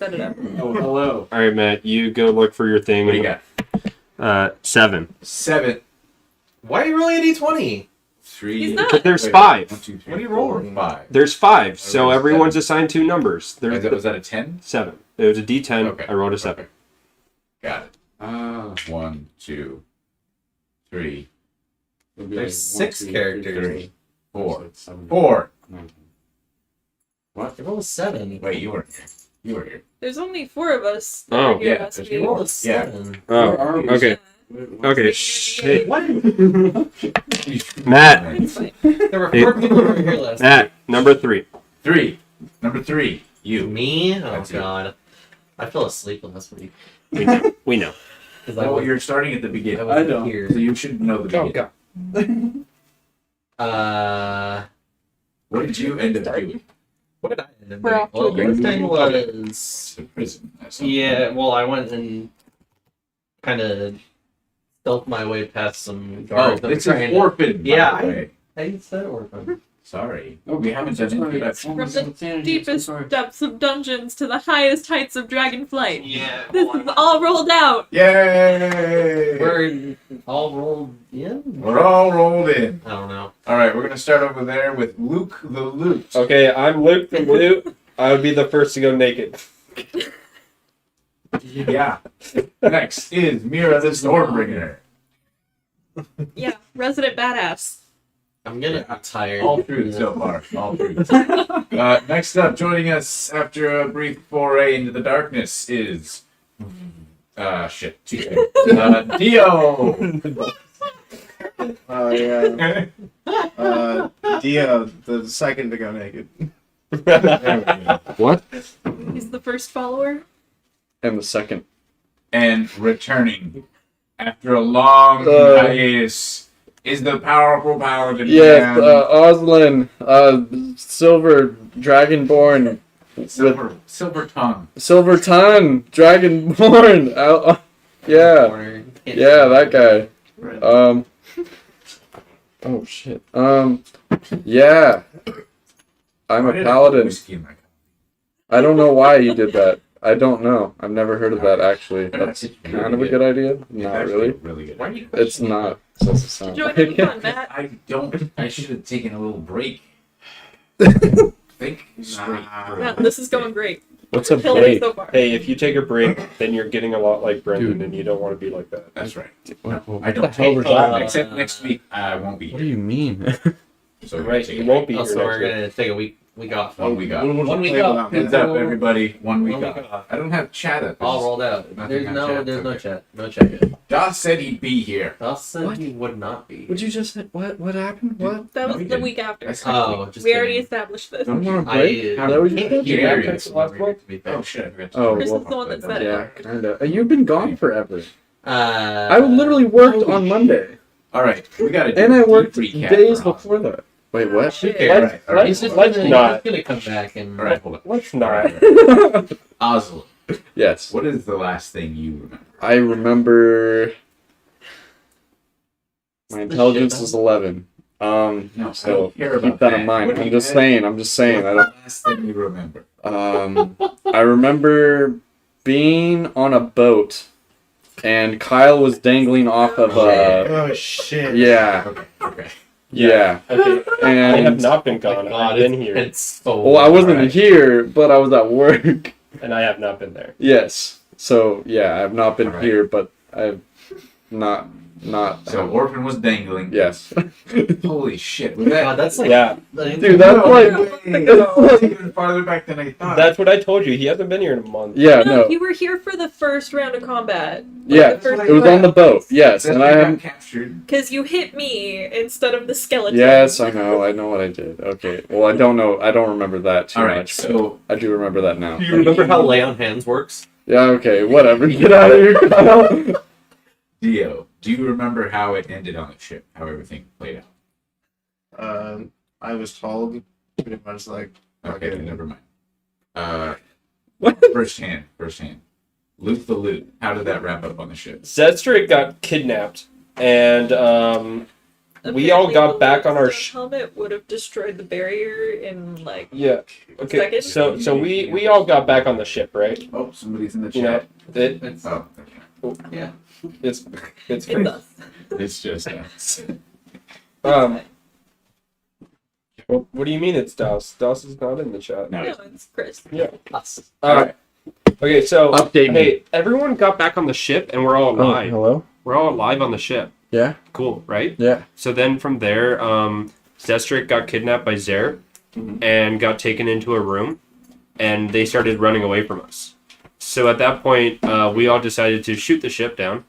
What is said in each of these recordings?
set it up. Oh, hello. All right, Matt, you go look for your thing. What do you got? 7. 7. Why are you rolling a d20? 3. He's not. There's Wait, 5. 1, 2, 3, What are you 4, rolling? 5. There's 5, so rolled everyone's 7. assigned 2 numbers. There's Was that a 10? 7. It was a D10. Okay. I rolled a 7. Okay. Got it. 1, 2, 3, There's 6 characters. 3, 4. 4. What? You rolled a 7. Wait, you were here. You were here. There's only 4 of us. that Oh, are here yeah, last there's week. You rolled a Yeah. 7. Oh, okay. Okay. Hey, Matt. It's fine. There were 4 people who were here last Matt, number 3. 3. Number 3. week. You. Me? Oh, That's you. God. I fell asleep last week. We know. Because I Oh, was you're starting at the beginning. I wasn't don't. here. So you should know the beginning. What did you end up doing? What did I end up We're doing? off to a Well, great one thing start. was... To prison. or something. Yeah, well, I went and kind of stealthed my way past some Oh, guards. that were this is trying to- orphan. Yeah, By the way. I said orphan. Sorry. We haven't done introduction. From the deepest depths of dungeons to the highest heights of dragonflight. Yeah. This is all rolled out. Yay! We're all rolled in? We're all rolled in. I don't know. All right, we're gonna start over there with Luke the Loot. Okay, I'm Luke the Loot. I would be the first to go naked. Yeah. Next is Mira the Stormbringer. Yeah, resident badass. I'm getting tired. All truth so far. All truth. Next up, joining us after a brief foray into the darkness is shit. Dio. Oh yeah. Dio, the second to go naked. What? He's the first follower. And the second. And returning after a long hiatus is the powerful paladin. Yes, man. Oslin, silver dragonborn, Silver tongue. silver tongue dragonborn. Yeah, yeah, that guy. Oh shit. Yeah. I'm Why a did I put paladin. whiskey in my cup? I don't know why you did that. I don't know. I've never heard of that actually. That's It's kind of really a good idea. Not Actually, really. Really good. Why are you It's not. Supposed to sound. Join in the fun, Matt. I don't. I should have taken a little break. Think straight. Yeah, this is going great. What's a Hillary break? so far. Hey, if you take a break, then you're getting a lot like Brendan, and you don't want to be like that. That's right. What I don't the hell was take that? except next week. I won't be What do here. you mean? So we're Right, gonna you take won't be Oh, here so next we're week. gonna take a week off. 1 week off. 1 week off. Heads up, everybody. 1 week One off. week off. I don't have chat up. All rolled out. Nothing There's on no, chat. there's no Okay. chat. No chat yet. Doss said he'd be here. Doss said What? he would not be. What you just said? What happened? What? That No, was we the didn't. week after. That's Oh, just We already kidding. established this. I'm on a I break. Is that what you can't said? hear Yeah, you. yeah. That's the last one, to be fair. Oh shit! I forgot to Oh, Chris well, is the one that said Yeah, it. kinda. You've been gone forever. I I literally worked on Monday, All right, we gotta do and I a worked recap days for before that. Wait, what? Shit. Okay, Let's- all right, all right. He's just Let's gonna, not. He's gonna come back and. All right, hold on. Let's not. Oslo, Yes, what is the last thing you remember? I remember. My The intelligence shit. is 11. No, I So don't care about keep that in mind. What do I'm you just have? saying. I'm just saying. I What's don't. the last thing you remember? I remember being on a boat, and Kyle was dangling off of a. Oh shit. Yeah, Okay, okay. yeah, Okay. I have and not been Oh my gone. God, I've been here, It's so. well, I wasn't Alright. here, but I was at work. and I have not been there. Yes. So yeah, I've not been Alright. here, but I've not. So Orphan was dangling. Yes. Holy shit! Was that? God, that's like. Yeah, Dude, that's like. That's even farther back than I thought. that's what I told you. He hasn't been here in a month. Yeah. No, No. you were here for the first round of combat. Yeah. the first It was on the boat. Yes, That's and when I got haven't. captured. Because you hit me instead of the skeleton. Yes, I know. I know what I did. Okay. Well, I don't know. I don't remember that too All right, much. so I do remember that now. Do you remember how lay on hands works? Yeah. Okay. Whatever. Get out of here, Kyle. Dio, do you remember how it ended on the ship? How everything played out? I was told pretty much like Okay, never mind. What? First hand. Loot the loot. How did that wrap up on the ship? Zedstrick got kidnapped, and we all Apparently got the back on our Lodestone helmet would have destroyed the barrier in like yeah. Okay, seconds. so we all got back on the ship, right? Oh, somebody's in the You know, chat. It's, Oh, yeah. it's It's us. it's just us. What do you mean it's Dos? Dos is not in the chat. No. No, it's Chris. Yeah. Us. Okay, so Update me. hey, everyone got back on the ship and we're all alive. hello? We're all alive on the ship. Yeah? Cool, right? Yeah. So then from there, Zestric got kidnapped by Zer and got taken into a room, and they started running away from us. So at that point, we all decided to shoot the ship down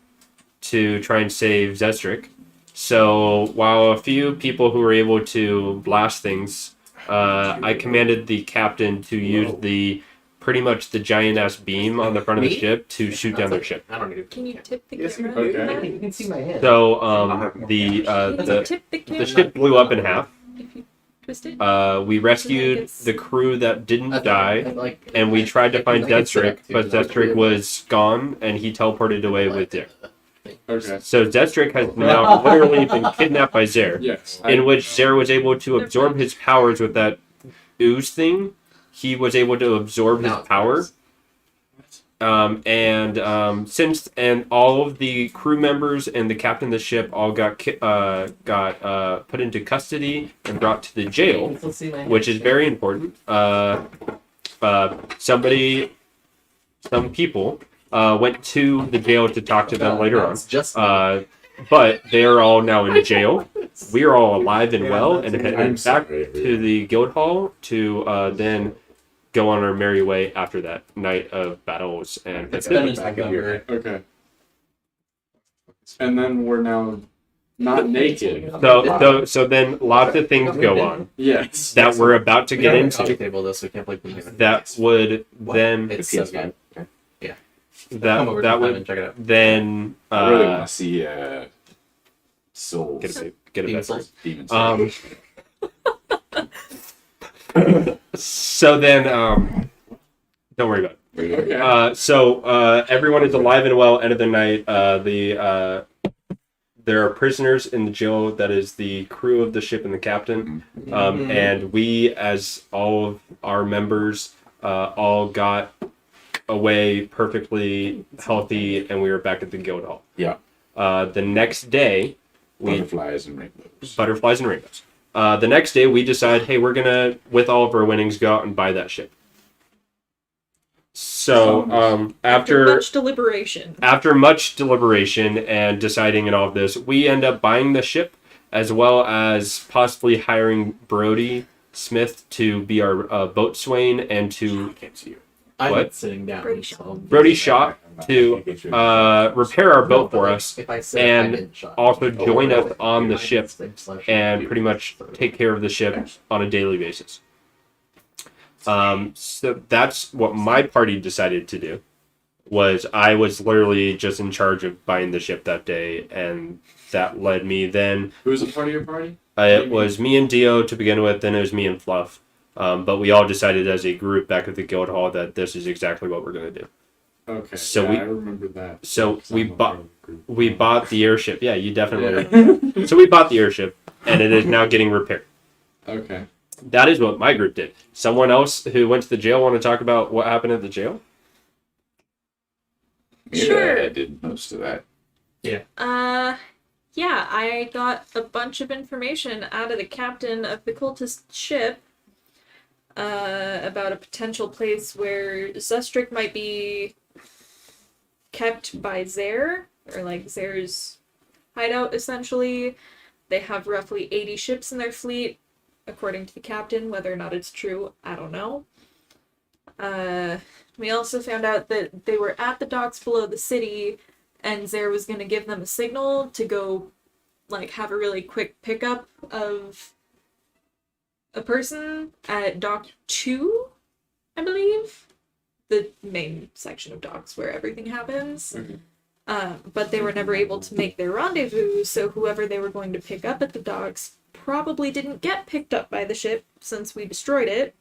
to try and save Zestric. So while a few people who were able to blast things, I commanded the captain to use pretty much the giant ass beam on the front of the Me? ship to shoot down their ship. I don't need Can you tip the Yes, camera? okay. You can see my hand. So Can you tip the camera? the ship blew up in half. If you twist it. We rescued the crew that didn't die, and we tried to find Zestric, but Zestric was gone, and he teleported away with Zer. Okay. So Zestric has now literally been kidnapped by Zer, Yes. in which Zer was able to absorb his powers with that ooze thing. He was able to absorb his power. Since all of the crew members and the captain of the ship all got put into custody and brought to the jail, which is very important. Some people went to the jail to talk to them later on. But they are all now in jail. We are all alive and well, and headed back to the guild hall to then go on our merry way after that night of battles and It's been Back of your head. Okay. And then we're now not naked. so then lots of things go on Yes. that we're about to get into table though, so we can't play the that would then It's so good. that Come over that sometime would and check it out. then I really want to see Souls. get a Demon better. Souls? Demon Souls. So then don't worry about it. Okay. So everyone is alive and well. End of the night. There are prisoners in the jail. That is the crew of the ship and the captain. And we, as all of our members, all got away perfectly healthy, and we were back at the guild hall. Yeah. The next day, Butterflies and rainbows. butterflies and rainbows. The next day, we decide, hey, we're gonna, with all of our winnings, go out and buy that ship. So After after much deliberation and deciding and all of this, we end up buying the ship, as well as possibly hiring Brody Smith to be our boatswain and to Can't see you. I'm What? sitting down. Brody so- Brody Shaw to repair our boat for us, If I said and I didn't shot. also join us on the I ship / and pretty much take care of the ship on a daily basis. So that's what my party decided to do. I was literally just in charge of buying the ship that day, and that led me then. Who's a part of your party? It was me and Dio to begin with, then it was me and Fluff. But we all decided as a group back at the guild hall that this is exactly what we're going to do. Okay. So I remember that. So we I'm a part bought of the group. we bought the airship. Yeah, you definitely. So we bought the airship, and it is now getting repaired. Okay. That is what my group did. Someone else who went to the jail want to talk about what happened at the jail? Sure. I did most of that. Yeah, I got a bunch of information out of the captain of the cultist ship about a potential place where Zestric might be kept by Zer, or like Zer's hideout essentially. They have roughly 80 ships in their fleet, according to the captain. Whether or not it's true, I don't know. We also found out that they were at the docks below the city, and Zer was going to give them a signal to go, like, have a really quick pickup of a person at Dock 2, I believe. The main section of docks where everything happens. Okay. But they were never able to make their rendezvous, so whoever they were going to pick up at the docks probably didn't get picked up by the ship since we destroyed it.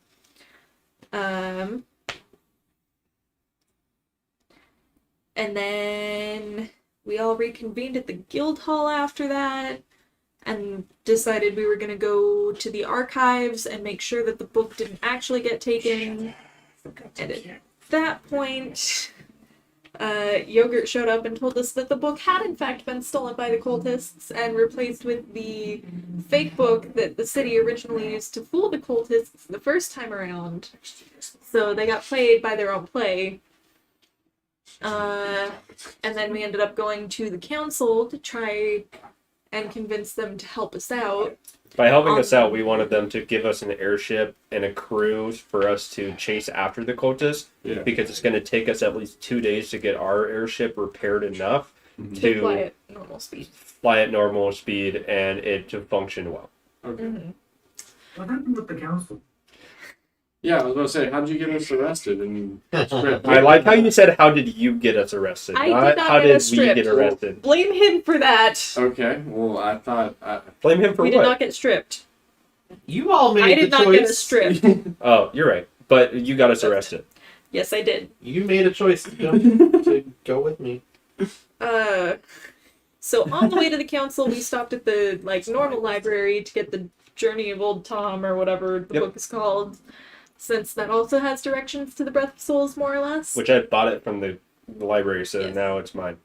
And then we all reconvened at the guild hall after that. and decided we were going to go to the archives and make sure that the book didn't actually get taken. And at that point, Yogurt showed up and told us that the book had in fact been stolen by the cultists and replaced with the fake book that the city originally used to fool the cultists the first time around. So they got played by their own play. And then we ended up going to the council to try and convince them to help us out. By helping us out, we wanted them to give us an airship and a crew for us to chase after the cultists, Yeah. because it's going to take us at least 2 days to get our airship repaired enough To fly at normal speed. fly at normal speed and it to function well. Okay. Mm-hmm. What happened with the council? Yeah, I was about to say, how did you get us arrested? And stripped? I like how you said, "How did you get us arrested?" I did not how get did us we stripped. get arrested? Blame him for that. Okay, well, I thought. Blame him for We what? did not get stripped. You all made I the did not choice. get us stripped. Oh, you're right. But you got us arrested. Yes, I did. You made a choice to go with me. So on the way to the council, we stopped at the normal library to get the Journey of Old Tom or whatever the Yep. book is called, since that also has directions to the Breath of Souls more or less. Which I bought it from the library, so Yes. now it's mine.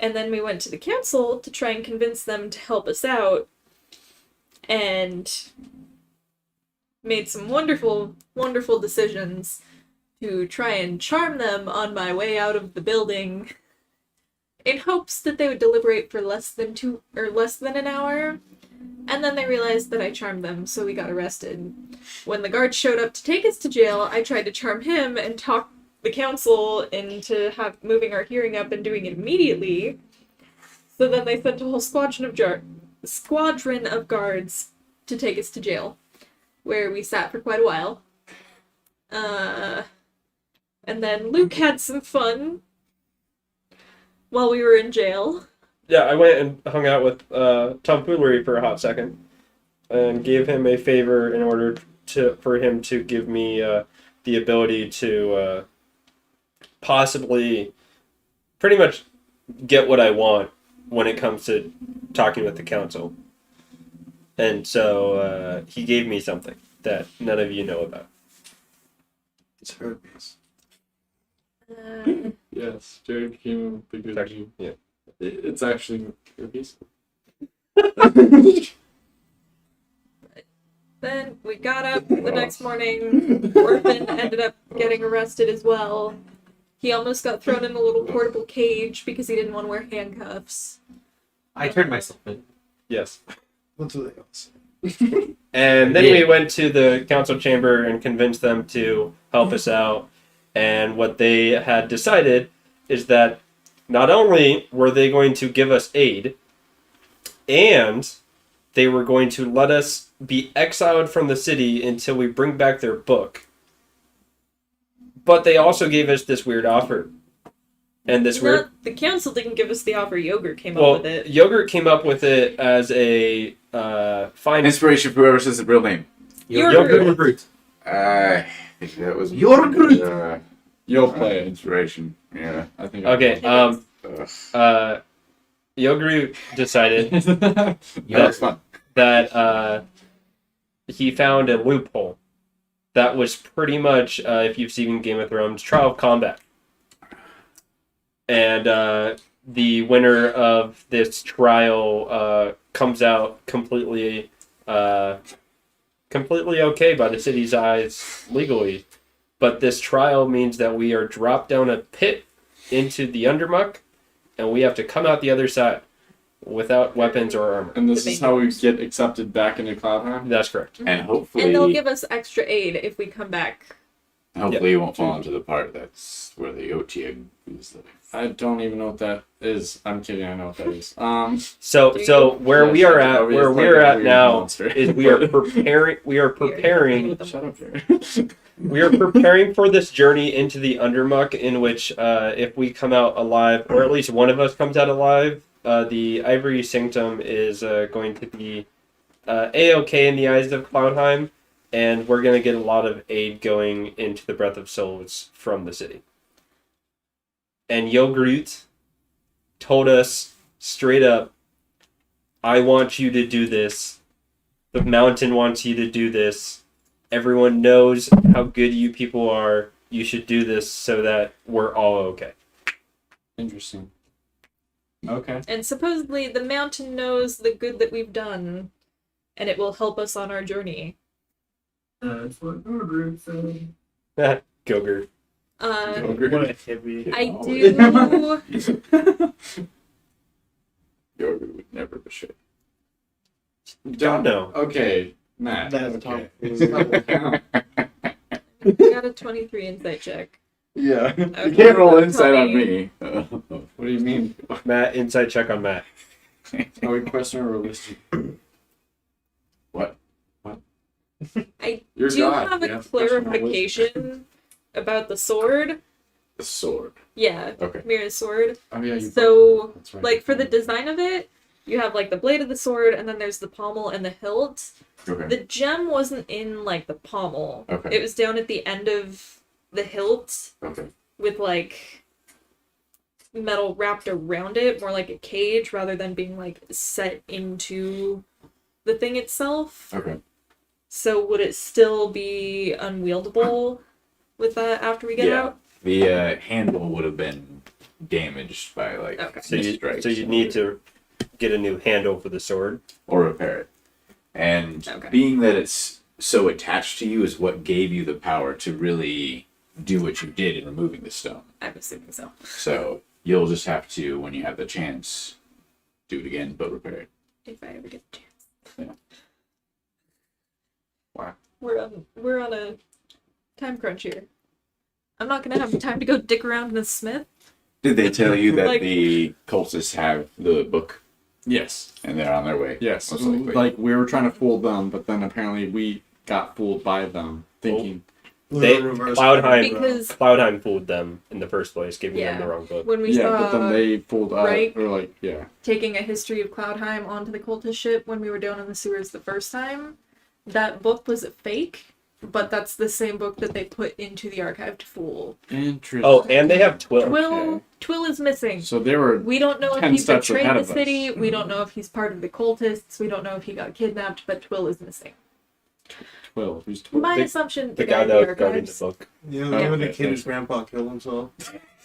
And then we went to the council to try and convince them to help us out, and made some wonderful, wonderful decisions to try and charm them on my way out of the building, in hopes that they would deliberate for less than an hour. And then they realized that I charmed them, so we got arrested. When the guard showed up to take us to jail, I tried to charm him and talk the council into moving our hearing up and doing it immediately. So then they sent a whole squadron of guards to take us to jail, where we sat for quite a while. And then Luke had some fun while we were in jail. Yeah, I went and hung out with Tomfoolery for a hot second, and gave him a favor in order for him to give me the ability to possibly pretty much get what I want when it comes to talking with the council. And so he gave me something that none of you know about. It's herpes. Uh, Yes, Jared came up with a good Actually, name. yeah. It's actually herpes. Then we got up the next morning. Orphan ended up getting arrested as well. He almost got thrown in a little portable cage because he didn't want to wear handcuffs. I turned myself in. Yes. What's the else? And then Yeah. we went to the council chamber and convinced them to help us out. And what they had decided is that not only were they going to give us aid, and they were going to let us be exiled from the city until we bring back their book, but they also gave us this weird offer. And this weird... The council didn't give us the offer. Yogurt came Well, up with it. Yogurt came up with it as a fine... Inspiration for whoever says the real name. Yogurt. Fruit. I think that was Your group. You'll play it. inspiration. Yeah. I think. Okay, Ugh. Yogurt decided That's fun. that he found a loophole that was pretty much, if you've seen Game of Thrones, Trial of Combat. And the winner of this trial comes out completely okay by the city's eyes legally. But this trial means that we are dropped down a pit into the undermuck, and we have to come out the other side without weapons or armor. And this is how we get accepted back into Cloudheim. That's correct. And hopefully, And they'll give us extra aid if we come back. you won't fall into the part that's where the OTA is living. I don't even know what that is. I'm kidding. I know what that is. So where we are at, Obviously, where like we're a at weird now monster. is we are preparing. We are preparing. Shut up, Jared. We are preparing for this journey into the undermuck, in which, if we come out alive, or at least one of us comes out alive, the Ivory Sanctum is going to be a-okay in the eyes of Cloudheim, and we're going to get a lot of aid going into the Breath of Souls from the city. And Yogurt told us straight up, I want you to do this. The mountain wants you to do this. Everyone knows how good you people are. You should do this so that we're all okay. Interesting. Okay. And supposedly the mountain knows the good that we've done, and it will help us on our journey. That's what our group said. Gogurt. What a hippie. I do. Yogurt would never betray. Don't know. Okay, Matt. That's okay. Got a 23 insight check. Yeah. Okay. You can't roll Tell insight on me. me. What do you mean? Matt, inside check on Matt. Are we questioning or realistic? What? I You're do God. have You a have to question my wisdom. clarification about the sword. The sword. Yeah, Okay. Mira's sword. Oh yeah. You So, That's right. like, for the design of it, you have, like, the blade of the sword, and then there's the pommel and the hilt. Okay. The gem wasn't in, like, the pommel. Okay. It was down at the end of the hilt Okay. with, like, metal wrapped around it, more like a cage, rather than being, like, set into the thing itself. Okay. So would it still be unwieldable with that after we get Yeah. out? The handle would have been damaged by like Okay. So strikes you need to get a new handle for the sword. or repair it. And Okay. being that it's so attached to you is what gave you the power to really do what you did in removing the stone. I'm assuming so. So you'll just have to, when you have the chance, do it again, but repair it. If I ever get the chance. Yeah. Wow. We're on a time crunch here. I'm not gonna have time to go dick around in the smith. Did they tell you that Like- the cultists have the book Yes. and they're on their way? Yes. Most likely. Like we were trying to fool them, but then apparently we got fooled by them, thinking. Because Cloudheim fooled them in the first place, giving them Yeah. the wrong book. when we Yeah, saw but then they fooled us. right? Or like, yeah. taking a history of Cloudheim onto the cultist ship when we were down in the sewers the first time, that book was a fake, but that's the same book that they put into the archive to fool. Interesting. Oh, and they have Twill. Twill is missing. So they were. We don't know if 10 he steps betrayed ahead the of us. city. We don't know if he's part of the cultists. We don't know if he got kidnapped, but Twill is missing. Twill. Who's Twill? My The- assumption, The guy that was guarding the archives. book. Yeah, Yeah. when the kid whose grandpa killed himself.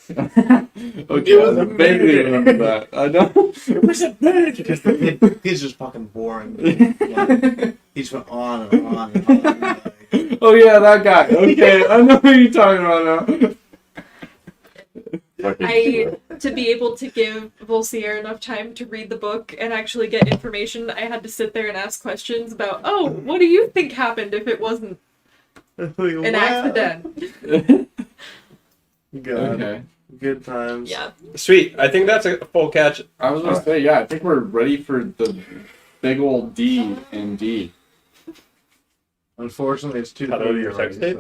Okay, It was I vaguely remember that. I know. It was a bird. Because the kid's just fucking boring. Like, he just went on and on and on. Like, Oh yeah, that guy. Okay, I know who you're talking about now. To be able to give Volsier enough time to read the book and actually get information, I had to sit there and ask questions about, oh, what do you think happened if it wasn't an accident? God, Okay. good times. Yeah. Sweet. I think that's a full catch. I was gonna say, yeah, I think we're ready for the big old D and D. Unfortunately, it's too Cut out of your already, sex tape?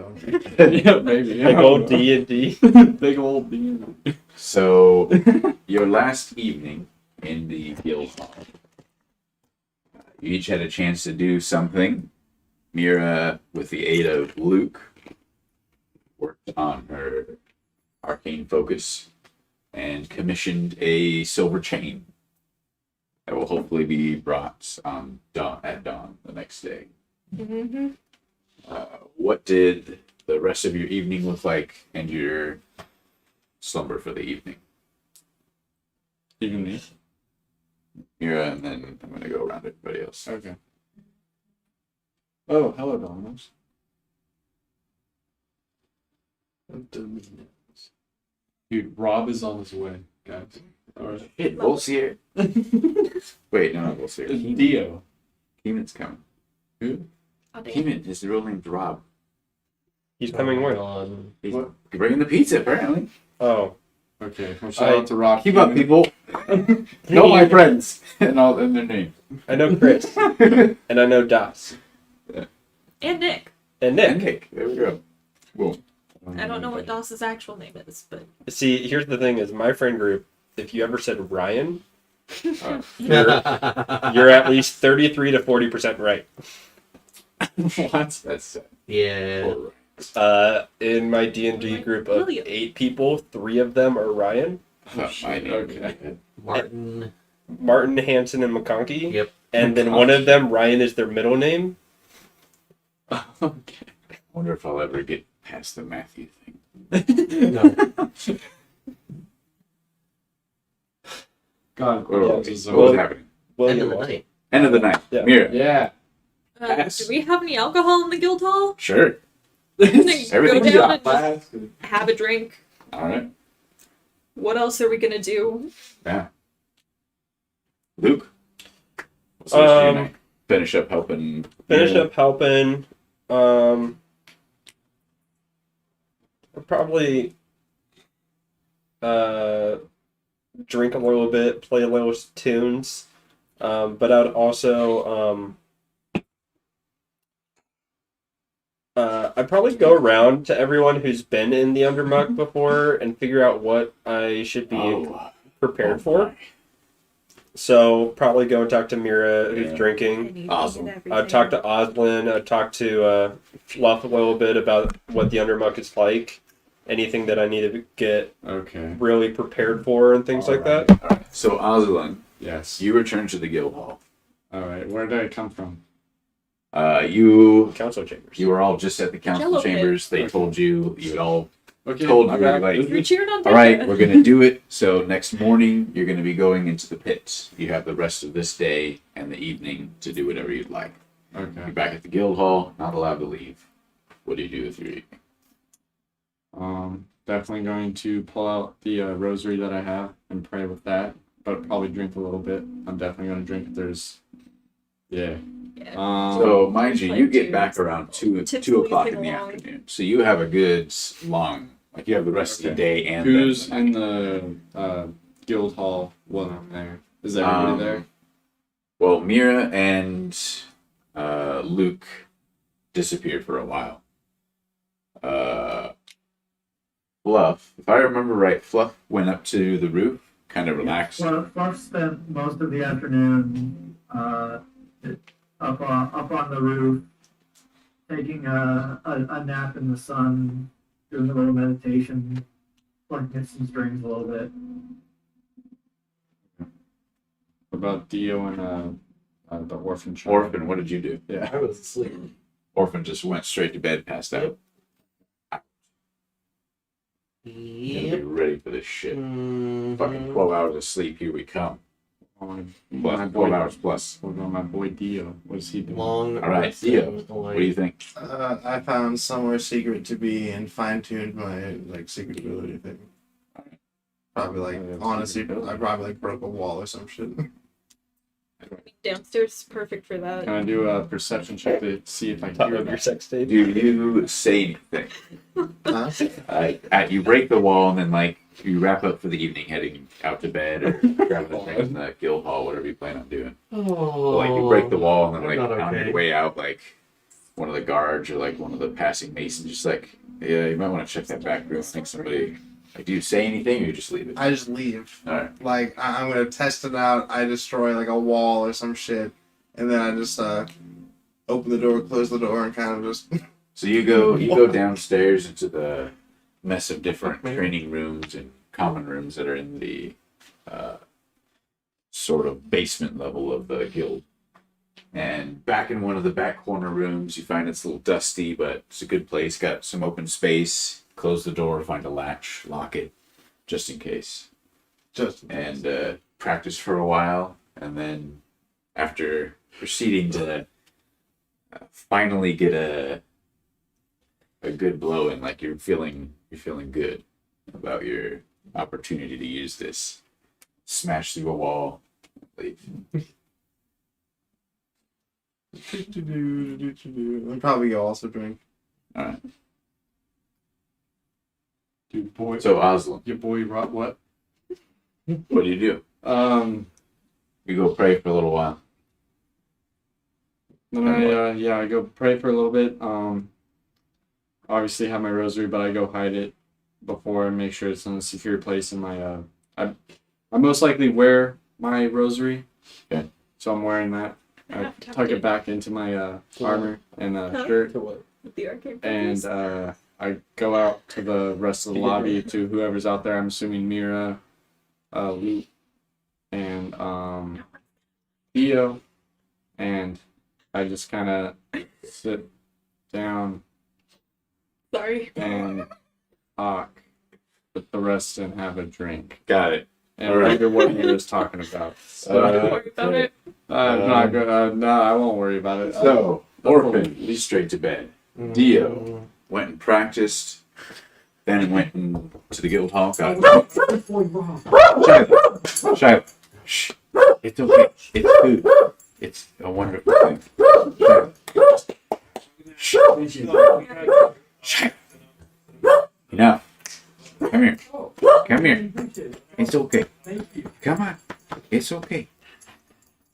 so. Yeah, maybe. Yeah. Like old D&D. Big old D. So, your last evening in the guild hall, you each had a chance to do something. Mira, with the aid of Luke, worked on her arcane focus and commissioned a silver chain that will hopefully be brought at dawn the next day. Mm-hmm. What did the rest of your evening look like and your slumber for the evening? Even me. Mira, and then I'm going to go around everybody else. Okay. Oh, hello, Domino's. Dude, Rob is on his way, guys. Alright. Hey, Volt's here. Wait, no, not Volt's here. It's Dio. Keeman's coming. Who? Keeman, his real name's Rob. He's coming where? He's What? bringing the pizza, apparently. Oh. Okay, well, shout out to Rob. Keep up, people. Know my friends and all and their names. I know Chris. And I know Das. And Nick. And Nick. Pancake. There we go. Boom. I don't know what Doss's actual name is, but See, here's the thing is my friend group, if you ever said Ryan, you're at least 33 to 40% right. What? That's Yeah. In my D&D group of William. 8 people, 3 of them are Ryan. my name. Okay. Martin. Martin, Hanson, and McConkey. Yep. And then one of them, Ryan, is their middle name. Okay. I wonder if I'll ever get past the Matthew thing. No. God, What Yeah. was happening? Well, End of the night. End of the night. Yeah. Mira. yeah. Yes. Do we have any alcohol in the guild hall? Sure. Everything Everything's go down got and just have a drink. All right. What else are we gonna do? Yeah. Luke. What's the rest of your Um, night? Finish up helping. finish Mira? up helping. I'll probably drink a little bit, play a little tunes. But I'd also I'd probably go around to everyone who's been in the Undermuck before and figure out what I should be Oh, prepared for. So probably go and talk to Mira, who's Yeah. drinking. Anything Awesome. and everything. I'd talk to Oslin. I'd talk to Fluff a little bit about what the Undermuck is like. Anything that I need to get Okay. really prepared for and things like that. All right. So Oslan, Yes. you return to the guild hall. All right. Where did I come from? You Council chambers. were all just at the council Jello pit. chambers. They told you had all Okay. told my you were bad. like, You're cheering on all right, Tisha. we're gonna do it. So next morning you're gonna be going into the pits. You have the rest of this day and the evening to do whatever you'd like. Okay. You're back at the guild hall, not allowed to leave. What do you do with your evening? Definitely going to pull out the rosary that I have and pray with that, but probably drink a little bit. I'm definitely going to drink if there's, yeah. Yeah. So mind you, you get Like, back around 2 typically o'clock sing in the along. afternoon. So you have a good long, like you have the rest of the day and then Who's the in night. the guild hall when I'm there? Is everybody there? Well, Mira and Luke disappeared for a while. Fluff, if I remember right, Fluff went up to the roof, kind of relaxed. Well, Fluff spent most of the afternoon up on the roof, taking a nap in the sun, doing a little meditation, plucking at some strings a little bit. What about Dio and the orphan child? Orphan, what did you do? Yeah. I was asleep. Orphan just went straight to bed, passed out. Gonna be Yep. ready for this shit. Mhm. Fucking 12 hours of sleep, here we come. My Plus, boy, 12 hours plus. what about my boy Dio? What's he doing? Long. All right, Dio, what do you think? I found somewhere secret to be and fine-tuned my secret ability thing. Probably honestly, I probably broke a wall or some shit. Downstairs is perfect for that. Can I do a perception check to see if I Top hear of your that? sex tape. Do you say anything? Huh? You break the wall and then you wrap up for the evening, heading out to bed or grabbing the things in the guild hall, whatever you plan on doing. Oh, You break the wall and I'm then not on okay. your way out, one of the guards or one of the passing masons, just yeah, you might want to check that back room. I think somebody. Do you say anything or you just leave it? I just leave. All right. I'm gonna test it out. I destroy a wall or some shit, and then I just open the door, close the door, and kind of just. So you go downstairs into the mess of different training rooms and common rooms that are in the sort of basement level of the guild. And back in one of the back corner rooms, you find it's a little dusty, but it's a good place. Got some open space. Close the door, find a latch, lock it, just in case. And practice for a while, and then after proceeding to finally get a good blow in, you're feeling good about your opportunity to use this. Smash through a wall, leave. And probably go also drink. All right. Dude, boy. So Oslo, Your boy, what? what do you do? You go pray for a little while. Then I go pray for a little bit. Obviously have my rosary, but I go hide it before and make sure it's in a secure place in my I most likely wear my rosary. Okay. So I'm wearing that. I Tap tuck it. it back into my armor and Huh? shirt, With the arcade and photos. I go out to the rest of the lobby to whoever's out there. I'm assuming Mira, Luke, and around EO, and I just kind of sit down Sorry. and talk with the rest and have a drink. Got it. And All right. wonder what he was talking about. Don't worry about it. No, I won't worry about it. So, Orphan, straight to bed. Dio went and practiced, then went to the guild hall. Shiloh. Shh. It's okay. It's food. It's a wonderful thing. Shiloh. Shh. Enough. Come here. Come here. It's okay. Come on. It's okay.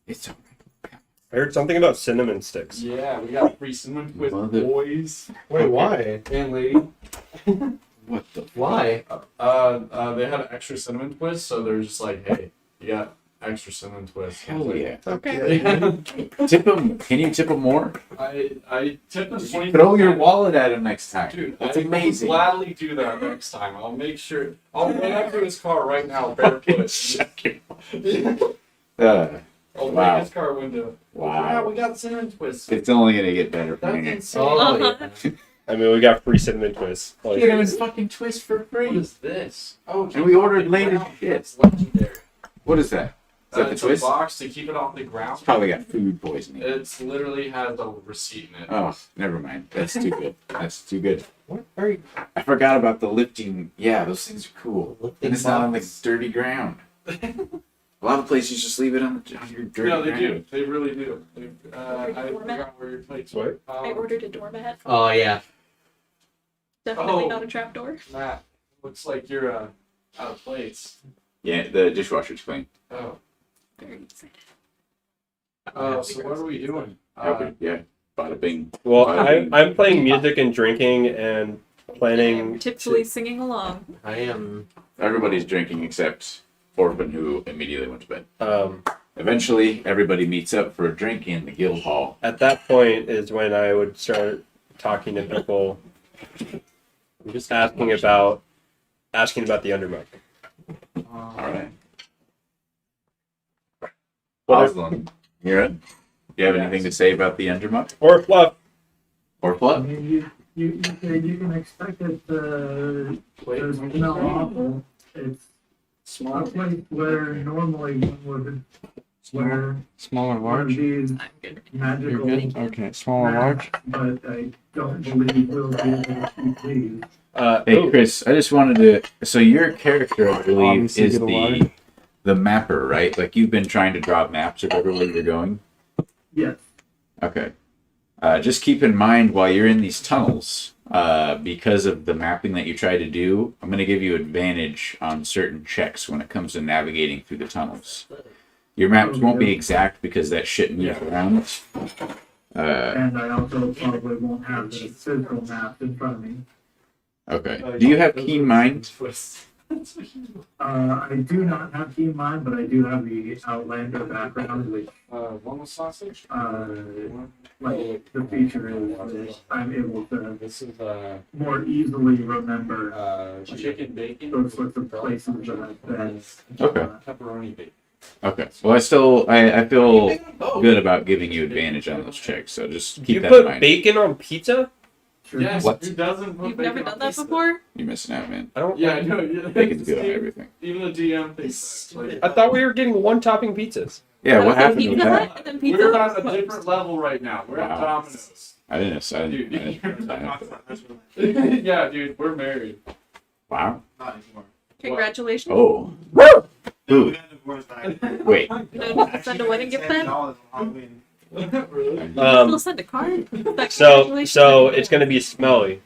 It's okay. I heard something about cinnamon sticks. Yeah, we got free cinnamon with Mother- boys Wait, why? and lady. What the? Why? They had an extra cinnamon twist, so they're just like, hey, you got extra cinnamon twist. Hell yeah. Okay. Tip him. Can you tip him more? I tipped them 20. Throw your wallet at him next time. Dude, That's I amazing. will gladly do that next time. I'll make sure. I'll run up to his car right now, barefoot. I'll Wow. break his car window. Wow. Yeah, we got the cinnamon twist. It's only gonna get better from That's here. insane. Oh, Uh-huh. yeah. I mean, we got free cinnamon twists. Like, Get him his fucking twist for What free. is this? Oh, And we ordered later Wow, shit. it's legendary. What is that? Is that the It's twist? a box to keep it off the ground. It's probably got food poisoning. It's literally has a receipt in it. Oh, never mind. That's too good. That's too good. what are you? I forgot about the lifting. Yeah, those things are cool. Lifting And it's not on the box. dirty ground. A lot of places just leave it on your dirty No, they ground. do. They really do. I forgot where your plates were. I ordered a doormat. Oh, yeah. Definitely Oh. not a trapdoor. Matt, looks like you're out of plates. Yeah, the dishwasher's clean. Oh. Very excited. So what are we doing? Yeah, bada bing. Well, Bada bing. I'm playing music and drinking and planning. Tipsily singing along. I am. Everybody's drinking except Orphan, who immediately went to bed. Eventually, Everybody meets up for a drink in the guild hall. at that point is when I would start talking to people, just asking about the undermug. All right. What Aslan, you're it? Do you have anything to say about the Undermuck? or fluff. Or I Fluff? mean, you can expect it to smell awful. It's a place where normally one would wear Small or one of these I'm good. magical Okay, small or large? but I don't believe we'll be able to keep these. Hey, Ooh, Chris, I just wanted to. So, your character, I believe, Obviously is get a water. the mapper, right? Like, you've been trying to draw maps of everywhere you're going? Yes. Okay. Just keep in mind while you're in these tunnels, because of the mapping that you try to do, I'm going to give you advantage on certain checks when it comes to navigating through the tunnels. Your maps won't be exact because that shit moves around. And I also probably won't have the physical map in front of me. Okay. Do you have keen mind? I do not have Keen Mind, but I do have the Outlander background, which One sausage? like the feature is that I'm able to This is more easily remember chicken bacon. those sorts of places that I've been. Okay. Pepperoni bacon. Okay. Well, I feel good about giving you advantage on those checks, so just keep you that in put mind. bacon on pizza? Sure. Yes, What? who doesn't put You've bacon never on done that pizza? before? You're missing out, man. I don't. Yeah, I know. Yeah. Bacon's good on everything. Even the DM thinks that. I thought we were getting one topping pizzas. Yeah, what Okay, happened with Pizza that? Hut and then Pizza We're Hut on a was different level right now. We're at Wow. Domino's. I didn't. Yeah, dude, we're married. Wow. Not anymore. Congratulations. Oh. Ooh. Wait. No, send a wedding gift then? $10 on Halloween. Really? We'll send a card. That So congratulations. it's gonna be smelly.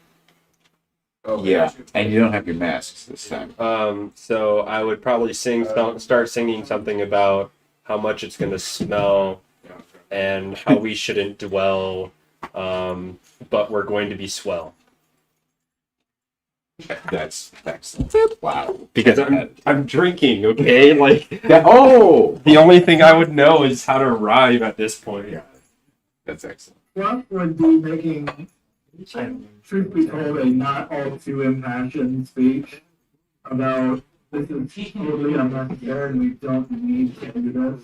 Oh, Yeah, and you don't have your masks this time. So I would probably start singing something about how much it's gonna smell and how we shouldn't dwell, but we're going to be swell. That's excellent. Wow. Because I'm drinking, okay? Like Oh, the only thing I would know is how to arrive at this point. that's excellent. Fluff would be making, truth be told, a not all too impassioned speech about this is totally unnecessary and we don't need to do this.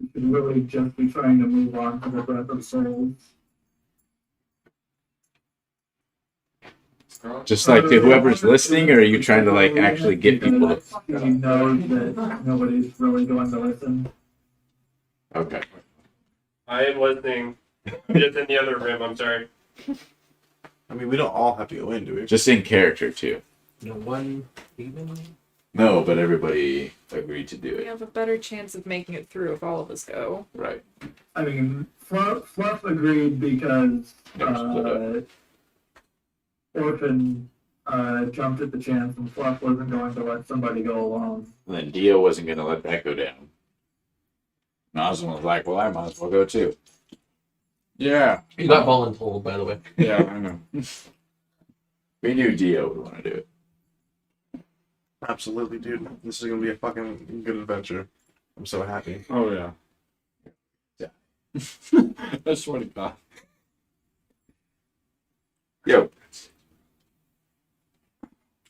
We should really just be trying to move on to the breath of souls. Just like to whoever's listening, or are you trying to like actually get people to? He knows that nobody's really going to listen. Okay. I am listening. Just in the other room. I'm sorry. I mean, we don't all have to go in, do we? Just in character too. No one even. No, but everybody agreed to do We it. have a better chance of making it through if all of us go. Right. I mean, Fluff agreed because Never split up. Orphan jumped at the chance and Fluff wasn't going to let somebody go alone. And then Dio wasn't going to let that go down. Noslin was like, well, I might as well go too. Yeah. You got voluntold, by the way. Yeah, I know. We knew Dio would want to do it. Absolutely, dude. This is gonna be a fucking good adventure. I'm so happy. Oh yeah. Yeah. I swear to God. Yo.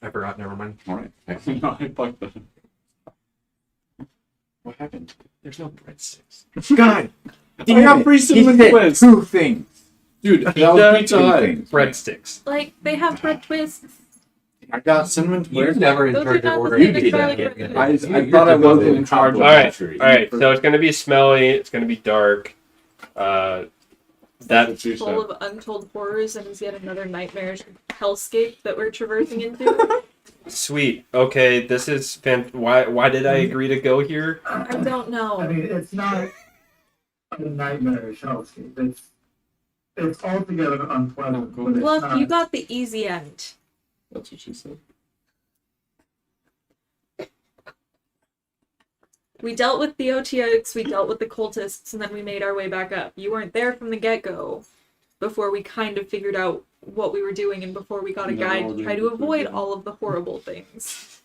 I forgot. Never mind. All right. No, I fucked up. What happened? There's no breadsticks. God! Damn I got it. free He cinnamon said twist! two things. Dude, that Pizza, was Pizza two Hut. things. Breadsticks. Like, they have bread twists. I got cinnamon You're twist. never in Those charge are of not ordering the same pizza. garlic Yeah, bread. yeah. I You're thought I the wasn't villain. in charge of All right. Tree. All right. So it's gonna be smelly. It's gonna be dark. That That's what you Full said. of untold horrors and is yet another nightmarish hellscape that we're traversing into. sweet. Okay. This is Why did I agree to go here? I don't I know. mean, it's not a nightmarish hellscape. It's altogether unpleasant. But it's Look, not, you got the easy end. That's what she said. We dealt with the OTX, we dealt with the cultists, and then we made our way back up. You weren't there from the get-go before we kind of figured out what we were doing and before we got a No, guide to try to we avoid didn't. all of the horrible things.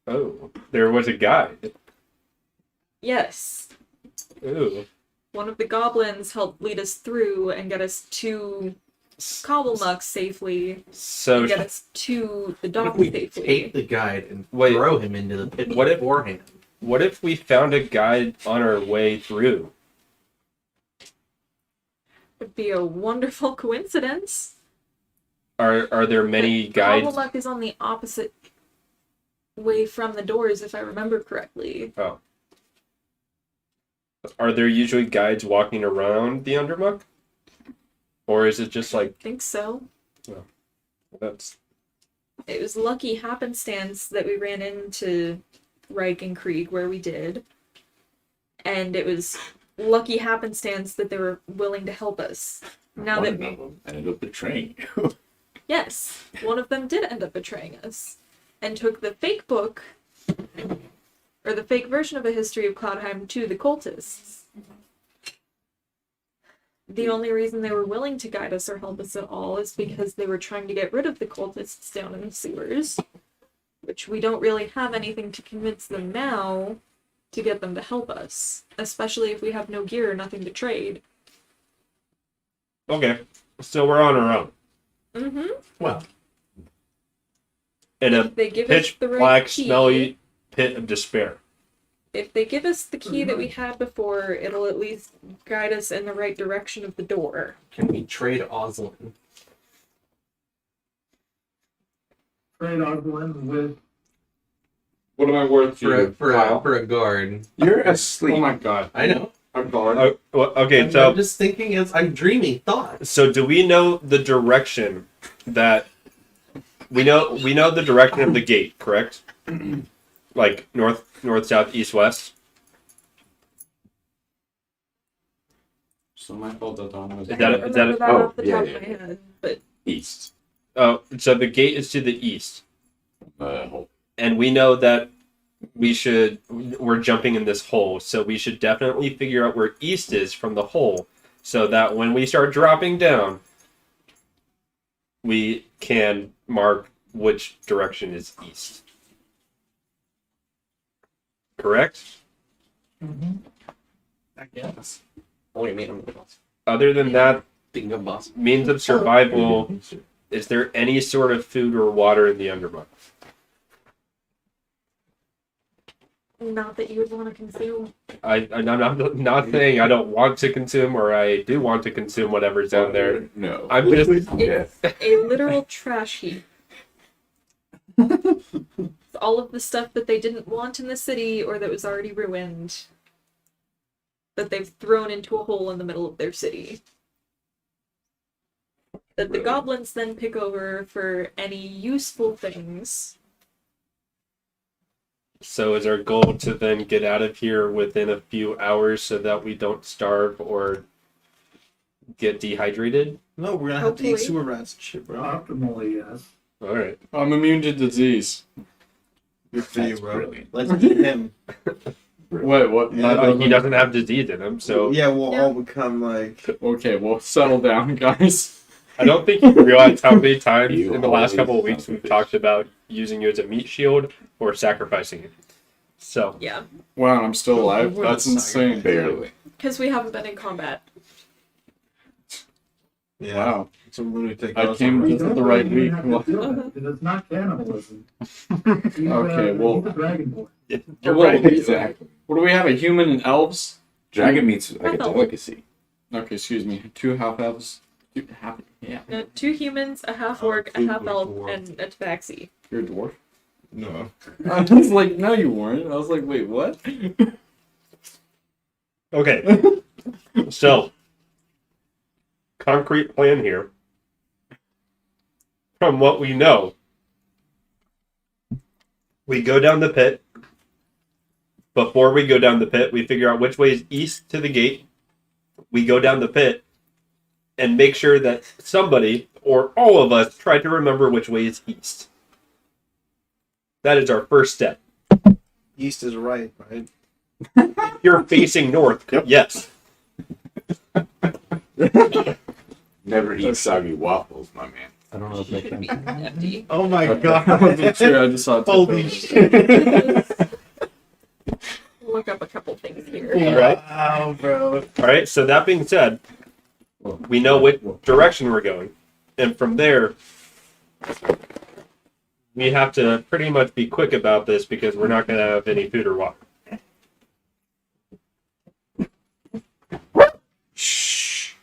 Oh, there was a guide. Yes. Ooh. One of the goblins helped lead us through and get us to Cobblemuck safely So and get us to the What dock if we safely. take the guide and Wait. throw him into the pit What if- beforehand? what if we found a guide on our way through? Would be a wonderful coincidence. Are there many But guides? Cobblemuck is on the opposite way from the doors, if I remember correctly. Are there usually guides walking around the Undermuck? Or is it just like I think so. that's It was lucky happenstance that we ran into Reich and Krieg where we did. And it was lucky happenstance that they were willing to help us. Now One that of we... them ended up betraying you. Yes, one of them did end up betraying us. And took the fake book, or the fake version of A History of Cloudheim to the cultists. The only reason they were willing to guide us or help us at all is because they were trying to get rid of the cultists down in the sewers. Which we don't really have anything to convince them now to get them to help us. Especially if we have no gear or nothing to trade. okay. So we're on our own. Mm-hmm. Well, In a If they give us pitch the right black, key, smelly pit of despair. if they give us the key that we had before, it'll at least guide us in the right direction of the door. can we trade Oslin? trade Oswin with What am I worth to you, Kyle? For a guard? You're Oh asleep. my God. I know. I'm guard. Okay, I'm so just thinking as I'm dreaming thoughts. so do we know the direction that we know the direction of the gate, correct? Like north, south, east, west. So my fault that Donna was. Is I that- don't is that- remember that oh, off the yeah, top yeah, of my yeah. head, but East. Oh, so the gate is to the east, Hole. and we know that we're jumping in this hole, so we should definitely figure out where east is from the hole, so that when we start dropping down, we can mark which direction is east. Correct? I guess. Only me. I'm the boss. Other than that, Bingo boss. means of survival, is there any sort of food or water in the Undermuck? Not that you would want to consume. I'm not saying I don't want to consume or I do want to consume whatever's down there. No. I'm just It's a literal trash heap. It's all of the stuff that they didn't want in the city or that was already ruined that they've thrown into a hole in the middle of their city. That the Really? goblins then pick over for any useful things. So is our goal to then get out of here within a few hours so that we don't starve or get dehydrated? No, we're gonna have to eat Hopefully. sewer rats and shit, bro. Optimally, yes. All right. I'm immune to disease. Good for you, That's bro. brilliant. Let's eat him. What? Yeah, He doesn't have disease in him, so yeah, we'll Yeah. all become like. Okay, well, settle down, guys. I don't think you realize how many times You in the last always couple of weeks son of a we've bitch. talked about using you as a meat shield or sacrificing it. So Yeah, Wow, I'm still alive. We're That's not insane. Barely. because we haven't been in combat. Yeah. Wow. It's a lunatic. I came We just at don't the right really week. have to do that, because it's not cannibalism. Okay, well- He's a dragonborn. you're Well, right. Exactly. What do we have? A human and elves? Dragon meat's like a Half-elf. delicacy. Okay, excuse me. 2 half elves. Yeah. 2 humans, a half orc, a half elf, and a tabaxi. You're a dwarf. No. I was like, no, you weren't. I was like, wait, what? Okay. So concrete plan here. From what we know, we go down the pit. Before we go down the pit, we figure out which way is east to the gate. We go down the pit and make sure that somebody or all of us try to remember which way is east. That is our first step. East is right, right? You're facing north. Yep. Yes. Never eat soggy waffles, my man. I don't know if they Should can. be empty. Oh my I wasn't sure. I just saw it. Holy shit. Look up a couple things here. All right. Wow, bro. All right. So that being said, we know which direction we're going, and from there, we have to pretty much be quick about this because we're not going to have any food or water. Shh.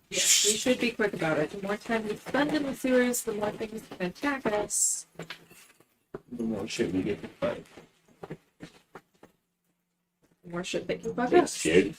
Yes, we should be quick about it. The more time we spend in the sewers, the more things can attack us. The more shit we get to fight. The more shit they can fuck You look us. scared.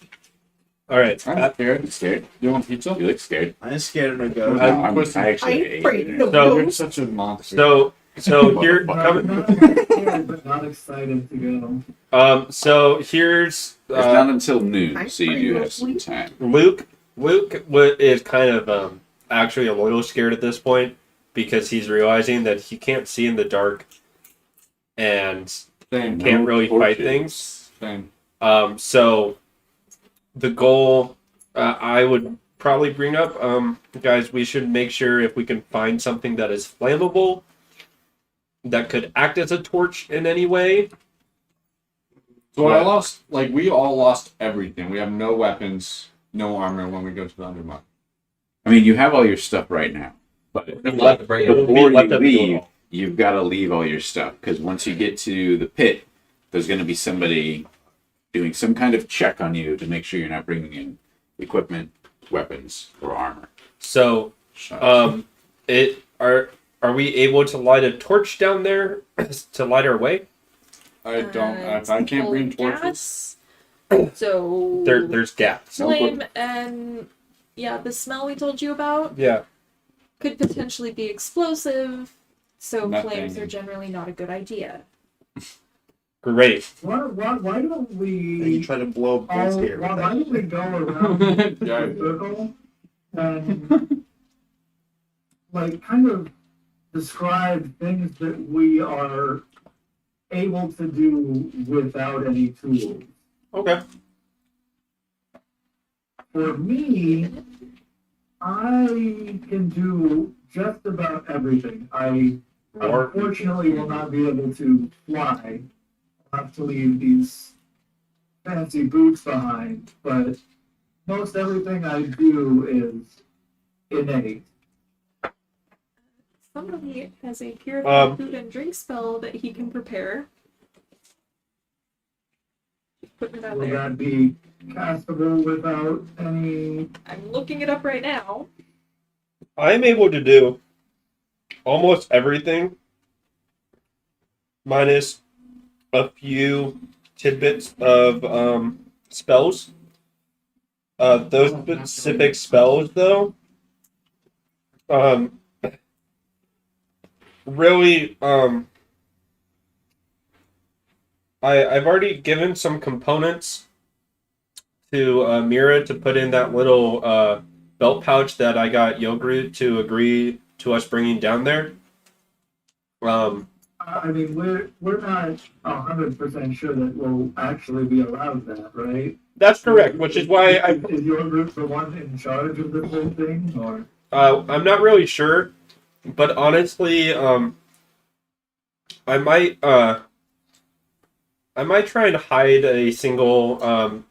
All right. I'm scared. You scared? You want pizza? You look scared. I ain't scared of No, no ghost. I actually hate it. So- You're such a monster. So here, Not, coming, not scared, but not excited to go. so here's It's not until noon, so you do have some time. Luke. Luke is kind of actually a little scared at this point because he's realizing that he can't see in the dark and Same. can't really fight torches. things. Same. So the goal I would probably bring up, guys, we should make sure if we can find something that is flammable that could act as a torch in any way. So I lost, like, we all lost everything. We have no weapons, no armor when we go to the Undermine. I mean, you have all your stuff right now, but We'll have to bring it. before left you at the leave, door. you've got to leave all your stuff because once you get to the pit, there's going to be somebody doing some kind of check on you to make sure you're not bringing in equipment, weapons, or armor. So, are we able to light a torch down there to light our way? I don't, It's if I can't bring full of torches. gas. So There's gas. flame and yeah, the smell we told you about Yeah. could potentially be explosive. So Methane. flames are generally not a good idea. Great. Why don't You we try to blow up all, Bull's here. why don't we go around Yeah. the circle and like kind of describe things that we are able to do without any tools. Okay. For me, I can do just about everything. I Or unfortunately will not be able to fly. I'll have to leave these fancy boots behind, but most everything I do is innate. Somebody has a purified Um, food and drink spell that he can prepare. Putting it out Will there. that be castable without any? I'm looking it up right now. I'm able to do almost everything, minus a few tidbits of spells. Those specific spells, though, um, really, I've already given some components to Mira to put in that little belt pouch that I got Yogurt to agree to us bringing down there. I mean, we're not 100% sure that we'll actually be allowed that, right? That's correct, which is why Is your group the one in charge of this whole thing, or? I'm not really sure, but honestly, I might try and hide a single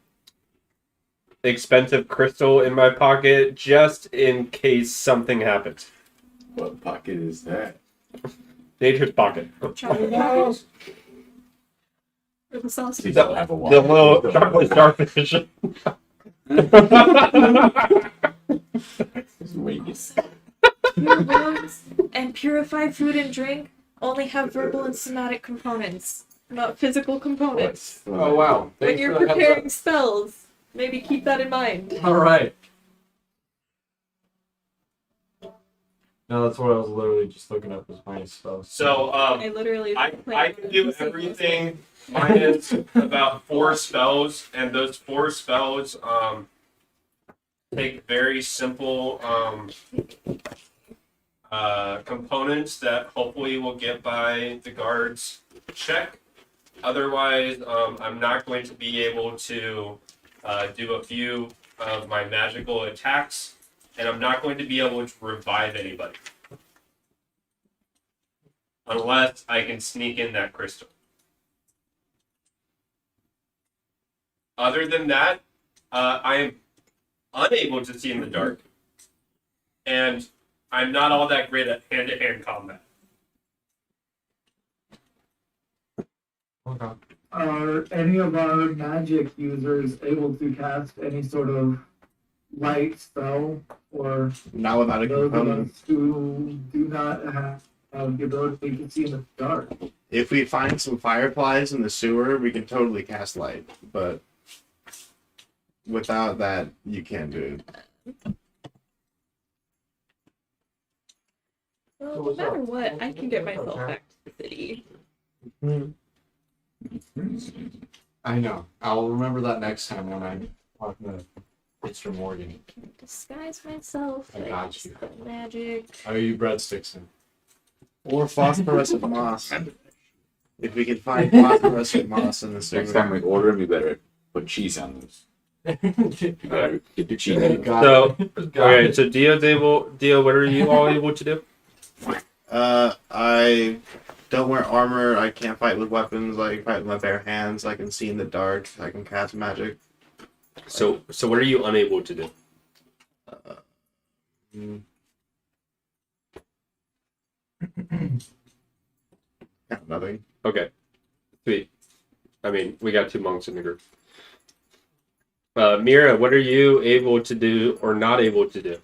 expensive crystal in my pocket just in case something happens. What pocket is that? Nature's pocket. Chocolate pockets. Or the sausage. You don't have a The wallet. little chocolate starfish. Wings. Pure rooms and purified food and drink only have verbal and somatic components, not physical components. Oh wow! When Thanks you're for the heads preparing spells, maybe keep that in mind. up. All right. No, that's what I was literally just looking up as my spells. So I literally I can do everything minus about 4 spells, and those 4 spells take very simple components that hopefully will get by the guards check. Otherwise, I'm not going to be able to do a few of my magical attacks, and I'm not going to be able to revive anybody. Unless I can sneak in that crystal. Other than that, I am unable to see in the dark, and I'm not all that great at hand-to-hand combat. Okay. Are any of our magic users able to cast any sort of light spell, or Not without a those of component. us who do not have the ability to see in the dark? If we find some fireflies in the sewer, we can totally cast light. But without that, you can't do it. Well, no matter what, I can get myself back to the city. I know. I'll remember that next time when I'm talking to Mr. Morgan. Disguise myself. I like, got you. Magic. I owe you breadsticks in. Or phosphorescent moss. If we can find phosphorescent moss in the sewer. Next time we order them, you better put cheese on those. You better get the cheese. So, okay, so Dio, what are you all able to do? I don't wear armor. I can't fight with weapons. I can fight with my bare hands. I can see in the dark. I can cast magic. So what are you unable to do? Nothing. Okay, sweet. I mean, we got 2 monks in the group. Mira, what are you able to do or not able to do?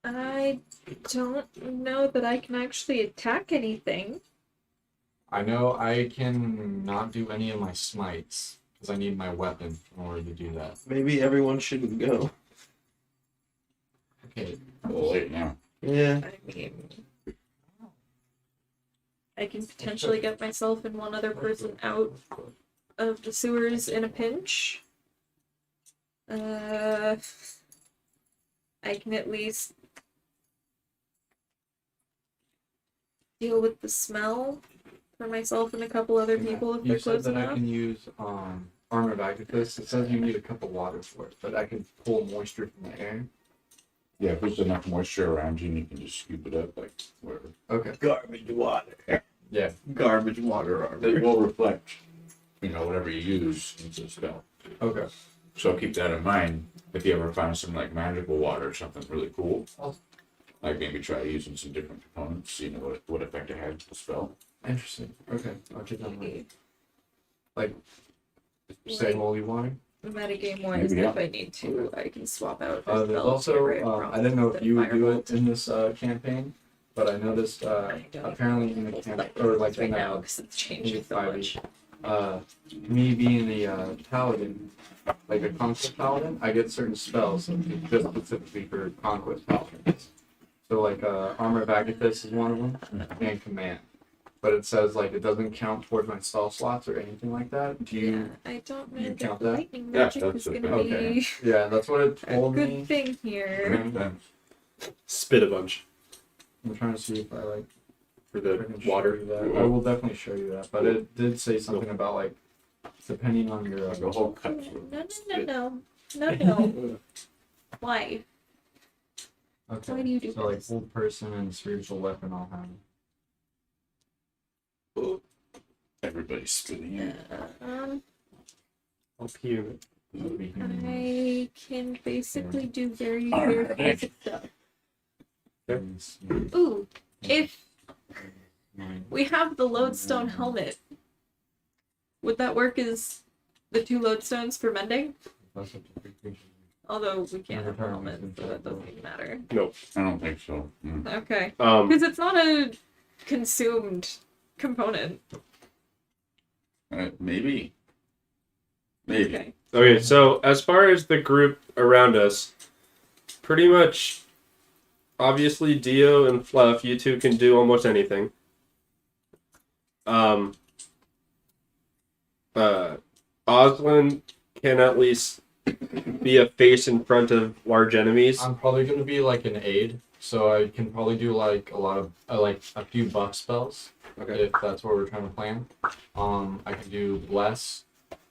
I don't know that I can actually attack anything. I know I can not do any of my smites because I need my weapon in order to do that. Maybe everyone shouldn't go. Okay. A little late now. Yeah. I mean, I can potentially get myself and one other person out of the sewers in a pinch. I can at least deal with the smell for myself and a couple other people if You they're said close that I enough. can use armored octopus. It says you need a cup of water for it, but I can pull moisture from the air. Yeah, if there's enough moisture around you, you can just scoop it up, like wherever. Okay. Garbage water. Yeah. Garbage water It armor. will reflect, whatever you use into the spell. Okay. So keep that in mind. If you ever find some like magical water or something really cool, like maybe try using some different components. What effect it has to the spell. Interesting. Okay. I'll keep that in mind. say holy water. Metagame wise, Maybe, yeah. if I need to, I can swap out. There's spells, also get rid of I didn't know if than you would do it Firebolt. in this campaign, but I noticed I don't apparently in the know camp what or like right in now because it's changing so 5e, much. me being the paladin, like a conquest paladin, I get certain spells just specifically for conquest paladins. So like armor of Agathis is one of them, and command. But it says like it doesn't count toward my spell slots or anything like that. Do you? Yeah, I don't know you that count that? lightning Yeah, magic that's is gonna okay. be Yeah, that's what it a told good me. thing here. Spit a bunch I'm trying to see if I like for I the can show water. you that. I will definitely show you that. But it did say something about like depending on your The whole cup. No. Why? okay. Why do you do so like this? old person and spiritual weapon all have. Everybody's spitting in. Up here. I can basically do very Alright. basic stuff. Ooh, if we have the lodestone helmet, would that work as the 2 lodestones for mending? Although we can't have a helmet, so that doesn't even matter. I don't think so. Okay. Um, Because it's not a consumed component. Maybe. Maybe. Okay. okay, so as far as the group around us, pretty much, obviously Dio and Fluff, you two can do almost anything. Oslin can at least be a face in front of large enemies. I'm probably gonna be like an aide, so I can probably do like a lot of like a few buff spells. Okay. If that's what we're trying to plan. I can do bless.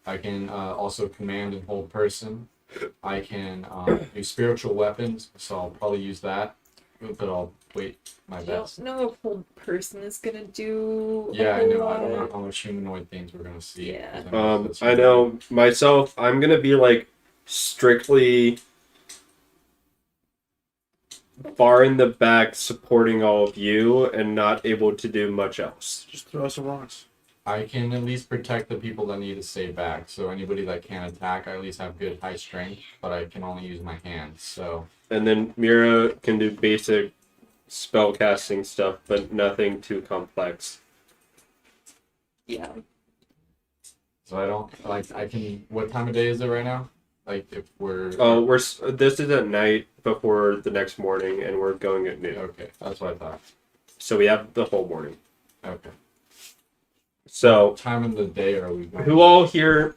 I can also command and hold person. I can do spiritual weapons, so I'll probably use that. But I'll wait my I best. don't know if whole person is gonna do. a Yeah, I whole know. I don't lot. know how much humanoid things we're gonna see. Yeah. 'cause that's I know myself, I'm gonna be like strictly far in the back supporting all of you and not able to do much else. Just throw some rocks. I can at least protect the people that need to stay back. So anybody that can't attack, I at least have good high strength, but I can only use my hands. So And then Mira can do basic spell casting stuff, but nothing too complex. Yeah. I don't like. I can. What time of day is it right now? Like if we're. Oh, this is at night before the next morning, and we're going at noon. Okay, that's what I thought. So we have the whole morning. Okay. So What time of the day are we going? who all here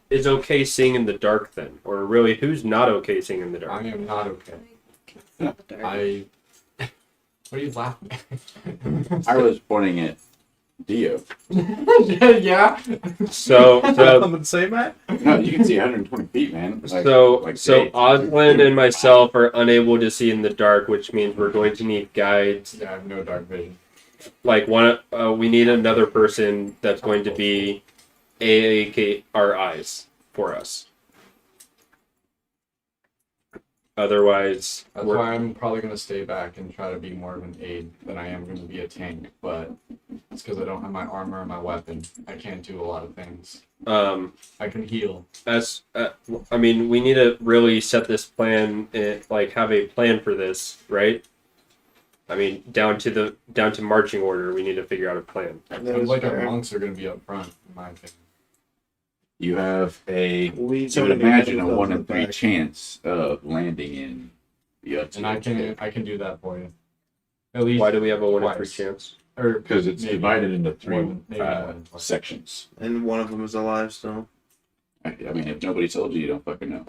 is okay seeing in the dark then? Or really, who's not okay seeing in the dark? I am not okay. can see the dark. I. What are you laughing at? I was pointing at Dio. yeah. So Something to say, Matt? No, you can see 120 feet, man. Like Dave. Oslin and myself are unable to see in the dark, which means we're going to need guides. Yeah, I have no dark vision. Like we need another person that's going to be AAK our eyes for us. Otherwise, That's why I'm probably gonna stay back and try to be more of an aide than I am gonna be a tank. But it's because I don't have my armor and my weapon. I can't do a lot of things. I can heal. I mean, we need to really set this plan, like have a plan for this, right? I mean, down to marching order, we need to figure out a plan. Sounds like our monks are gonna be up front, in my opinion. You have a, We you would somebody imagine, a goes 1 in in the 3 back. chance of landing in the And I can do that for you. At least. Why do we have a 1 in 3 twice. chance? Or Because it's maybe divided into 3 maybe more than twice. sections. And one of them is alive still. I mean, if nobody told you, you don't fucking know.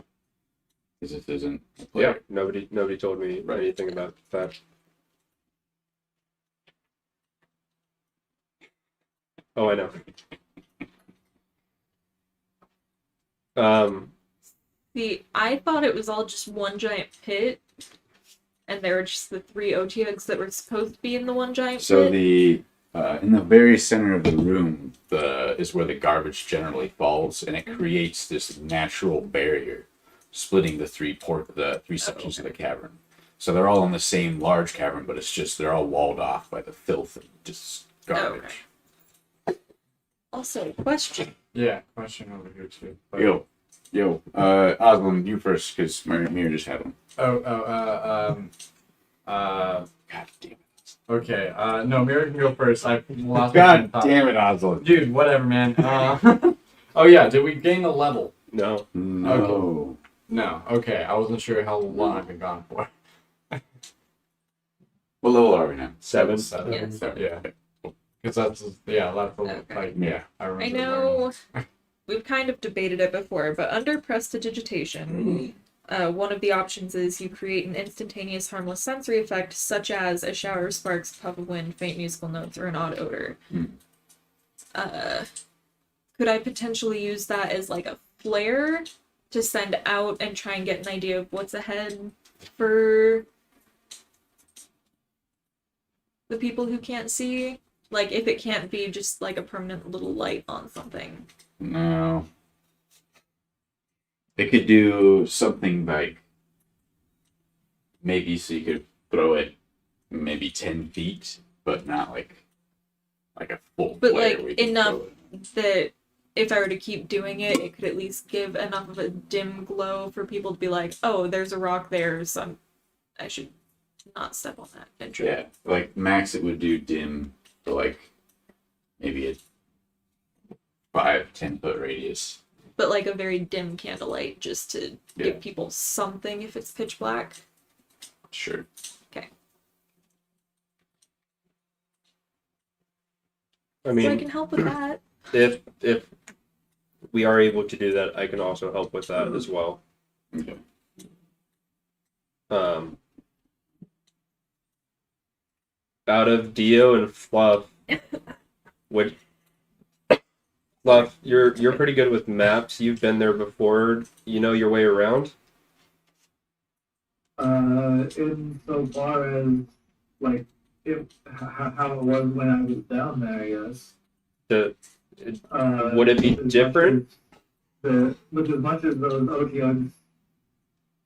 Because this isn't a Yeah, player. nobody told me Right. anything about that. Oh, I know. See, I thought it was all just one giant pit, and there were just the 3 OTX that were supposed to be in the one giant So pit. the in the very center of the room is where the garbage generally falls, and it creates this natural barrier, splitting the 3 sections of the cavern. So they're all in the same large cavern, but it's just they're all walled off by the filth and just garbage. Also, question. Yeah, question over here too. But- Osmond, you first, because Mir just had one. God damn it. Okay, no, Mira can go first. I lost my train God of thought. damn it, Osmond. Dude, whatever, man. Oh yeah, did we gain a level? No. No. No. Okay, I wasn't sure how long I've been gone for. What level are we now? 7. Seven. Yes. Yeah. Because that's the Okay. like yeah. I remember. I know we've kind of debated it before, but under prestidigitation, one of the options is you create an instantaneous harmless sensory effect, such as a shower of sparks, puff of wind, faint musical notes, or an odd odor. Could I potentially use that as like a flare to send out and try and get an idea of what's ahead for the people who can't see? Like, if it can't be just like a permanent little light on something. No. It could do something like maybe so you could throw it maybe 10 feet, but not like a full But flare like where you can enough throw it. that if I were to keep doing it, it could at least give enough of a dim glow for people to be like, oh, there's a rock there, so I should not step on that and trip. Yeah, like max it would do dim for like maybe a 5-10 foot radius. But like a very dim candlelight just to Yeah. give people something if it's pitch black. Sure. I So I mean, can help with that. if we are able to do that, I can also help with that as well. Okay. Out of Dio and Fluff, what? Fluff, you're pretty good with maps. You've been there before. You know your way around. In so far as like how it was when I was down there, yes. Would it be with as different? With as much as those OTOs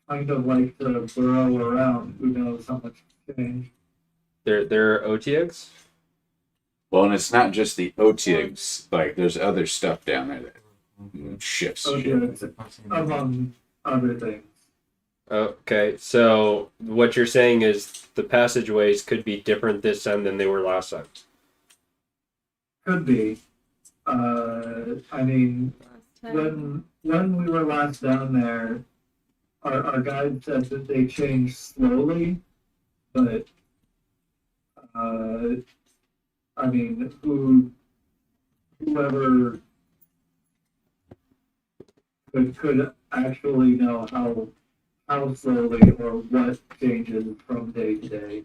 kind of like to burrow around, who knows how much change. There are OTX. Well, and it's not just the OTX, like there's other stuff down there that shifts. OTOs, among other things. Okay, so what you're saying is the passageways could be different this time than they were last time. Could be. I mean, when we were last down there, our guide said that they changed slowly, but I mean, whoever could actually know how slowly or what changes from day to day.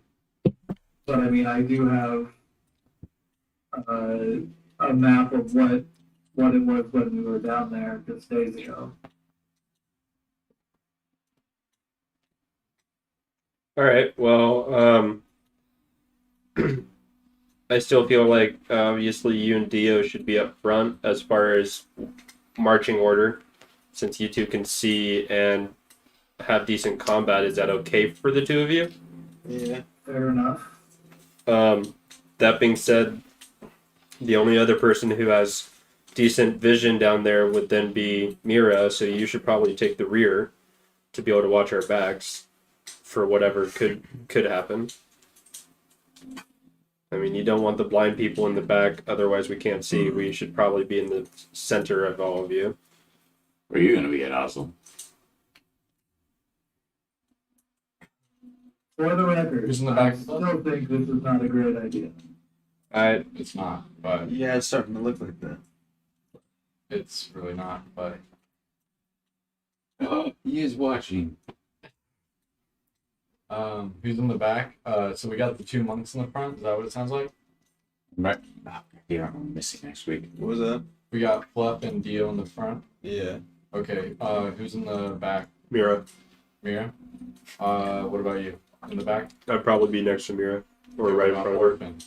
But I mean, I do have a map of what it was when we were down there just days ago. All right. Well, I still feel like obviously you and Dio should be up front as far as marching order, since you two can see and have decent combat. Is that okay for the two of you? Yeah. Fair enough. That being said, the only other person who has decent vision down there would then be Mira, so you should probably take the rear to be able to watch our backs for whatever could happen. I mean, you don't want the blind people in the back, otherwise we can't see. We should probably be in the center of all of you. Where are you going to be at, Oslo? For the record, Who's in the I back? still think this is not a great idea. It's not, but Yeah, it's starting to look like that. it's really not. But He is watching. who's in the back? So we got the two monks in the front. Is that what it sounds like? Right. Oh, yeah, I'm missing next week. What was that? We got Fluff and Dio in the front. Yeah. Okay. Who's in the back? Mira. Mira. What about you? In the back? I'd probably be next to Mira, or right in front of her. Orphan.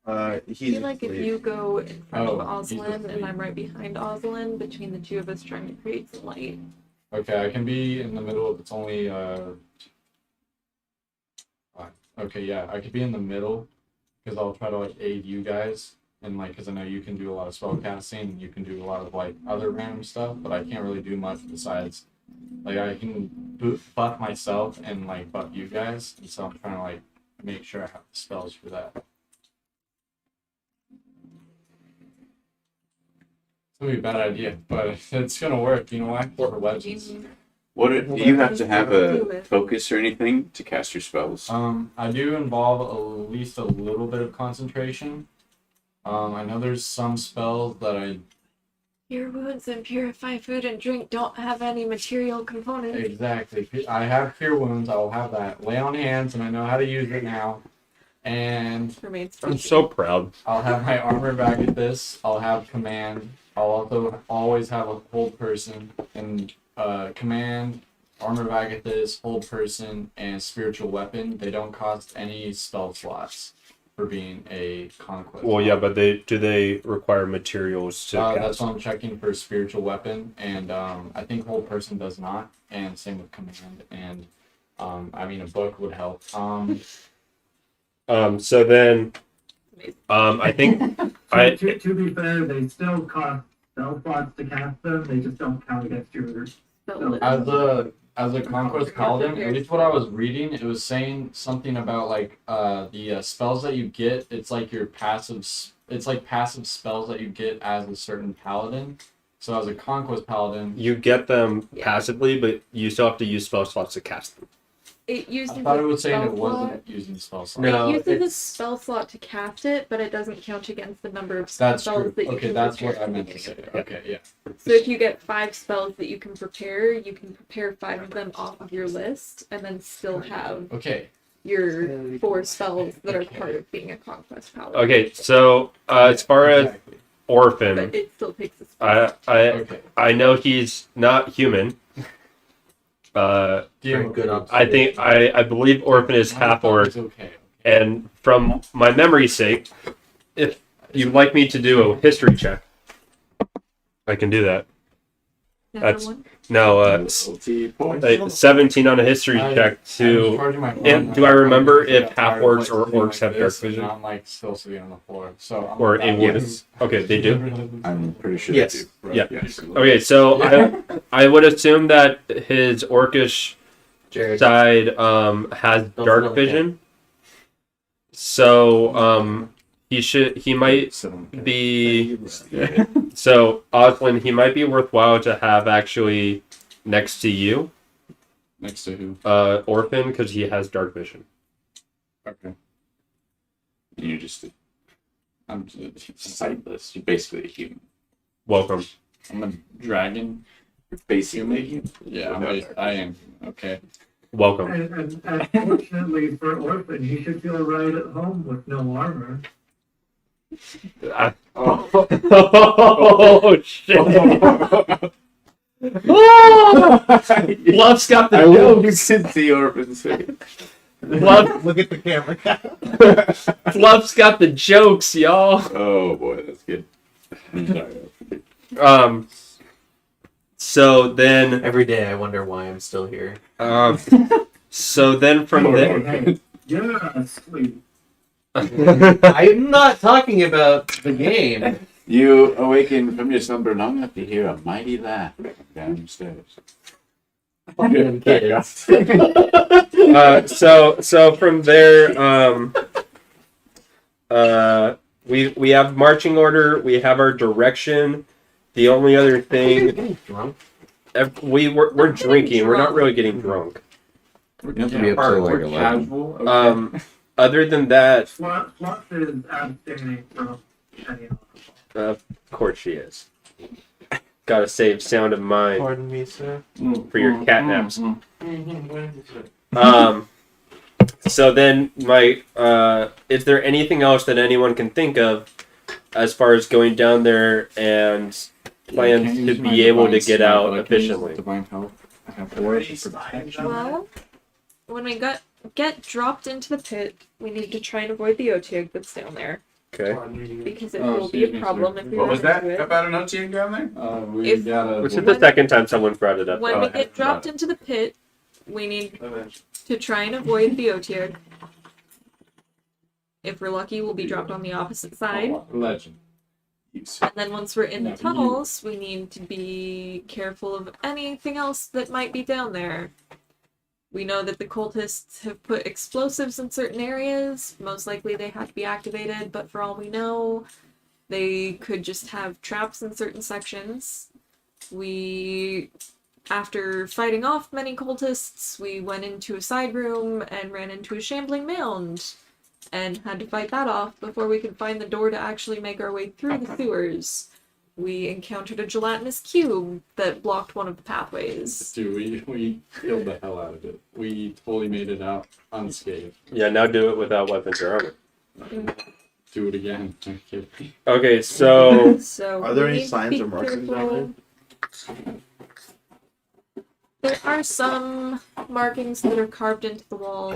I He's feel like if you go in front of Oh, he's Oslin and asleep. I'm right behind Oslin, between the two of us trying to create some light. Okay, I can be in the middle if it's only okay, yeah, I could be in the middle because I'll try to like aid you guys and like, because I know you can do a lot of spell casting, and you can do a lot of like other random stuff, but I can't really do much besides like I can buff myself and like buff you guys, and so I'm trying to like make sure I have the spells for that. It's gonna be a bad idea, but it's gonna work. You know why? For weapons. Do you have to have a focus or anything to cast your spells? I do involve at least a little bit of concentration. I know there's some spells that I Cure wounds and purify food and drink don't have any material components. exactly. I have cure wounds. I will have that. Lay on hands, and I know how to use it now. And Remains I'm so proud. I'll have my armor back at this. I'll have command. I'll also always have a hold person and command, armor bag at this, hold person, and spiritual weapon. They don't cost any spell slots for being a conquest. Well, yeah, but do they require materials to that's cast? what I'm checking for spiritual weapon, and I think hold person does not, and same with command. And I mean a book would help. So then, I think To be fair, they still cost spell slots to cast them. They just don't count against your. As a conquest paladin, at least what I was reading, it was saying something about like the spells that you get. It's like your passive. It's like passive spells that you get as a certain paladin. So as a conquest paladin, you get them passively, but you still have to use spell slots to cast them. It uses I thought it was saying spell it slot. wasn't using spell slots. No, It uses a it's- spell slot to cast it, but it doesn't count against the number of That's spells true. that you Okay, can that's prepare what I at the meant to beginning say. of it. Okay, yeah. So if you get 5 spells that you can prepare 5 of them off of your list, and then still have Okay. your 4 spells that are part of being a conquest paladin. Okay, so as far as Exactly. Orphan, But it still takes a spell. Okay. I know he's not human. Very good I believe Orphan is half orc, It's okay. and from my memory's sake, if you'd like me to do a history check, I can do that. Another that's- one? No, Multi points. 17 on a history check to. do I remember if half orcs or orcs have dark vision? I'm like still sitting on the floor, so I'm Or not a that woman. Yes. Okay, they do. I'm pretty sure Yes. they do. Yeah. Yes. Okay, so I would assume that his orcish Jared. side has Don't dark look vision. So he might be Yeah. so Oslin, he might be worthwhile to have actually next to you, Next to who? Orphan, because he has dark vision. Okay. You're just I'm sightless. You're basically a human. Welcome. I'm a dragon. You're basically a human. Yeah, I am. Okay. Welcome. And fortunately for Orphan, he should feel right at home with no armor. Oh shit! Bluff's got the I love you jokes. can see Orphan's face. Bluff, Look at the camera. Bluff's got the jokes, y'all. Oh boy, that's good. I'm sorry. So then, Every day I wonder why I'm still here. so then from there, Hey, you're asleep. I'm not talking about the game. You awaken from your slumber long enough to hear a mighty laugh downstairs. Fucking kids. so from there, we have marching order. We have our direction. The only other thing, Drunk? we're drinking. We're not really getting drunk. You have to be up till like 11. Casual. Okay. Other than that, Flux is abstaining from any alcohol. of course she is. Gotta save sound of mind Pardon me, sir. for your cat naps. Mm-hmm. So then is there anything else that anyone can think of as far as going down there and plans Can't to use my be able to divine get smite, out but I can use efficiently? Divine help. I have aura for protection. Well, when we get dropped into the pit, we need to try and avoid the Otiug that's down there, Okay. because it Oh, will be excuse a me, problem sir. if we What run was that into it. about an OTN down there? We If- gotta. This is the second time someone's brought it up. When Oh, we I get haven't dropped forgot. into the pit, we need to try and avoid the Otiug. If we're lucky, we'll be dropped on the opposite side. Oh, legend. And then once we're in the No, you- tunnels, we need to be careful of anything else that might be down there. We know that the cultists have put explosives in certain areas. Most likely they have to be activated, but for all we know, they could just have traps in certain sections. After fighting off many cultists, we went into a side room and ran into a shambling mound and had to fight that off before we could find the door to actually make our way through the sewers. We encountered a gelatinous cube that blocked one of the pathways. Dude, we killed the hell out of it. We totally made it out unscathed. Yeah, now do it without weapons or armor. Do it again. Okay. Okay, so So Are there we any need to signs be or markings careful. There are some markings that are carved into the wall.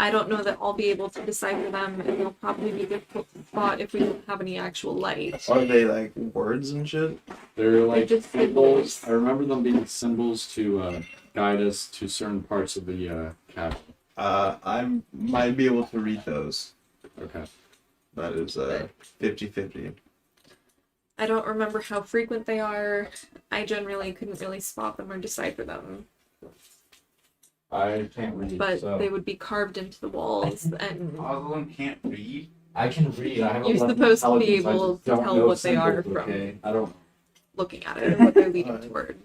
I don't know that I'll be able to decipher them, and they'll probably be difficult to spot if we don't have any actual light. Are they like words and shit? They're like just symbols. symbols. I remember them being symbols to guide us to certain parts of the cabin. I might be able to read those. Okay. That is 50-50. I don't remember how frequent they are. I generally couldn't really spot them or decipher them, I can't read. but so. they would be carved into the walls, and All of them can't read. I can read. I have You're supposed to be able to tell what they are from I don't. looking at it or what they're leading toward.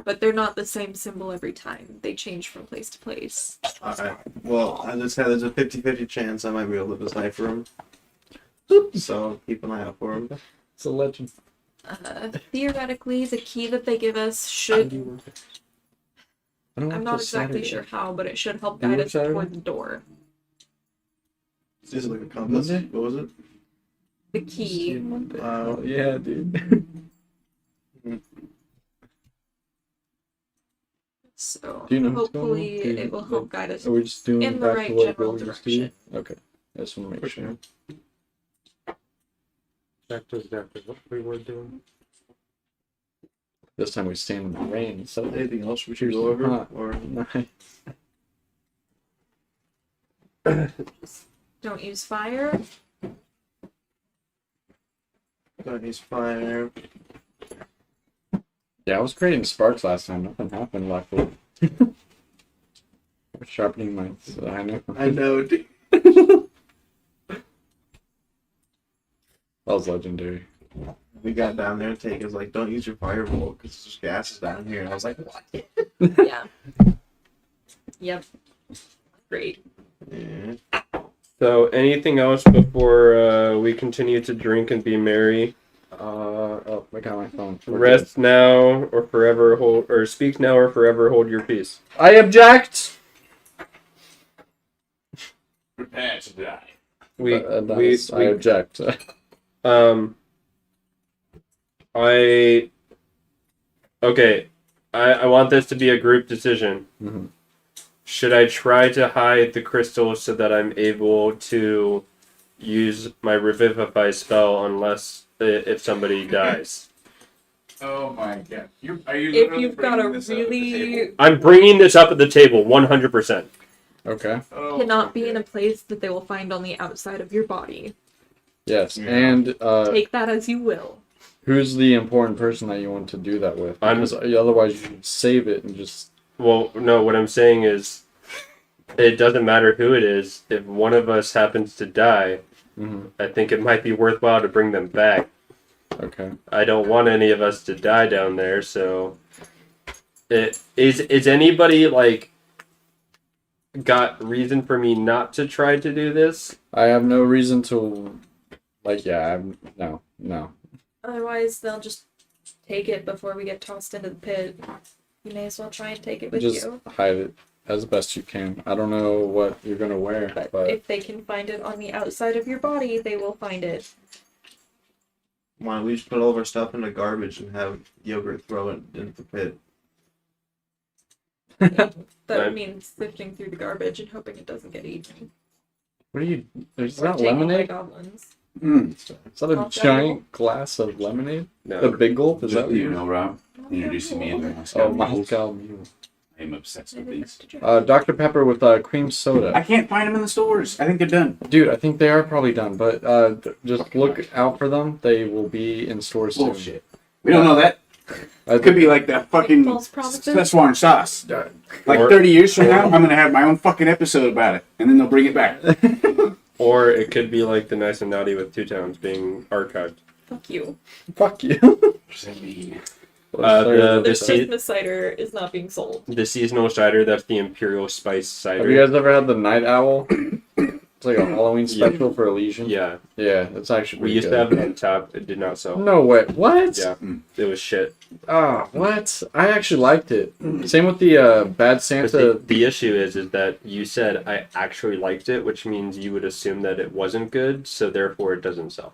But they're not the same symbol every time. They change from place to place. Alright. Well, I just said there's a 50-50 chance I might be able to decipher them. So keep an eye out for them. It's a legend. Theoretically, the key that they give us should. I'm not exactly sure how, but it should help Do you guide work us Saturday? toward the door. Is this like a compass? Monday? What was it? The key. Yeah, dude. So Do you know what's going on? hopefully Do you- it will help guide us Are we just doing in the back right to what general we used to do? direction. Okay. I just want to make sure. back to exactly what we were doing. This time we stand in the rain. So Anything else we should Here's go the over? hot. Or nice. Don't use fire. don't use fire. Yeah, I was creating sparks last time. Nothing happened, luckily. Sharpening my. I know. I know. Dude. That was legendary. We got down there and Take was like, don't use your firebolt because there's gases down here. And I was like, what? Yeah. Yep. Great. Yeah. So, anything else before we continue to drink and be merry? Oh, I got my phone. Rest now, or forever hold, or speak now, or forever hold your peace. I object. Prepare to die. I object. I want this to be a group decision. Mm-hmm. Should I try to hide the crystal so that I'm able to use my revivify spell unless if somebody dies? Oh my god. Are you If literally you've got a bringing this up at the really table? I'm bringing this up at the table 100%. Okay. Oh, cannot be in a okay. place that they will find on the outside of your body. Yes, Yeah. and Take that as you will. who's the important person that you want to do that with? I'm- Because otherwise, you should save it and just. Well, no, what I'm saying is it doesn't matter who it is. If one of us happens to die, Mhm. I think it might be worthwhile to bring them back. Okay. I don't want any of us to die down there, so is anybody like got reason for me not to try to do this? I have no reason to. Like, yeah, no. Otherwise, they'll just take it before we get tossed into the pit. You may as well try and take it with Just you. hide it as best you can. I don't know what you're gonna wear, but If they can find it on the outside of your body, they will find it. Why don't we just put all of our stuff in the garbage and have yogurt throw it into the pit? That Right. would mean sifting through the garbage and hoping it doesn't get eaten. what are you? Is Or that taken by lemonade? goblins. Is that a Moscow giant glass of lemonade? No. The big gulp? Is Just that so what you you know, Rob, introducing me to the Moscow Oh, Mule. Moscow Mule. I'm obsessed with these. Dr. Pepper with cream I soda. can't find them in the stores. I think they're done. Dude, I think they are probably done, but just look out for them. They will be in stores soon. Bullshit. We don't know that. I It could be like that fucking False promises. Szechuan sauce. Like Or- 30 years from now, I'm gonna have my own fucking episode about it, and then they'll bring it back. Or it could be like the Nice and Naughty with Two Towns being archived. Fuck you. Fuck you. What does that mean? The Their se- Christmas cider is not being sold. the seasonal cider, that's the Imperial Spice cider. Have you guys ever had the Night Owl? It's like a Halloween special for Elysian. Yeah, Yeah, it's actually we pretty used to good. have it on tap. It did not sell. No way. What? Yeah, it was shit. Ah, what? I actually liked it. Same with the Bad But Santa. the issue is that you said I actually liked it, which means you would assume that it wasn't good, so therefore it doesn't sell.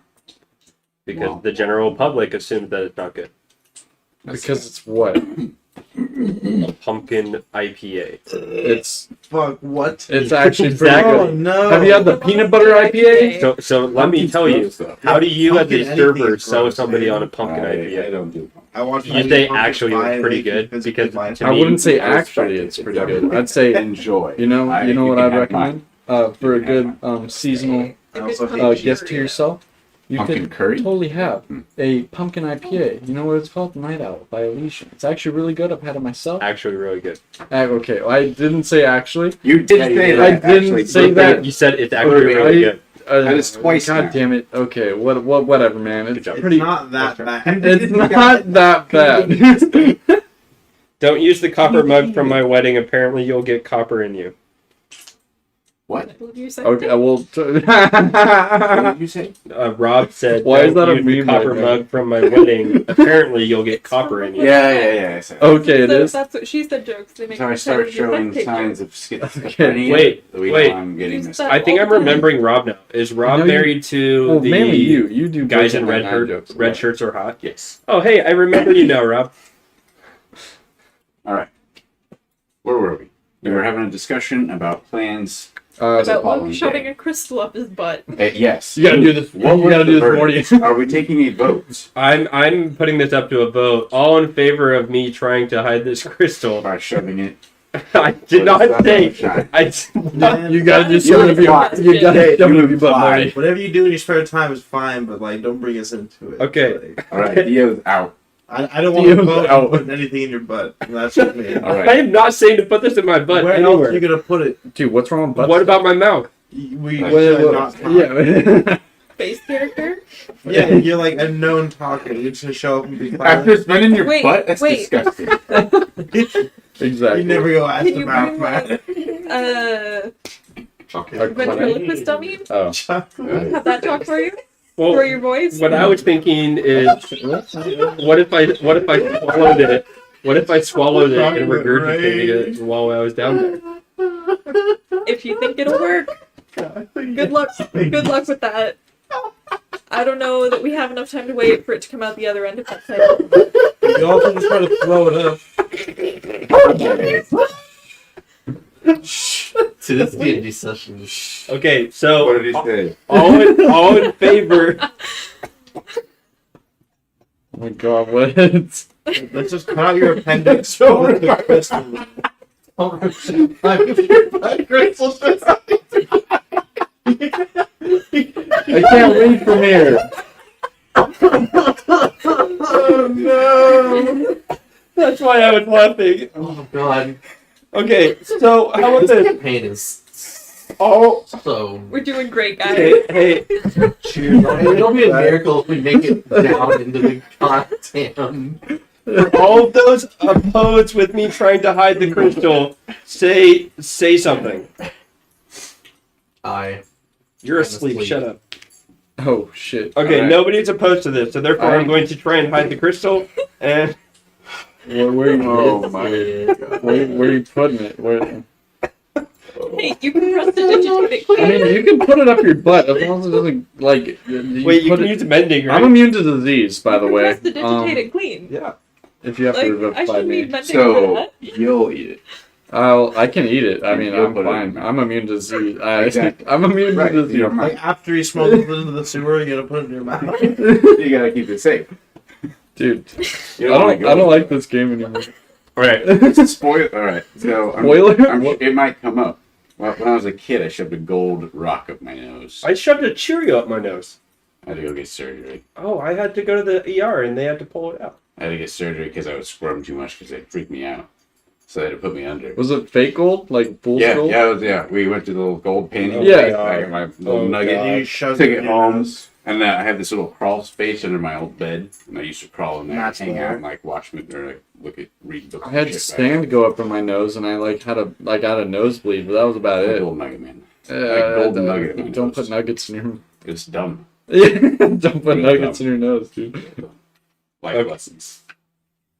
Because Wow. the general public assumes that it's not good. Because it's what? A pumpkin IPA. It's Fuck, what? it's actually Exactly. Oh, pretty good. no. Have you had the peanut butter IPA? So let me tell you, Stuff. how do you as Pumpkin a anything server is sell gross, somebody man. on a pumpkin I IPA? don't do I watched You say actually it was pretty good because to I me, wouldn't say I respect actually it. it's pretty good. I'd say enjoy. you know I- what can I'd have recommend for a good seasonal I also hate gift to yourself. You Pumpkin could curry? totally have Hmm. a pumpkin IPA. You know what it's called? Night Owl by Elysian. It's actually really good. I've had it myself. actually really good. Okay, well, I didn't say actually. You did Yeah, you say did. that. I didn't actually. say that. You said it's actually really good. That is twice God now. damn it. Okay, whatever, man. It's job. pretty. It's not that bad. It's not that bad. Don't use the copper mug from my wedding. Apparently, you'll get copper in you. What? I believe you said Okay, that. well. What did you say? Rob said, Why is "Don't that a use the meme right copper now? mug from my wedding. Apparently, you'll get copper in you." Yeah. I said. Okay, it So is. that's what she said. Jokes. They make So I me start sound showing like signs you. of schizophrenia. Wait, We wait. know I'm getting Use this. that. I think all I'm the time. remembering Rob now. Is Rob know you- married to Well, the mainly you. You do guys both in of my red nine jokes. red shirts are hot? Yes. Oh, hey, I remember you now, Rob. All right. Where were we? We were having a discussion about plans. About following Luke shoving day. a crystal up his butt. Yes. You gotta do this. What You was gotta the do this, verdict? Morty. Are we taking a vote I'm putting this up to a vote. All in favor of me trying to hide this crystal. by shoving it? I did What is not that say. shine? I did not. You gotta just You shove it up your. implied. You gotta Hey, shove it you up your butt, implied. Morty. Whatever you do in your spare time is fine, but like, don't bring us into it. Okay. Like, All right. Dio's out. I don't want to Dio's vote out. on putting anything in your butt. That's just me. All I right. am not saying to put this in my butt Where else anywhere. are you gonna put it? Dude, what's wrong with butt? What about my mouth? We Well, should not talk. Yeah. Face character. Yeah, you're like a known talker. You're just gonna show up and be After spinning your Wait, butt, that's wait. disgusting. Exactly. You never go ask Can the you mouth bring man. Okay. ventriloquist dummy? Oh. Have that talk for you? Well, For your voice? what I was thinking is, what if I swallowed it? What if I swallowed it and regurgitated it while I was down there? If you think it'll work, good luck. Good luck with that. I don't know that we have enough time to wait for it to come out the other end of that cycle. You also just try to throw it up. To this D&D session. Okay, so What did he say? all in favor. Oh my god, what? Let's just cut out your appendix. Show it my crystal. I can't read from here. Oh no! That's why I was laughing. Oh god, Okay, so how about this? pain is All so. We're doing great, guys. hey, Cheers. It'll be a miracle if we make it down into the goddamn. for all of those opposed with me trying to hide the crystal, say something. You're I'm asleep. asleep. Shut up. Oh shit. Okay, Alright. nobody's opposed to this, so therefore I'm Alright. going to try and hide the crystal. And Where you? Oh my Where you putting it? Where? Hey, you can press the digitate it I mean, you can put it up your butt as long as it doesn't like. wait, you put can it, use mending, right? I'm immune to disease, by the way. Press the digitate it clean. Yeah. If you have to Like, I revivify shouldn't be me, mending for So that. you'll eat it. I can eat it. I mean, You'll I'm put it fine. in. I'm immune to disease. Exactly. I'm immune Right, to disease. you're right. Like after he smuggled it into the sewer, you're gonna put it in your mouth. You gotta keep it safe. Dude, You don't wanna go. I don't like this game anymore. All right. Spoiler. All right. So Spoiler? it might come up. Well, when I was a kid, I shoved a gold rock up my nose. I shoved a Cheerio up my nose. I had to go get surgery. Oh, I had to go to the ER and they had to pull it out. I had to get surgery because I would squirm too much because it freaked me out. So they had to put me under. Was it fake gold? Like fool's Yeah, gold? yeah. We went to the little gold painting. Yeah. I got my little Oh, nugget. God. You shoved Took it it in your home. nose. And I have this little crawl space under my old bed, and I used to crawl in there, That's hang cool. out, and like watch me or like look at read books. I had and shit sand go up in my nose, and I like had a got a nosebleed, but that was about back. it. Gold nugget, man. golden nugget in my don't nose. put nuggets in your. It's dumb. Don't put Really nuggets dumb. in your nose, dude. Life Okay. lessons.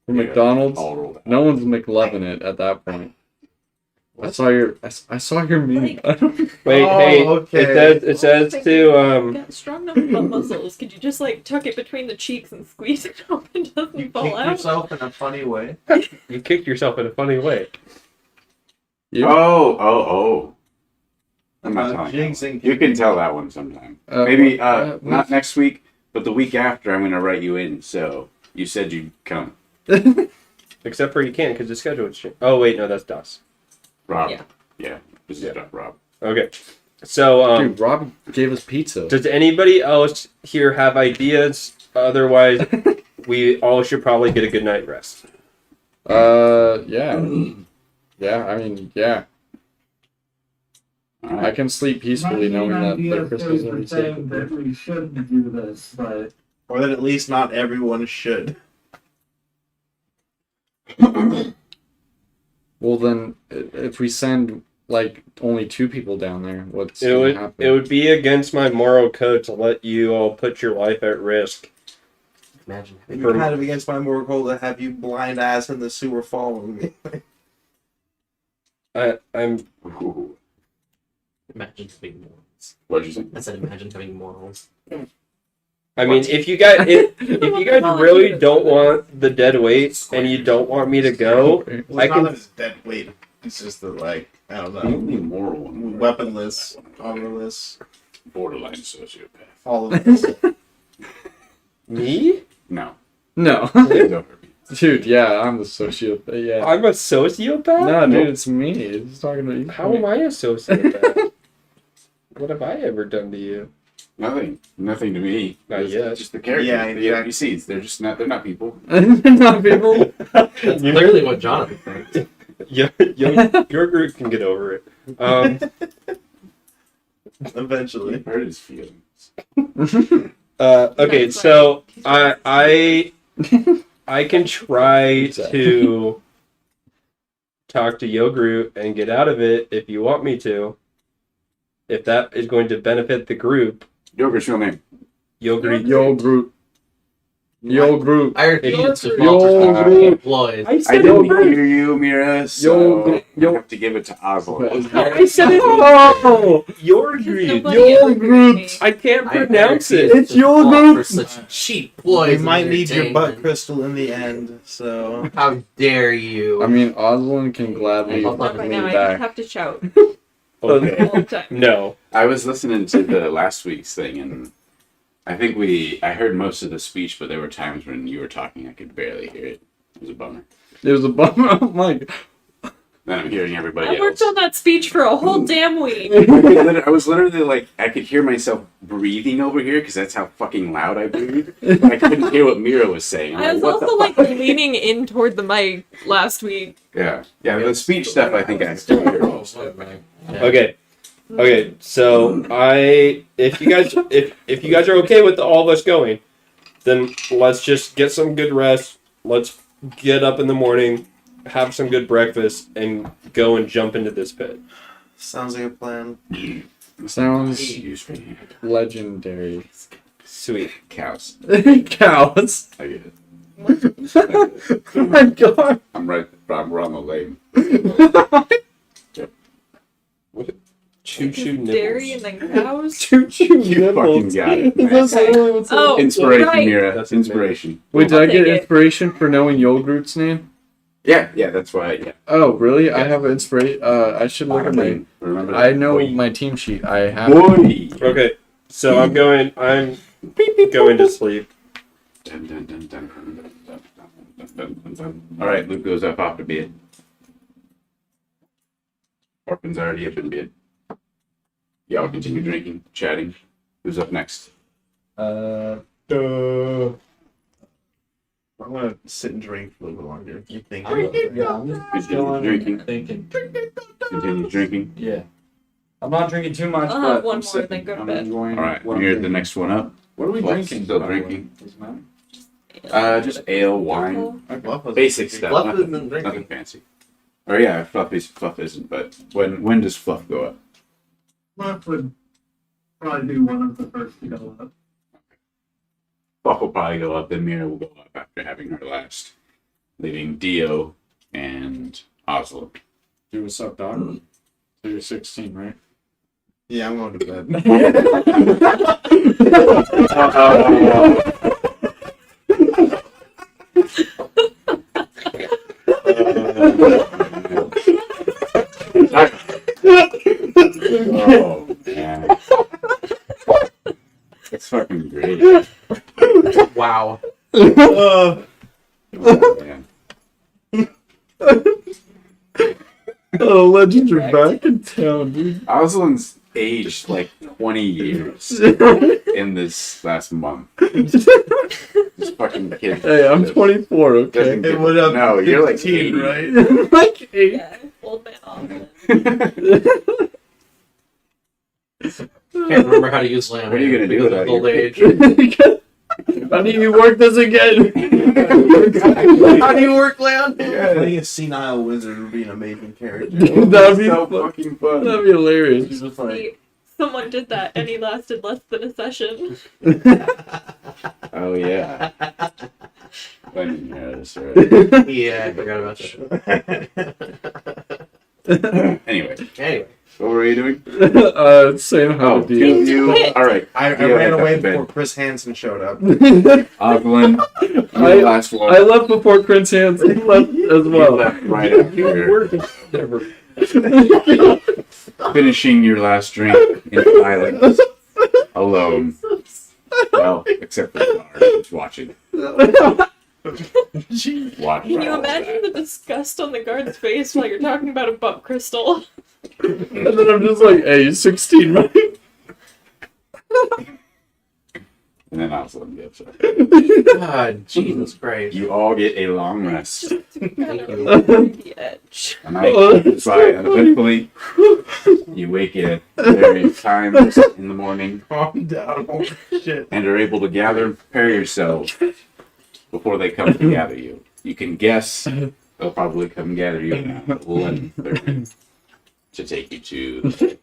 From Yeah, McDonald's, all rolled out. no one's McLovin' it at that point. I saw your meme. Like- Wait, Oh, hey, okay. it says to Got strong enough butt muscles. Could you just like tuck it between the cheeks and squeeze it up and it doesn't You fall kick out? yourself in a funny way. you kicked yourself in a funny way. You? Oh. I'm not telling you. Jinxing. You can tell that one sometime. Maybe not next week, but the week after I'm gonna write you in. So you said you'd come. Except for you can't because the schedule is changed. Oh wait, no, that's DOS. Rob. Yeah. Yeah. This Yeah. is Rob. Okay, so Dude, Rob gave us pizza. does anybody else here have ideas? Otherwise, we all should probably get a good night rest. Yeah. Yeah, I mean, yeah. All I right. can sleep peacefully My knowing main that idea the Christmas is is saying that we shouldn't do this, but Or that at least not everyone should. Well, then, if we send like only 2 people down there, what's It gonna would happen? it would be against my moral code to let you all put your life at risk. Imagine. It'd be kind of against my moral code to have you blind ass in the sewer following me. I'm Ooh. Imagine having morals. What'd you say? I said imagine having morals. I mean, if you guys if you guys really don't want the dead weight and you don't want me to go, Well, I it's not can- that it's dead weight. It's just that, like, I don't The know. only moral one. Weaponless, armorless, Borderline sociopath. all of this. me? No. No. It's over me. Dude, yeah, I'm the sociopath. Yeah. I'm a sociopath? No, dude, it's me. It's talking about you. How am I a sociopath? What have I ever done to you? Nothing. Nothing to me. Not It's yet. Just the characters. Yeah, The exactly. NPCs. They're just not. They're not people. Not people. That's clearly what Jonathan thinks. Your group can get over it. Eventually. Hurt his feelings. Okay, That's so right. I can try Exactly. to talk to Yo Groot and get out of it if you want me to. If that is going to benefit the group, Yogurt's real name. Yo Groot. Yo, Groot. Yo, Groot. I refuse to Yo, falter my Groot. employees. I I said didn't it. hear you, Mira. So Yo. I have to give it to Oswald. I said it. Oh, Your Because Groot. nobody Yo, ever heard Groot. me. I can't I pronounce refuse it. It's to your fall group. For such cheap We ploys. might and need your butt entertainment. crystal in the end, so. How dare you? I mean, Oswald can gladly Hold on, Not right lean now, I just back. have to shout Okay. all the time. No. I was listening to the last week's thing, and I think I heard most of the speech, but there were times when you were talking, I could barely hear it. It was a bummer. It was a bummer. I'm like, Then I'm hearing everybody I worked else. on that speech for a whole damn week. I was literally like, I could hear myself breathing over here because that's how fucking loud I breathe. But I couldn't hear what Mira was saying. I'm I was what the also like fuck? leaning in toward the mic last week. Yeah, the speech stuff. I think I still hear most of it. Okay, so if you guys are okay with all of us going, then let's just get some good rest. Let's get up in the morning, have some good breakfast, and go and jump into this pit. Sounds like a plan. sounds Excuse me. legendary. Sweet. Cows. Cows. I get it. Oh my god. I'm right. We're on the lane. Choo choo Dairy and nipples. then cows. Choo choo You fucking got it. That's literally what's up. Oh, Inspiration, right. Mira. That's Inspiration. Wait, did I I'll get take it. inspiration for knowing Yogurt's name? Yeah, that's why. Yeah. Oh, really? I have inspiration. I should look at my. Remember I that? know Boy. my team sheet. I have. Boy. Okay, so I'm going to sleep. Dun, dun, dun, dun, dun, dun, dun, dun, All right, Luke goes up off to bed. Orphan's already up in bed. Y'all continue drinking, chatting. Who's up next? I'm gonna sit and drink for a little bit longer. You think? I'm just Continue chilling, drinking. thinking. Continue drinking. Yeah. I'm not drinking too much, I'll but have one I'm more, sitting. then go to I'm bed. enjoying All right, what I'm you're the drinking. next one up. What are we Fluff's drinking? still by the way? drinking. Doesn't matter. Just ale, wine, Fluff wasn't basic drinking. stuff. Fluff Nothing, isn't drinking. nothing fancy. Or yeah, fluff isn't. But when does fluff go up? Fluff would probably be one of the first to go up. Fluff will probably go up. Then Mira will go up after having her last, leaving Dio and Oslo. Dude, what's up, dog? So you're 16, right? Yeah, I'm going to bed. Oh man, that's fucking great. Wow. Oh, man. Oh, legends are back in town, dude. Oslin's aged like 20 years in this last month. This fucking kid. Hey, I'm 24, doesn't okay? give- what up? No, you're like 15, 80. right? I'm like 8. Yeah, old man Austin. Can't remember how to use laminate. What are you gonna do because with of that? old age. I need you to work this again. How do you work, Leon? Yeah. Playing a senile wizard would be an amazing character. Dude, that'd be so fun. fucking fun. That'd be hilarious. He's just like, See, someone did that and he lasted less than a session. Oh yeah. When, yeah, that's right. Yeah, I forgot about that. Anyway, Anyway, what were you doing? Saying how Oh, to you, do. you. All right. I Dio ran heads up away to bed. before Chris Hansen showed up. Oglin, you were the last one. I left before Prince Hansen left as You well. left right after Never. finishing your last drink in silence, alone. Well, except for the guard who's watching. Watch. Can you imagine the disgust on the guard's face while you're talking about a bump crystal? And then I'm just like, hey, you're 16, right? And then I'll let you upset. God, Jesus Christ. You all get a long rest. Kind of the edge. The night goes by, and eventually you wake at various times in the morning Calm down. Holy shit. and are able to gather and prepare yourselves before they come to gather you. You can guess they'll probably come gather you around 11:30 to take you to.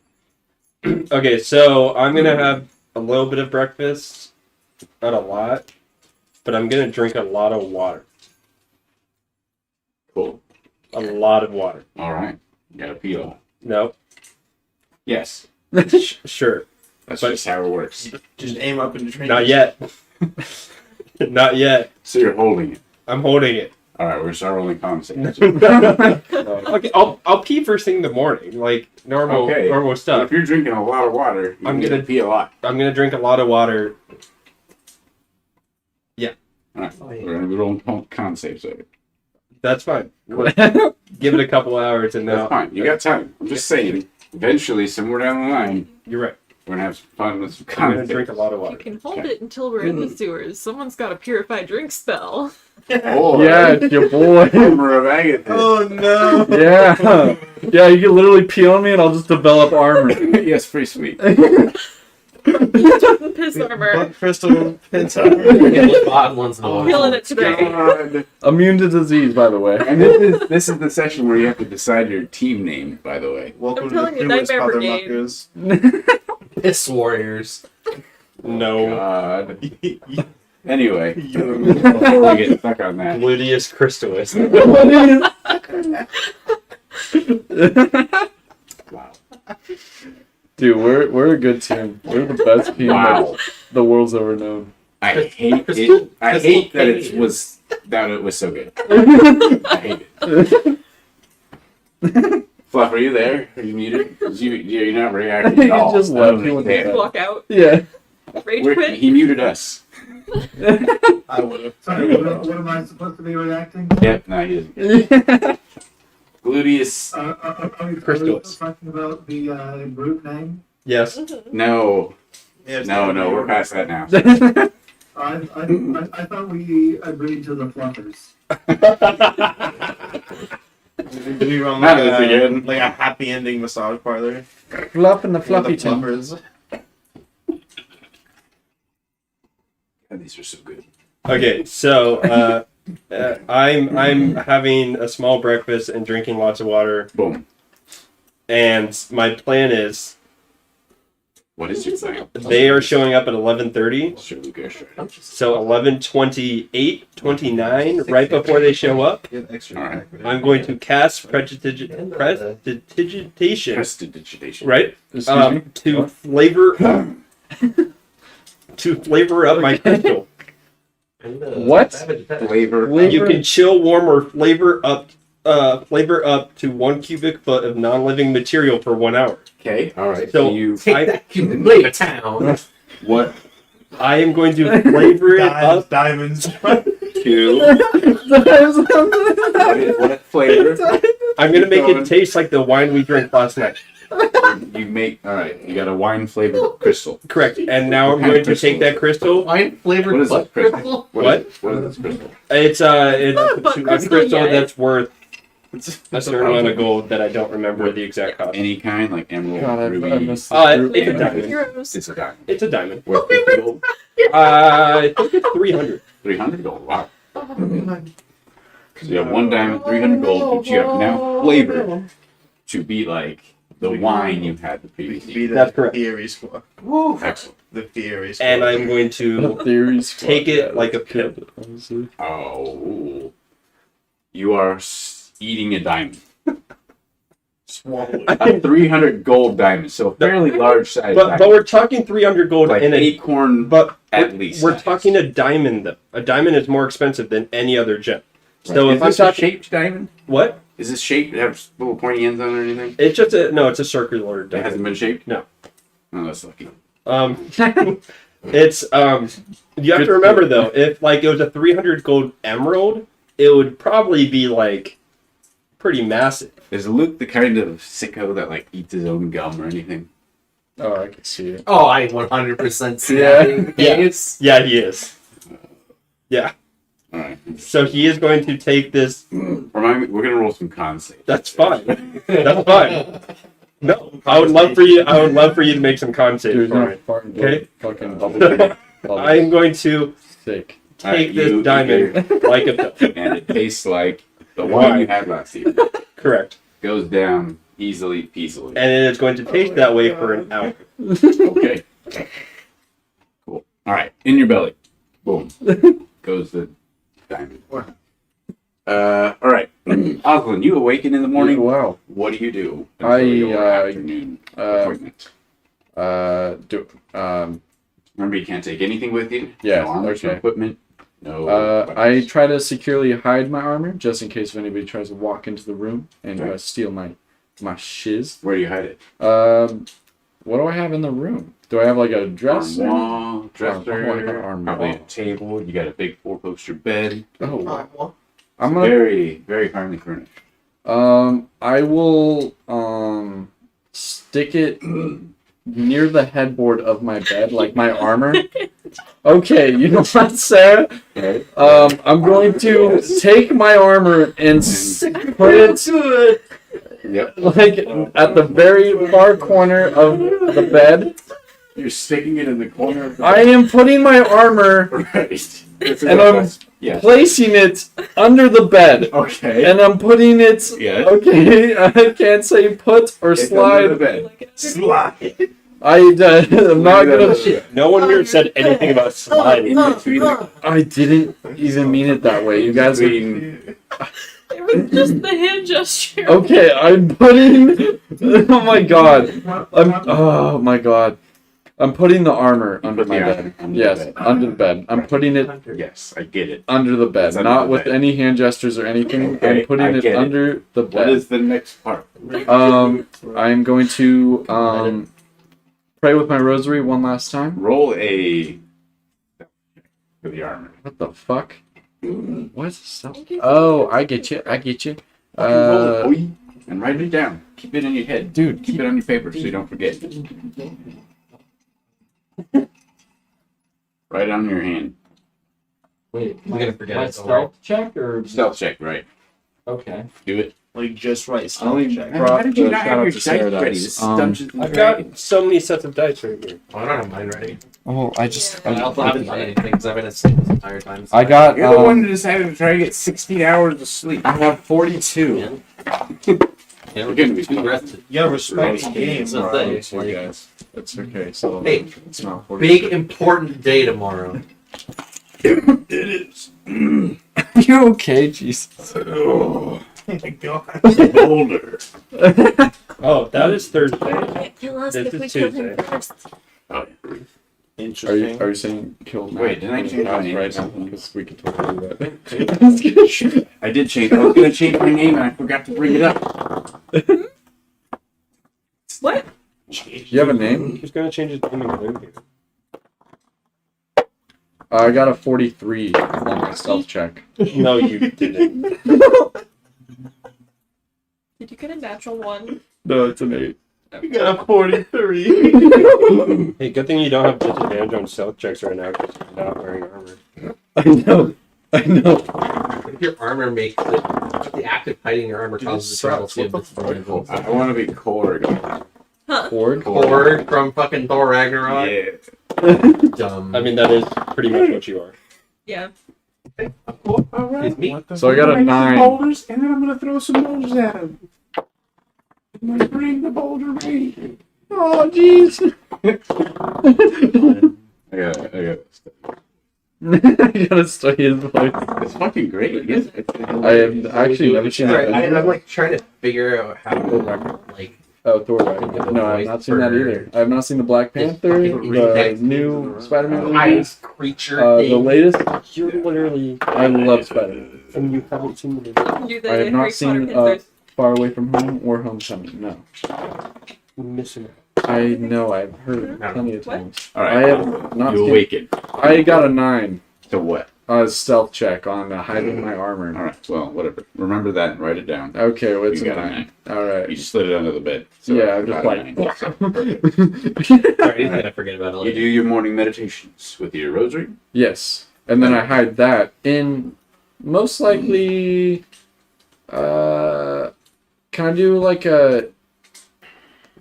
Okay, so I'm gonna have a little bit of breakfast, not a lot, but I'm gonna drink a lot of water. Cool. A lot of water. All right. You gotta peel. No, Yes. sure, That's But- just how it works. Just aim up and drink. not yet. Not yet. So you're holding it. I'm holding it. All right. We're start rolling concepts. Okay, I'll pee first thing in the morning, like normal Okay. normal But stuff. if you're drinking a lot of water, I'm you're gonna- pee a lot. I'm gonna drink a lot of water. All right. We're gonna be rolling con saves later. That's fine. Give it a couple hours and That's then fine. You got time. I'm just saying. Eventually, somewhere down the line, you're right. we're gonna have some fun with some I'm con gonna saves. drink a lot of You water. can hold it until we're in the sewers. Someone's got a purified drink spell. Or Yeah, it's your boy. armor of Agathis. Oh no. Yeah. Yeah, you can literally peel on me and I'll just develop armor. Yes, pretty sweet. Piss armor. Buck crystal pins out. Get those odd ones in a while. Feeling it today. God. Immune to disease, by the way. And this is the session where you have to decide your team name, by the way. Welcome I'm to the telling you, Clueless Nightmare Father Brigade. Muckers. Piss warriors. No. God. Anyway, before we get stuck on that, Gluteus Christus. wow. Dude, we're a good team. We're the best team Wow. that the world's ever known. I hate Crystal- it. I Crystal hate that Cave. it was so good. I hate it. Fluff, are you there? Are you muted? 'Cause you're not reacting at all. He just I left. don't He went understand. to Walk out. Yeah. Rage We're- quit. He muted us. I would have. Sorry, what am I supposed to be reacting? Yep, no, he doesn't. Gluteus. Are we Crystal. still talking about the group name? Yes. No, Yeah, it's no, not no, me. we're past that now. I thought we agreed to the fluffers. Do we run Not like this again. a happy ending massage parlor? Fluff and the With fluffy the tongue. fluffers. God, these are so good. Okay, so I'm having a small breakfast and drinking lots of water, Boom. and my plan is What is your plan? they are showing up at 11:30. Sure, Lucas. So 11:28, 29, right before they show up, Get extra All right. back there. I'm going to cast prestidigitation, Prestidigitation. right? Excuse me? To flavor to flavor up my crystal. What? Flavor. You can chill, warm, or flavor up to 1 cubic foot of non-living material for 1 hour. Okay. All right. So you. Leave a town. What? I am going to flavor it up Diamonds. To. What flavor? I'm going to make it taste like the wine we drank last night. You make. All right. You got a wine flavored crystal. Correct. And now What I'm kind going of to take that crystal. Wine flavored What is butt this crystal? crystal? What? What is this crystal? It's Not butt a crystal crystal yet. that's worth a certain amount of gold that I don't remember the exact cost. Any kind, like emerald, God, I ruby. missed It's a diamond. Heroes. It's a diamond. It's a diamond. Worth 50 gold. I think it's 300. 300 gold. Wow. So you have 1 diamond, 300 gold, which you have now flavored to be like the wine you had the previous Be year. the That's correct. Theory squad. Excellent. The theory squad. And I'm going to Theories. take it like a pill. Honestly. Oh. You are eating a diamond. swallow A 300 gold diamond, so a fairly large size But diamond. we're talking 300 gold Like in a acorn but at we're, least. we're size. talking a diamond though. A diamond is more expensive than any other gem. So Right. if I'm Is this a talking shaped diamond? what? Is this shaped? Have little pointy ends on it or anything? It's just it's a circular It diamond. hasn't been shaped? No. Oh, that's lucky. It's you have Good to remember though, if like it was a 300 gold emerald, it would probably be like pretty massive. Is Luke the kind of sicko that like eats his own gum or anything? Oh, I can see it. Oh, I 100% see Yeah. that. Yeah. It's Yeah, he is. Yeah. All right. So he is going to take this. Remind me, we're gonna roll some cons saves. That's fine. That's fine. No, I would love for you. I would love for you to make some con saves Dude, for no, me. fucking Okay. fucking bubble. I'm going to Sick. All right, take this you diamond like a pill. and it tastes like the wine you had last year. Correct. Goes down easily, peasily. And it is going to taste that way for an hour. Okay. Cool. All right, in your belly. Boom. Goes the diamond. All right. Oswald, you awaken in the morning. Wow. What do you do? I, until your uh, afternoon uh, appointment. Remember, you can't take anything with you. Yeah, No armor, no okay. equipment. No. I weapons. try to securely hide my armor just in case if anybody tries to walk into the room and Okay. steal my shiz. Where do you hide it? What do I have in the room? Do I have like a dresser? Armoire, dresser, Like an armoire. probably a table. You got a big 4-poster bed. Oh, wow. well, I'm gonna. Very, very finely furnished. I will stick it near the headboard of my bed, like my armor. Okay, you know what, Sarah? Okay. I'm going to take my armor and put it Yep. like at the very far corner of the bed. You're sticking it in the corner of the I am putting my armor, Right. and I'm Yes. placing it under the bed. Okay. And I'm putting it. Yes. Okay, I can't say put or It's under the slide. bed. Slide. I'm not gonna. No one here said anything about sliding. In between the I didn't even mean it that way. You guys. between. It was just the hand gesture. Okay, I'm putting. Oh my god. Oh my god. I'm putting the armor You under put my the bed. armor under the Yes, bed. under the bed. I'm putting it Yes, I get it. under the bed, It's under not the with bed. any hand gestures or anything. Okay, I'm putting I it get it. under the What bed. is the next part? I'm going to pray with my rosary one last time. Roll a for the armor. What the fuck? What's stealth? Oh, I get you. I get you. Roll it, boy, and write it down. Keep it in your head. Dude, Keep it on your paper so you don't forget. Write it on your hand. wait. I'm gonna forget my it, don't stealth check or Stealth check, right? okay. Do it. Like just right. I Stealth only check. brought How did you the not shout have out your to dice Sarah ready? dice. This is Dungeons and I've Dragons. got so many sets of dice right here. Oh, I don't have mine ready. Oh, I just. Yeah. I also haven't done anything because I've been asleep this entire time. so I got. You're the one who decided to try to get 16 hours of sleep. I have 42. Yeah, You're we're gonna be too fine. rested. Yeah, respect the Right. game. That's the Right, thing. you Like, guys. It's okay. So Hey, it's not big 42. important day tomorrow. It is. You okay, Jesus? Oh, Oh my god. boulder. Oh, that is Thursday. Can't kill us This if is we kill him Tuesday. first. Oh, Interesting. Are you saying killed Wait, didn't I change my name? right now? Because we could totally do that. I did change. I was gonna change my name and I forgot to bring it up. What? You have a name? He's gonna change his name in the movie. I got a 43 on my stealth check. No, you didn't. Did you get a natural one? No, it's an 8. You got a 43. Hey, good thing you don't have disadvantage on stealth checks right now because you're not wearing armor. I know. I know. What if your armor makes it? The act of hiding your armor Dude, causes this the travel sucks. What to the fuck? I want to be Korg. Cord? Korg from fucking Thor Ragnarok. Yeah. Dumb. I mean, that is pretty much what you are. Yeah. All right. It's me. So I got a 9. Boulders, and then I'm gonna throw some boulders at him. I'm gonna bring the boulder rain. Oh, jeez. I got. I gotta study his voice. It's fucking great. I have actually never seen Sorry, that. I'm like trying to figure out how to like. Oh, Thor Ragnarok. No, I've not seen that either. I've not seen the Black Panther, fucking the remix. new Spider-Man movie, Highest creature the thing. latest. You're literally, I love Spider-Man. and you haven't seen the Do I have the not Harry Potter seen Panthers. Far Away from Home or Homecoming. No, missing it. I know. I've heard it plenty of What? times. All I right. have not You seen. awaken. I got a 9 To what? stealth check on hiding my armor. All right. Well, whatever. Remember that and write it down. Okay, what's You a got a 9? All right. You slid it under the bed. So Yeah, I'm about just a like. 9. So, Sorry, I forget about it. you do your morning meditations with your rosary. Yes, and then I hide that in most likely. Can I do like a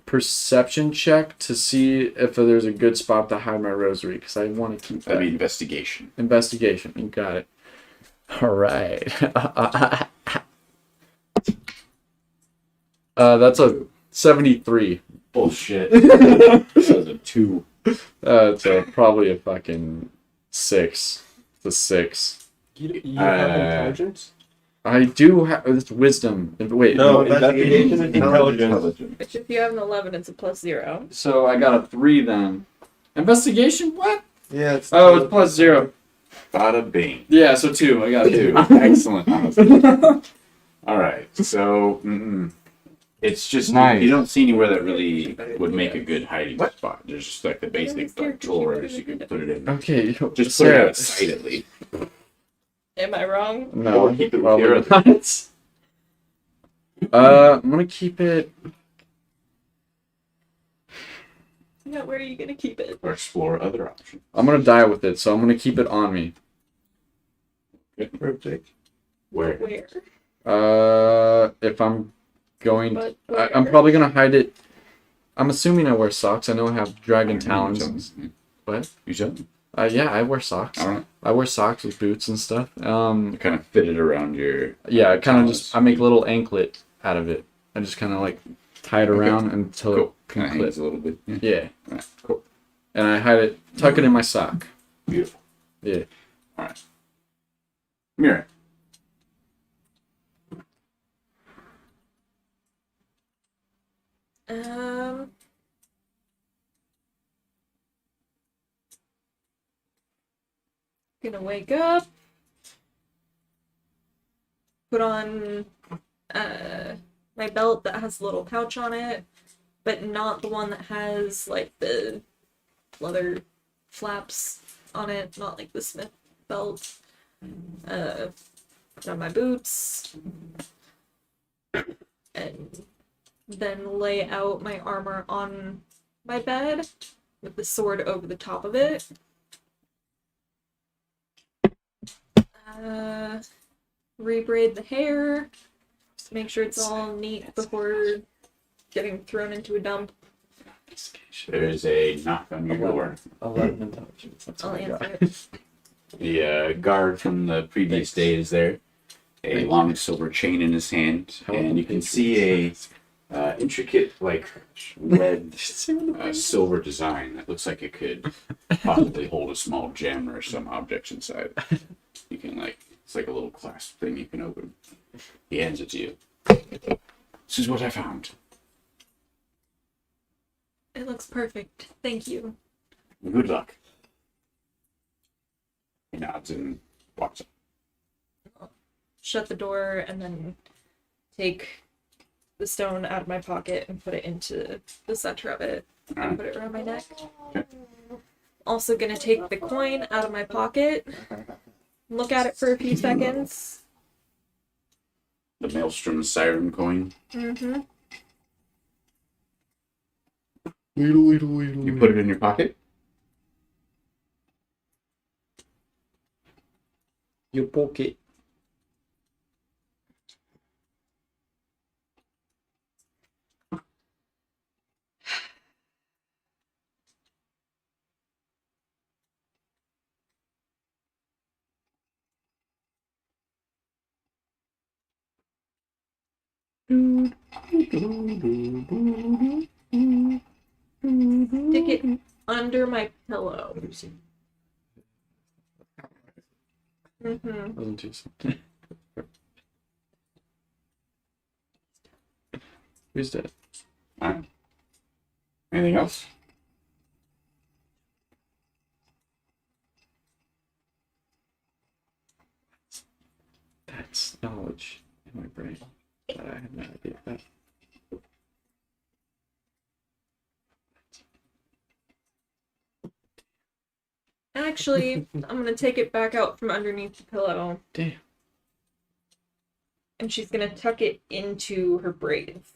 perception check to see if there's a good spot to hide my rosary? Because I want to keep that. That'd be investigation. Investigation. You got it. All right. That's a 73. Bullshit. That was a 2. It's probably a fucking 6. It's a 6. You have intelligence? I do have it's wisdom. Wait, No, investigation investigation is is intelligence. Which if you have an 11, it's a +0. So I got a 3 then. Investigation? What? Yeah, it's Oh, it's +0. Bada bing. Yeah, so 2. I got 2. Excellent. All right. So it's just Nice. you don't see anywhere that really would make a good hiding spot. There's just like the basic like, drawers you can put it in. Okay, Just put it Sarah. out of sight at least. Am I wrong? No, Or keep it with probably your not. I'm gonna keep it. Yeah, where are you gonna keep it? Or explore other options. I'm gonna die with it, so I'm gonna keep it on me. Good. Where? Where? If I'm going, But I'm probably gonna hide it. I'm assuming I wear socks. I know I have dragon talons. What? You said? Yeah, I wear socks. I don't know. I wear socks with boots and stuff. You kind of fit it around your. Yeah, I kind of talons. just I make a little anklet out of it. I just kind of like tie it around until Cool. it Kind of can hangs clip. a little bit. Yeah. Yeah, Alright, cool. and I hide it, tuck it in my sock. Beautiful. Yeah. All right. Mira. Um. Gonna wake up. Put on my belt that has a little pouch on it, but not the one that has like the leather flaps on it, not like the Smith belt, put on my boots, and then lay out my armor on my bed with the sword over the top of it. Rebraid the hair, make sure it's all neat before getting thrown into a dump. There is a knock on your door. 11 intelligence. That's I'll what I got. answer it. The guard from the previous day is there, a long silver chain in his hand, and you can see a intricate, like red silver design that looks like it could possibly hold a small gem or some objects inside. You can it's like a little clasp thing you can open. He hands it to you. This is what I found. It looks perfect. Thank you. Good luck. He nods and walks up. Shut the door and then take the stone out of my pocket and put it into the center of it and put it around my neck. Okay. Also gonna take the coin out of my pocket, look at it for a few seconds. The Maelstrom Siren coin. Mm-hmm. You put it in your pocket? Your pocket. Stick it under my pillow. Mm-hmm. Wasn't too Who's dead? Alright. Anything else? That's knowledge in my brain that I had no idea about. Actually, I'm gonna take it back out from underneath the pillow. Damn. And she's gonna tuck it into her braids.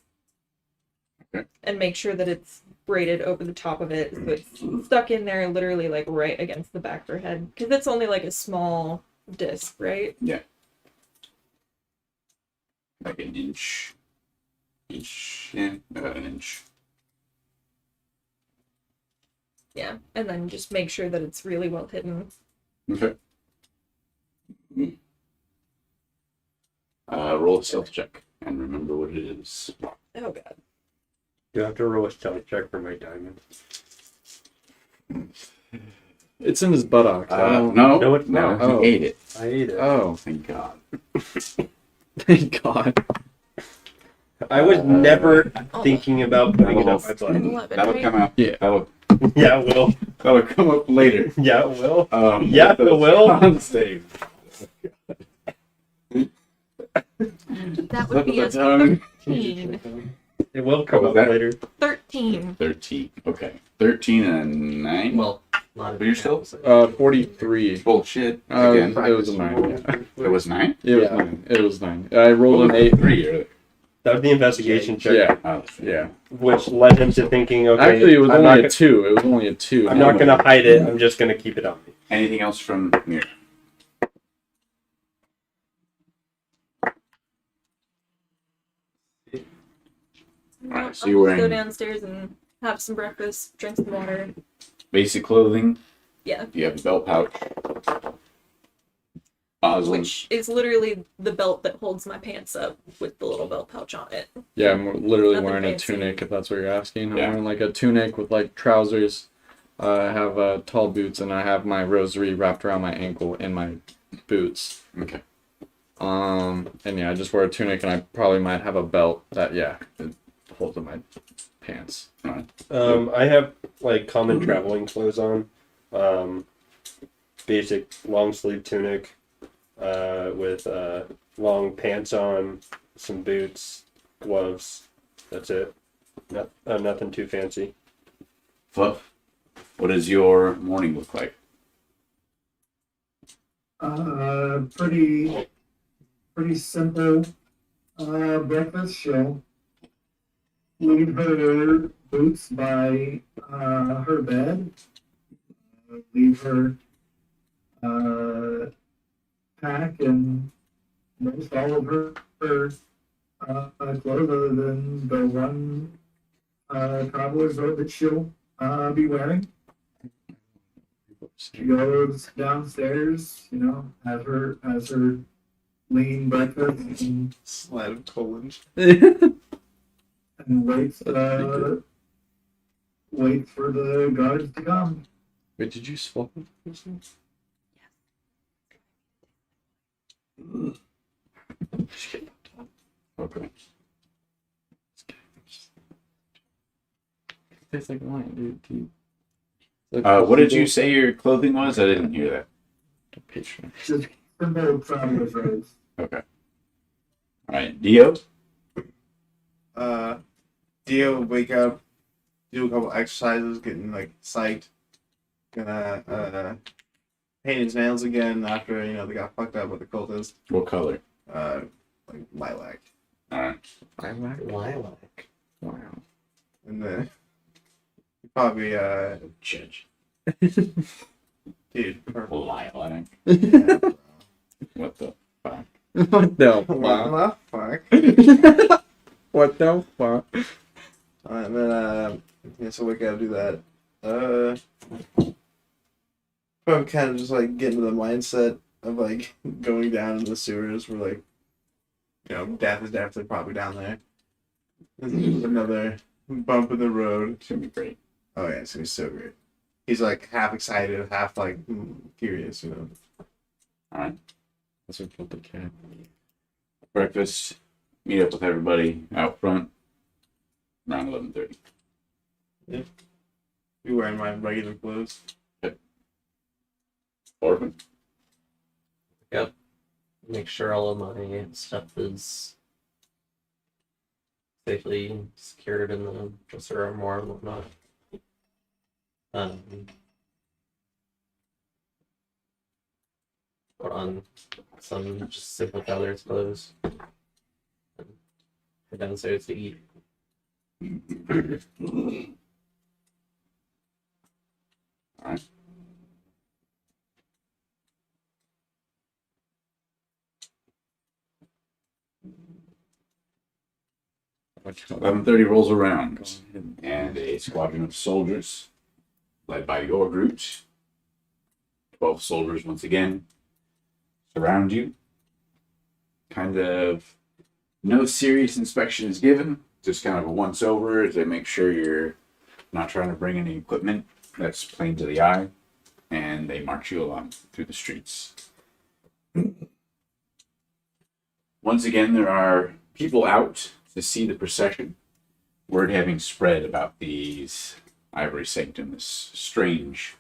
Okay. And make sure that it's braided over the top of it, so it's stuck in there literally like right against the back of her head. Because it's only like a small disc, right? Yeah. Like an inch. Yeah, about an inch. Yeah. And then just make sure that it's really well hidden. Okay. Roll a stealth check and remember what it is. Oh god. Do I have to roll a stealth check for my diamond? It's in his buttocks. No, No, it's not. Oh. He ate it. I ate it. Oh, Thank God. thank God. I was never thinking about putting it up my butt. 11, That'll right? come out. Yeah. Yeah, it will. That'll come up later. Yeah, it will. Yeah, it will. On stage. That would be a Tongue. 13. It will come What up was that? later. 13. 13. Okay. 13 and a 9. Well, But you're still 43. bullshit. Again. It was a 9. Yeah. It was 9? It was Yeah. 9. It was 9. I rolled an 8. 3 earlier. That was the investigation check, Yeah. Oh, Yeah. which led him to thinking, okay, Actually, it was I'm only not a 2. It was only a 2. I'm not going to hide it. I'm just going to keep it on me. Anything else from Mir? Alright, so I'll you're just go wearing downstairs and have some breakfast, drink some water. basic clothing. Yeah. You have a belt pouch. Nozzles. Which is literally the belt that holds my pants up with the little belt pouch on it. Yeah, I'm literally Nothing wearing a fancy. tunic, if that's what you're asking. I'm Yeah. wearing like a tunic with like trousers. I have tall boots, and I have my rosary wrapped around my ankle in my boots. Okay. And yeah, I just wear a tunic, and I probably might have a belt that it holds in my pants. I have like common traveling clothes on. Basic long sleeve tunic with long pants on, some boots, gloves. That's it. Nothing too fancy. Fluff, what does your morning look like? Pretty simple breakfast. She'll leave her boots by her bed. Leave her pack and most all of her clothes other than the one cobbler's robe that she'll be wearing. She goes downstairs, has her lean breakfast and Slide of colon. waits waits for the guards to come. Wait, did you swap it? Okay. Tastes like wine, dude. What did you say your clothing was? I didn't hear that. Patron. Just simple traveler's robes. Okay. All right, Dio. Dio wake up, do a couple exercises, getting like psyched. Gonna paint his nails again after they got fucked up with the cultist. What color? Like lilac. All right. Lilac. Wow. And then probably Judge. dude, purple. Lilac. Yeah, bro. What the fuck? What the What fuck? the fuck? What the fuck? And then so wake up, do that. I'm kind of just like getting into the mindset of like going down in the sewers where like death is definitely probably down there. This is another bump in the road. It's gonna be great. Oh yeah, it's gonna be so great. He's like half excited, half like curious, All right. That's what killed the cat. Breakfast. Meet up with everybody out front. Around 11:30. Be wearing my regular clothes. Orphan. Make sure all of my stuff is safely secured in the dresser armoire and whatnot. Put on some just simple traveler's clothes. And head downstairs to eat. All right. What you 11:30 rolls around, and a squadron of soldiers, led by your groups, 12 soldiers once again, surround you. Kind of no serious inspection is given, just kind of a once over as they make sure you're not trying to bring any equipment that's plain to the eye, and they march you along through the streets. Once again, there are people out to see the procession. Word having spread about these Ivory Sanctum, this strange,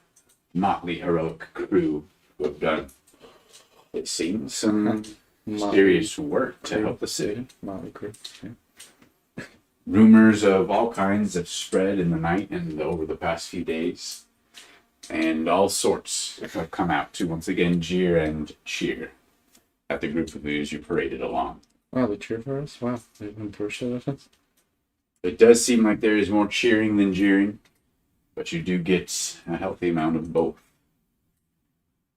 motley, heroic crew who have done, it seems, some mysterious work to help the city. Motley Crue. Yeah. Rumors of all kinds have spread in the night and over the past few days, and all sorts have come out to once again jeer and cheer at the group of those you paraded along. Wow, they cheer for us? Wow, they went through shit with us? It does seem like there is more cheering than jeering, but you do get a healthy amount of both,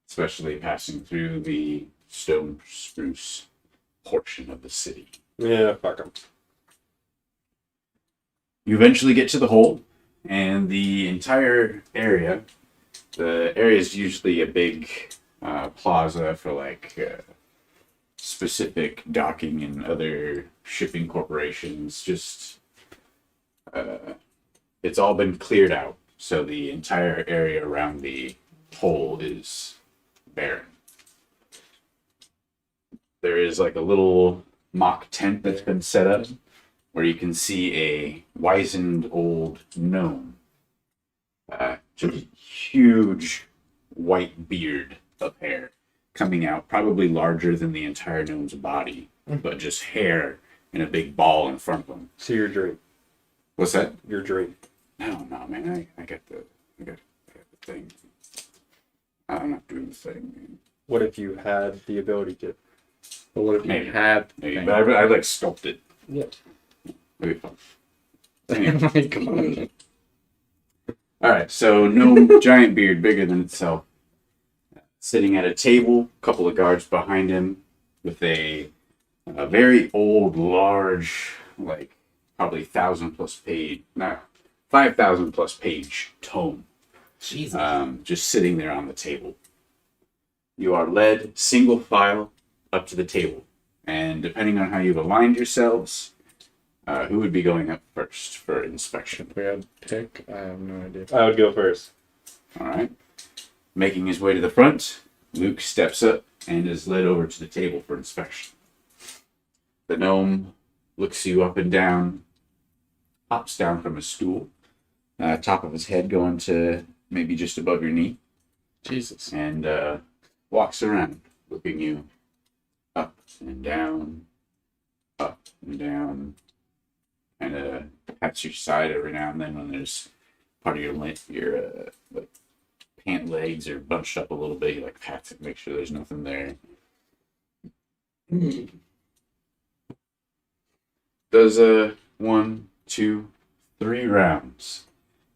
especially passing through the stone spruce portion of the city. Yeah, fuck them. You eventually get to the hole, and the entire area, the area is usually a big plaza for specific docking and other shipping corporations. Just it's all been cleared out, so the entire area around the hole is barren. There is like a little mock tent that's been set up where you can see a wizened old gnome, just huge white beard of hair coming out, probably larger than the entire gnome's body, but just hair in a big ball in front of him. So your dream. What's that? Your dream. No, man, I got the thing. I'm not doing the thing, man. What if you had the ability to? But what if Maybe. you had Maybe, thing? but I like sculpt it. Yeah. Maybe fun. Oh my god. All right, so gnome, giant beard, bigger than itself, sitting at a table, couple of guards behind him, with a very old, large, like probably 5,000 plus page tome, Jesus. just sitting there on the table. You are led single file up to the table, and depending on how you've aligned yourselves, who would be going up first for inspection? If we had to pick, I have no idea. I would go first. All right. Making his way to the front, Luke steps up and is led over to the table for inspection. The gnome looks you up and down, hops down from a stool, top of his head going to maybe just above your knee, Jesus. and walks around, looking you up and down, kind of pats your side every now and then when there's part of your like pant legs are bunched up a little bit. He like pats it, make sure there's nothing there. Does 1, 2, 3 rounds,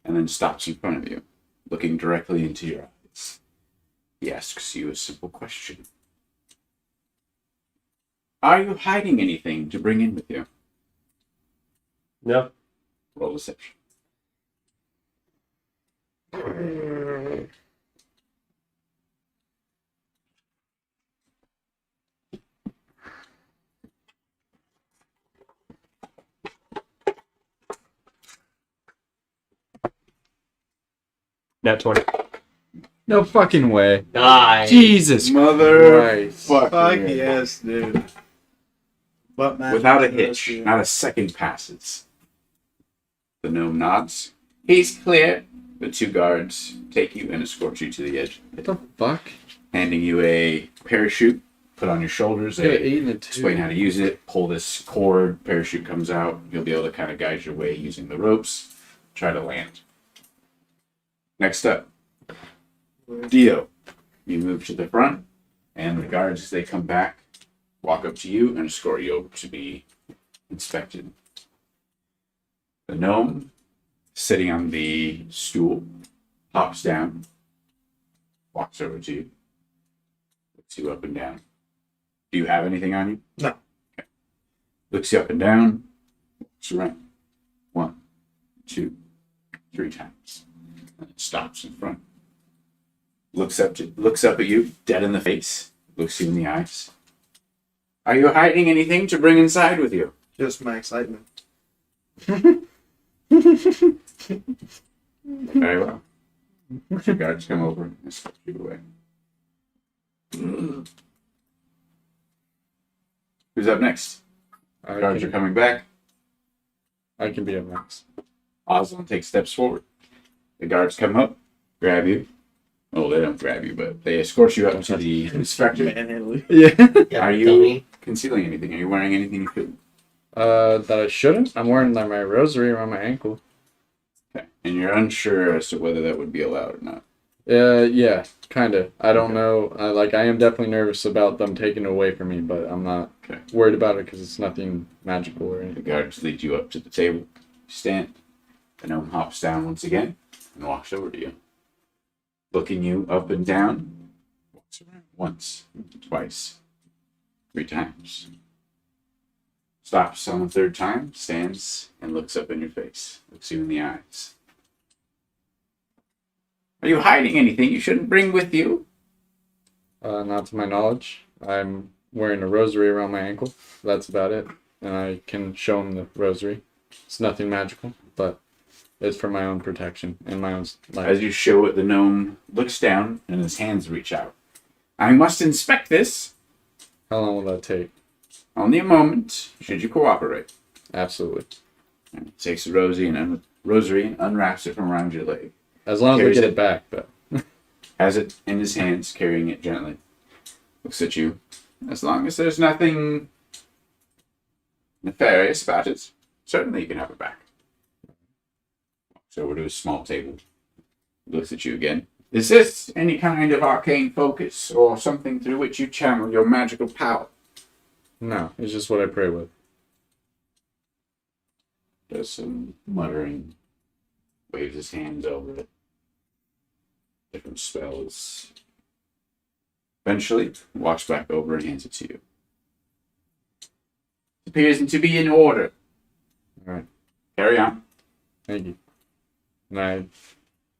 and then stops in front of you, looking directly into your eyes. He asks you a simple question. Are you hiding anything to bring in with you? No. Roll deception. Nat 20. No fucking way. Nice. Jesus Mother Christ. fuck. Fuck yes, dude. Butt match Without a with the rest hitch, of you. not a second passes. The gnome nods. He's clear. The 2 guards take you and escort you to the edge, What the fuck? handing you a parachute, put on your shoulders. I got an They 8 and a 2. explain how to use it. Pull this cord, parachute comes out. You'll be able to kind of guide your way using the ropes. Try to land. Next up, Dio. You move to the front, and the guards, as they come back, walk up to you and escort you over to be inspected. The gnome, sitting on the stool, hops down, walks over to you, looks you up and down. Do you have anything on you? No. Okay. Looks you up and down, walks around. 1, 2, 3 times. And it stops in front. Looks up at you, dead in the face, looks you in the eyes. Are you hiding anything to bring inside with you? Just my excitement. Very well. Two guards come over and escort you away. Who's up next? I Guards are can, coming back. I can be up next. Osland takes steps forward. The guards come up, grab you. Well, they don't grab you, but they escort you up to the inspector. Manhandle. Yeah. Yeah, Are you dummy. concealing anything? Are you wearing anything you shouldn't? That I shouldn't. I'm wearing like my rosary around my ankle. Okay. And you're unsure as to whether that would be allowed or not. Yeah, kind of. I don't Okay. know. I am definitely nervous about them taking it away from me, but I'm not Okay. worried about it because it's nothing magical or The anything. guards lead you up to the table. You stand. The gnome hops down once again and walks over to you. Looking you up and down. Walks around once, twice, 3 times. Stops on the 3rd time, stands, and looks up in your face. Looks you in the eyes. Are you hiding anything you shouldn't bring with you? Not to my knowledge. I'm wearing a rosary around my ankle. That's about it. And I can show them the rosary. It's nothing magical, but it's for my own protection and my own life. As you show it, the gnome looks down and his hands reach out. I must inspect this. How long will that take? Only a moment, should you cooperate. Absolutely. And he takes the rosary and unwraps it from around your leg. As long as we Carries get it. it back, but Has it in his hands, carrying it gently. Looks at you. As long as there's nothing nefarious about it, certainly you can have it back. Walks over to a small table. Looks at you again. Is this any kind of arcane focus or something through which you channel your magical power? No, it's just what I pray with. Does some muttering, waves his hands over it. Different spells. Eventually, walks back over and hands it to you. It appears to be in order. Alright. Carry on. Thank you. And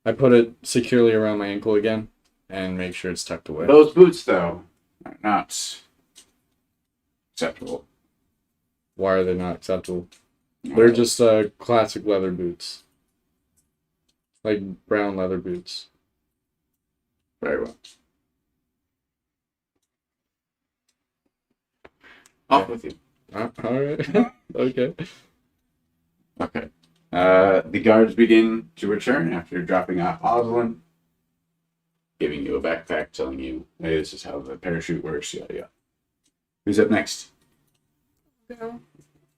I put it securely around my ankle again and make sure it's tucked away. Those boots, though, are not acceptable. Why are they not acceptable? They're just classic leather boots. Like brown leather boots. Very well. Off with you. Alright. Okay. Okay. The guards begin to return after dropping off Oswald, giving you a backpack, telling you, hey, this is how the parachute works, yada yada. Who's up next? Go.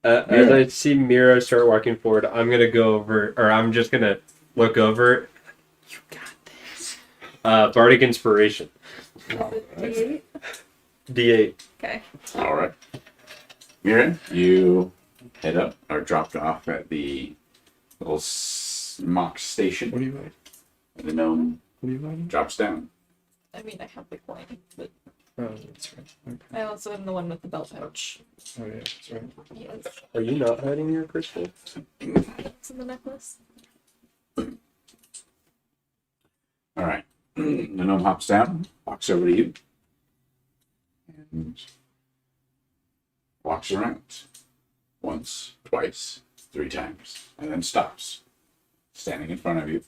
As I see Mira start walking forward, I'm gonna go over, or I'm just gonna look over. You got this. Bardic Inspiration. D8? D8. Okay. All right. Mira, you head up, or dropped off at the little mock station. What are you writing? The gnome What are you writing? drops down. I mean, I have the coin, but Oh, that's right. Okay. I also am the one with the belt pouch. Oh, yeah, that's right. Yes. Are you not hiding your crystal? It's in the necklace. All right. The gnome hops down, walks over to you, and walks around once, twice, 3 times, and then stops, standing in front of you.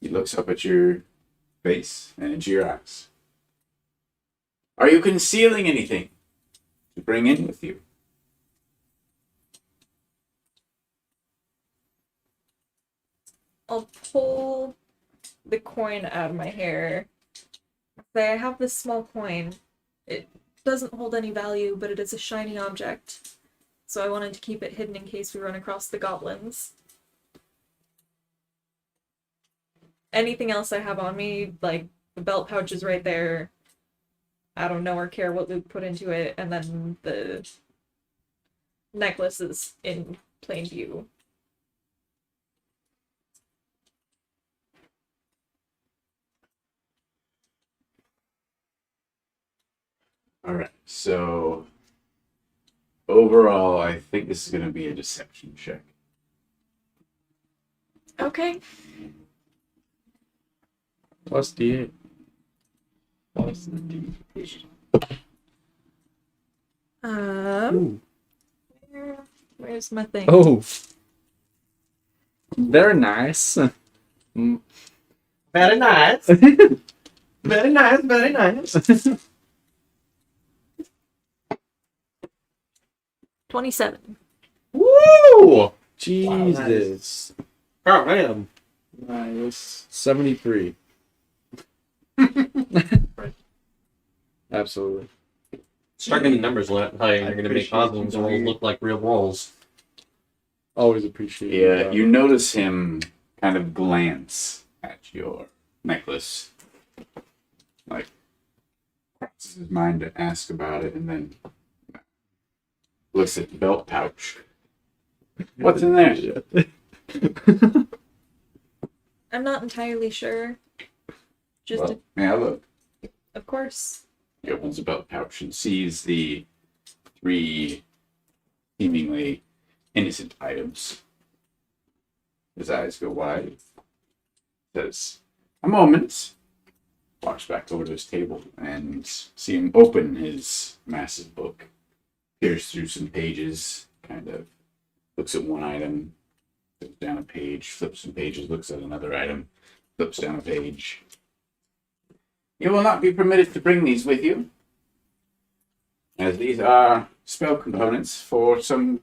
He looks up at your face and into your eyes. Are you concealing anything to bring in with you? I'll pull the coin out of my hair. Say, I have this small coin. It doesn't hold any value, but it is a shiny object. So I wanted to keep it hidden in case we run across the goblins. Anything else I have on me, like the belt pouch is right there. I don't know or care what Luke put into it, and then the necklace is in plain view. All right. So overall, I think this is going to be a deception check. Okay. Plus D8. Plus the D8. Where's my thing? Oh. Very nice. Mm. Very nice. Very nice, very nice. 27. Woo! Jesus. Oh man. Nice. 73. Absolutely. Start getting numbers on how you're gonna make Oswald's rolls look like real rolls. Always appreciate it. Yeah, you notice him kind of glance at your necklace. Like, crosses his mind to ask about it, and then looks at the belt pouch. What's in there? I'm not entirely sure. Just, Well, yeah, look. of course. He opens the belt pouch and sees the 3 seemingly innocent items. His eyes go wide. Says, a moment. Walks back over to his table and see him open his massive book. Peers through some pages, kind of looks at one item, flips down a page, flips some pages, looks at another item, flips down a page. You will not be permitted to bring these with you, as these are spell components for some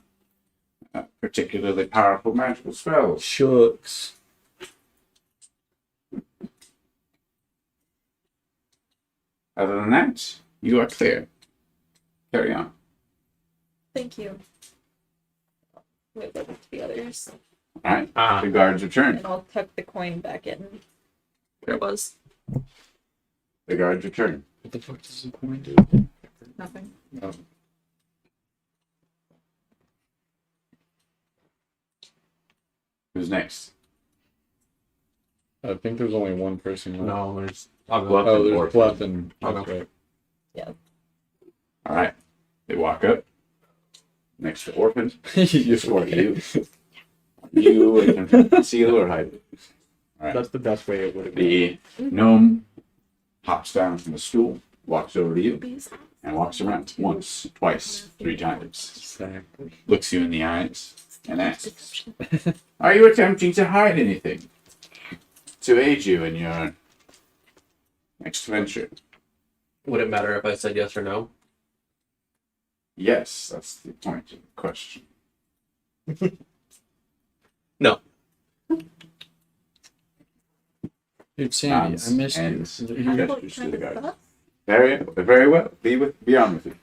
particularly powerful magical spells. Shucks. Other than that, you are clear. Carry on. Thank you. Wait, look to the others. All right. The guards return. And I'll tuck the coin back in. There was The guards return. What the fuck does the coin do? nothing. Oh. Who's next? I think there's only one person left. No, there's. I'll go. Fluff Oh, and there's Orphan. Fluff and I'll that's go. right. All right. They walk up next to Orphan. You Escort you. You can conceal or hide. All right. That's the best way it would have been. The gnome hops down from the stool, walks over to you, and walks around once, twice, 3 times. Exactly. Looks you in the eyes and asks, "Are you attempting to hide anything to aid you in your next venture?" Would it matter if I said yes or no? Yes, that's the point of the question. Dude, Sandy, Nods I missed and you. gestures to the guard. Very well. Be on with it.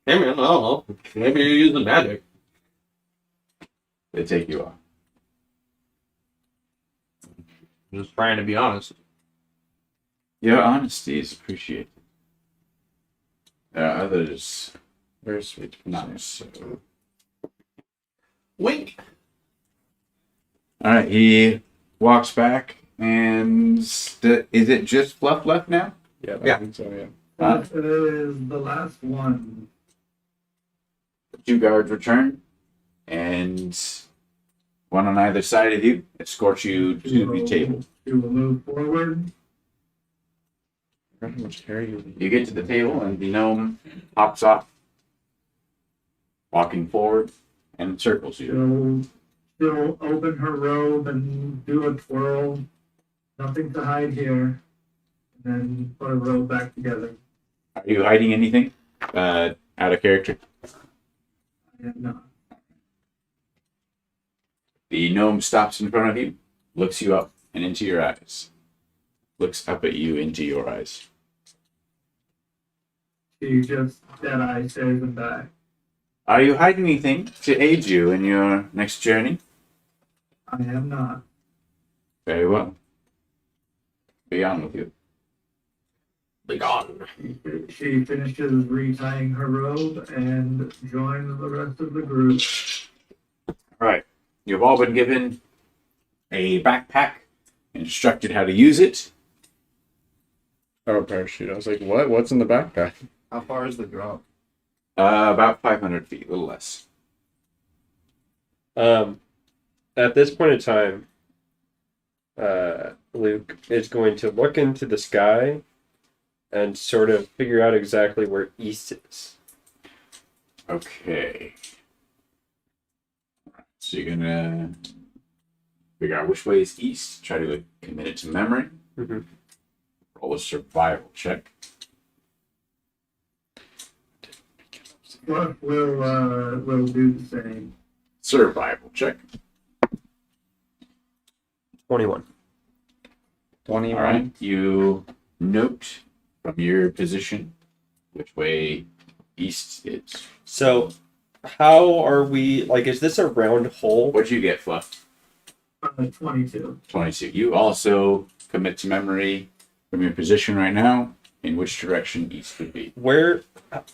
Hey man, I don't know. Maybe you're using magic. They take you off. Just trying to be honest. Your honesty is appreciated. There are others Very sweet. not so. Wink. All right, he walks back, and is it just Fluff left now? Yeah, Yeah. I think so, yeah. Huh? It is the last one. 2 guards return, and one on either side of you escort you to the table. You will move forward. I forgot how much hair you leave. You get to the table, and the gnome hops off, walking forward, and circles you. She'll open her robe and do a twirl. Nothing to hide here. And then put her robe back together. Are you hiding anything out of character? I am not. The gnome stops in front of you, looks you up and into your eyes. Looks up at you into your eyes. She just dead eye stares him back. Are you hiding anything to aid you in your next journey? I am not. Very well. Be on with you. Be gone. She finishes retying her robe and joins the rest of the group. Right. You've all been given a backpack, instructed how to use it. Oh, parachute. I was like, what? What's in the backpack? How far is the drop? About 500 feet, a little less. At this point in time, Luke is going to look into the sky and sort of figure out exactly where east is. Okay. So you're gonna figure out which way is east. Try to commit it to memory. Mhm. Roll a survival check. Fluff will do the same. Survival check. 21. 21. All right. You note from your position which way east is. So, how are we, like, is this a round hole? What'd you get, Fluff? 22. 22. You also commit to memory from your position right now in which direction east would be. Where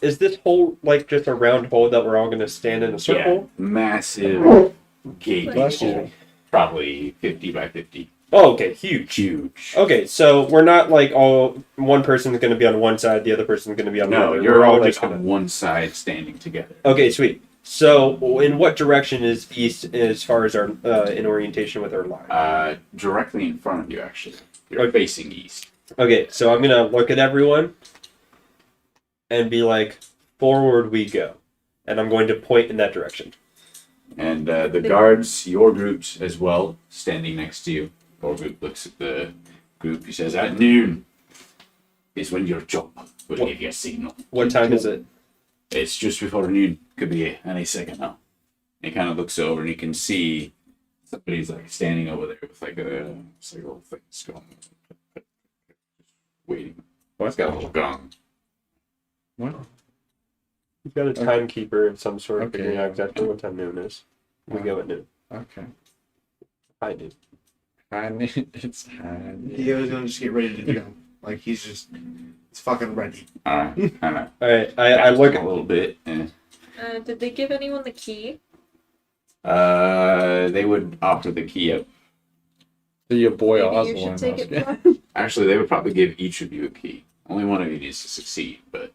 is this hole, like, just a round hole that we're all going to stand in a circle? Yeah, massive gaping Bless you. hole. Probably 50 by 50. Oh, okay, huge. Huge. Okay, so we're not like all one person's going to be on one side, the other person's going to be on the No, other. you're We're all just just gonna. on one side standing together. Okay, sweet. So, in what direction is east as far as our in orientation with our line? Directly in front of you, actually. You're Okay. facing east. Okay, so I'm gonna look at everyone and be like, "Forward we go," and I'm going to point in that direction. And the guards, your groups as well, standing next to you. Your group looks at the group. He says, "At noon is when your job will give you a signal. What time is it? It's just before noon. Could be any second now." He kind of looks over and you can see somebody's like standing over there with like a little things going on. Waiting. It's got a little gong. What? You've got a timekeeper of some sort, Okay. figuring out exactly what time noon is. We go at noon. Okay. High noon. It's hand. Dio's gonna just get ready to jump. Like he's fucking ready. All right. Kind of. All right, I look a little bit. Did they give anyone the key? They would offer the key up. The boy Maybe you should Osborne. take it Oscar. from. Actually, they would probably give each of you a key. Only one of you needs to succeed, but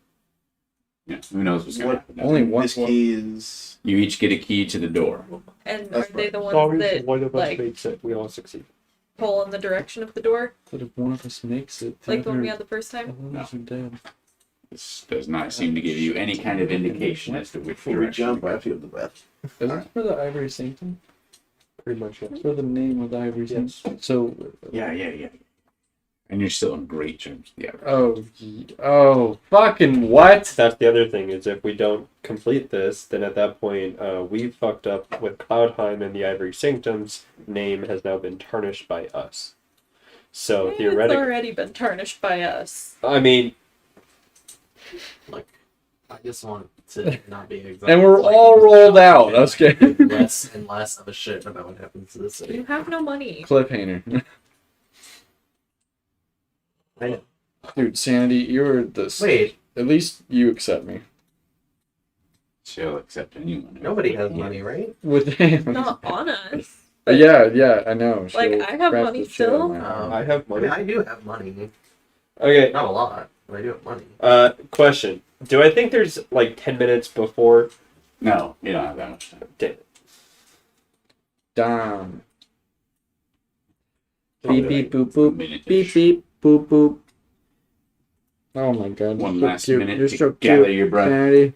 who knows what's going to happen. Only one. This key is. You each get a key to the door. And That's are they the Sorry, ones that one of us like makes it. We all succeed. pull in the direction of the door, But if one of us makes it, like the one we had the first time? others are dead. This does not seem to give you any kind of indication as to which Before we direction. jump, I feel the breath. Is this for the Ivory Sanctum? Pretty much, yes. For the name of the Ivory Yes. Sanctum. So. Yeah. And you're still in great terms. Yeah. Oh, fucking what? That's the other thing is if we don't complete this, then at that point we fucked up with Cloudheim and the Ivory Sanctum's name has now been tarnished by us. So It's theoretically, already been tarnished by us. I mean, I just want to not be exactly. And we're all rolled out. Okay. Less and less of a shit about what happens to the You city. have no money. Cliffhanger. I know. Dude, Sanity, you're the. Wait, At least you accept me. She'll accept anyone. nobody has money, right? With him. Not on us. Yeah, I know. Like, She'll I have scratch money the shit out of still. my arm. I have I money. mean, I do have money. Okay, Not a lot, but I do have money. question. Do I think there's like 10 minutes before? No, you don't have that much time. Damn it. Down. Probably Beep beep like boop boop. a minute-ish. Beep beep boop boop. Oh my god. One you're last so cute. minute You're to so gather cute, your breath, Sanity.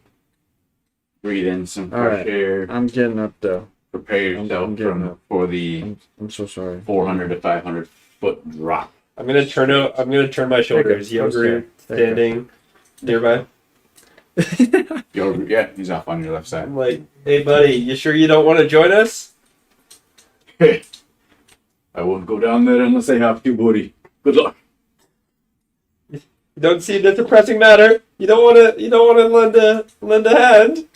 breathe in some All fresh right. air, I'm getting up though. prepare I'm yourself getting up. for the I'm so sorry. 400 to 500 foot drop. I'm gonna turn my shoulders. Take it. Yogurt Take it. standing nearby. Yeah, he's off on your left side. I'm like, hey buddy, you sure you don't want to join us? I won't go down there unless I have to, buddy. Good luck. You don't see this a pressing matter. You don't want to lend a hand.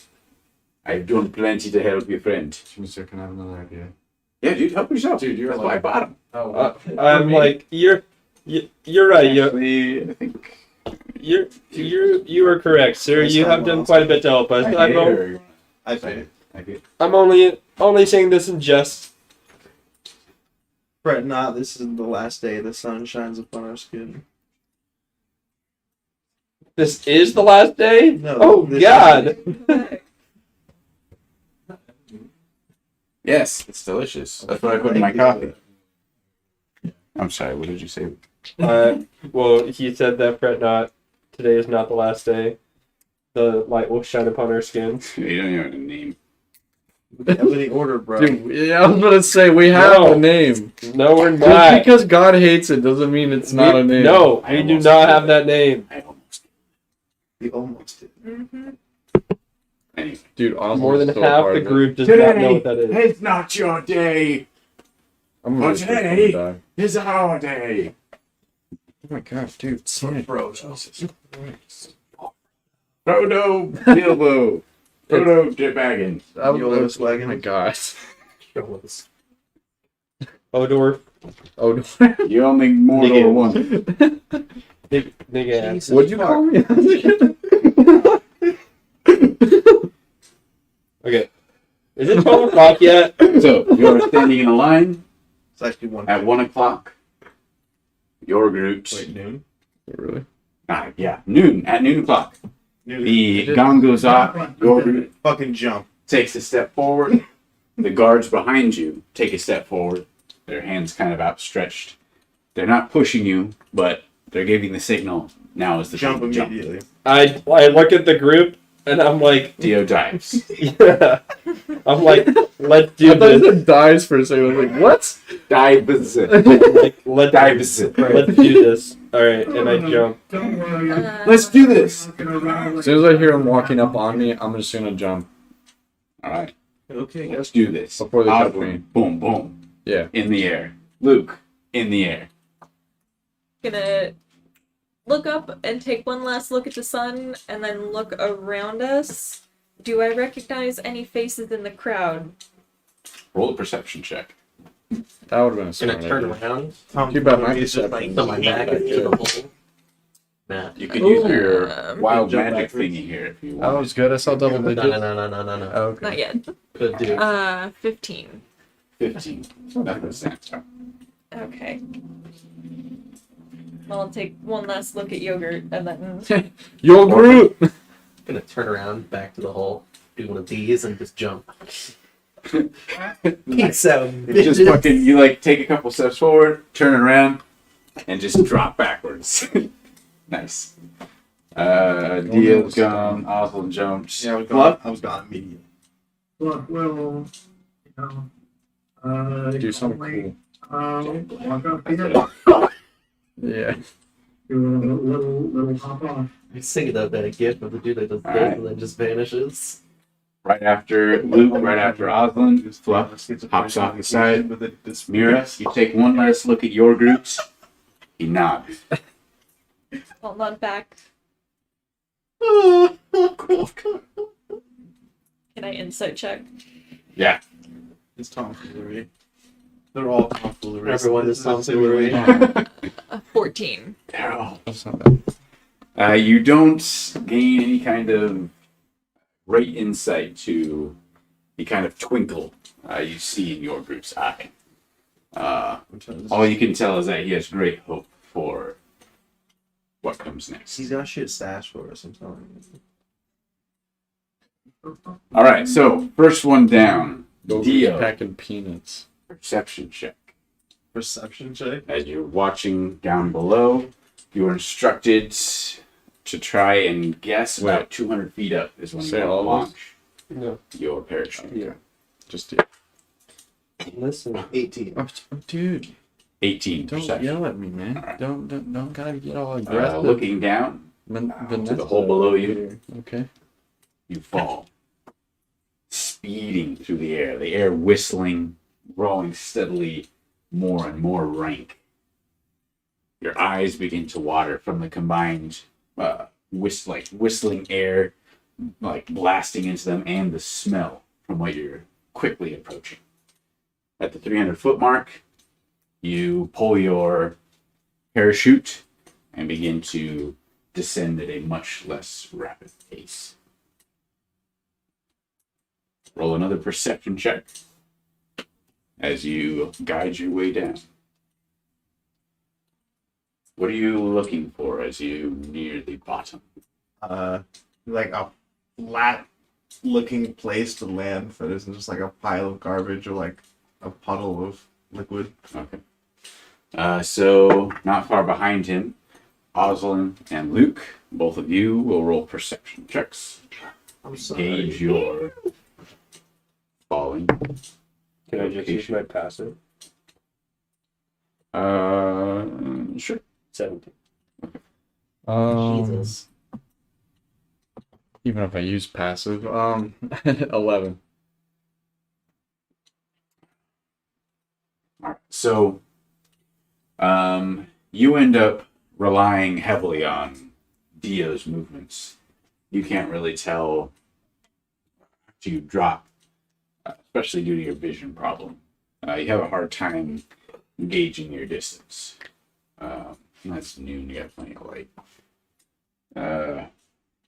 I've done plenty to help you, friend. Mister, can I have another idea? Yeah, dude, help yourself. Dude, you're That's like- why I bought him. Oh, I'm like, you're right. Actually, I think You are correct, sir. You have done quite a bit to help us. I pay. I'm only saying this in jest. Fret not, this is the last day the sun shines upon our skin. This is the last day? No, Oh this God! Yes, it's delicious. That's what I put in my coffee. I'm sorry, what did you say? Well, he said that fret not. Today is not the last day. The light will shine upon our skin. You don't even have a name. We have any order, bro. Dude, yeah, I was gonna say we have No. a name. No, we're Just not. because God hates it doesn't mean it's not a name. No, I we do almost not did have it. that name. I almost. We almost did. Mm-hmm. Anyway. Dude, Oswald's More than still half part the of it. group does not know what that is. It's not your day. I'm Oh, gonna today. die. It's our day. Oh my god, dude. Sanity. Bro, Jesus. Frodo, Bilbo, Frodo, Baggins. I was Yolos oh wagon. my god. Odor. Oh, no. You only mortal one. Big ass. What'd you call me? Okay. Is it 12 o'clock yet? So you're standing in a line It's actually one. at 1 o'clock. Your groups. Wait, noon? Really? Noon. At noon o'clock. Noon. The gong goes off. Your group Fucking jump. takes a step forward. The guards behind you take a step forward. Their hands kind of outstretched. They're not pushing you, but they're giving the signal. Now is the Jump time to jump. immediately. I look at the group and I'm like, Dio dives. yeah. I'm like, let's I do thought you this. said dies for a second. I was like, what? Dives. Like, let's Dives. let's do this. All right, and I jump. Don't worry. Let's do this. I'm not gonna run away. As soon as I hear him walking up on me, I'm just gonna jump. All right. Okay, Let's do this. Before they touch Osborne, me. boom, boom. Yeah. In the air. Luke, in the air. Gonna look up and take one last look at the sun and then look around us. Do I recognize any faces in the crowd? Roll a perception check. That would have been a Gonna smart turn idea. around, Too bad my It's just perception like put my was back not that into the good. hole. Nah. You could use your Um, wild jump magic backwards. thingy here if you That want. was good. I saw double No, digits. no. Oh, okay. Not yet. Could do. 15. 15. Nothing stands out. Okay. I'll take one last look at yogurt and then. Yo, Groot! Gonna turn around, back to the hole, do one of these, and just jump. Peace out. You just fucking, you like take a couple steps forward, turn around, and just drop backwards. Nice. Dio's gone, Oswald jumps. Yeah, I was Fluff? gone. I was gone immediately. Look, we'll, Do something only, cool. walk up here, Yeah. do a little hop off. I was thinking of that gift of the dude that does this Alright. and then just vanishes. Right after Luke, right after Oswald, Fluff hops off the side. Mira, you take one last look at your groups. He nods. I'll nod back. Can I insight check? Yeah. It's tomfoolery. They're all tomfoolery. Everyone is tomfoolery. 14. Daryl. That's not bad. You don't gain any kind of great insight to the kind of twinkle you see in your group's eye. All you can tell is that he has great hope for what comes next. He's got shit stashed for us, I'm telling you. All right, so first one down. Go Dio. packing peanuts. Perception check. Perception check. As you're watching down below, you are instructed to try and guess about 200 feet up is when you Say want all to of launch No. your parachute. Yeah. Just Listen. 18. oh, dude, 18 don't perception. yell at me, man. Alright. Don't gotta get all aggressive. Looking down to the hole below you, Okay. you fall, speeding through the air whistling, growing steadily more and more rank. Your eyes begin to water from the combined whistling air, like blasting into them, and the smell from what you're quickly approaching. At the 300-foot mark, you pull your parachute and begin to descend at a much less rapid pace. Roll another perception check as you guide your way down. What are you looking for as you near the bottom? Like a flat looking place to land that isn't just like a pile of garbage or like a puddle of liquid. Okay. So, not far behind him, Oswald and Luke, both of you will roll perception checks. I'm sorry. Gauge your falling. Can I just use my passive? Sure. 17. Jesus. Even if I use passive, 11. All right. So, you end up relying heavily on Dio's movements. You can't really tell after you drop, especially due to your vision problem. You have a hard time gauging your distance. That's noon. You got plenty of light.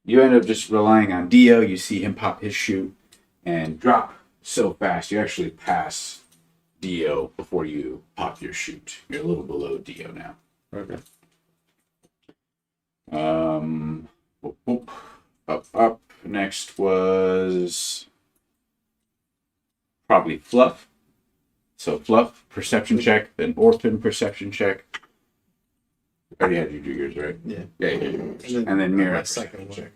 You end up just relying on Dio. You see him pop his chute and drop so fast. You actually pass Dio before you pop your chute. You're a little below Dio now. Okay. Whoop, whoop. Up. Next was probably Fluff. So Fluff, perception check, then Orphan, perception check. I already had you do yours, right? Yeah. Yeah, you did yours. And then Mira, my perception second check.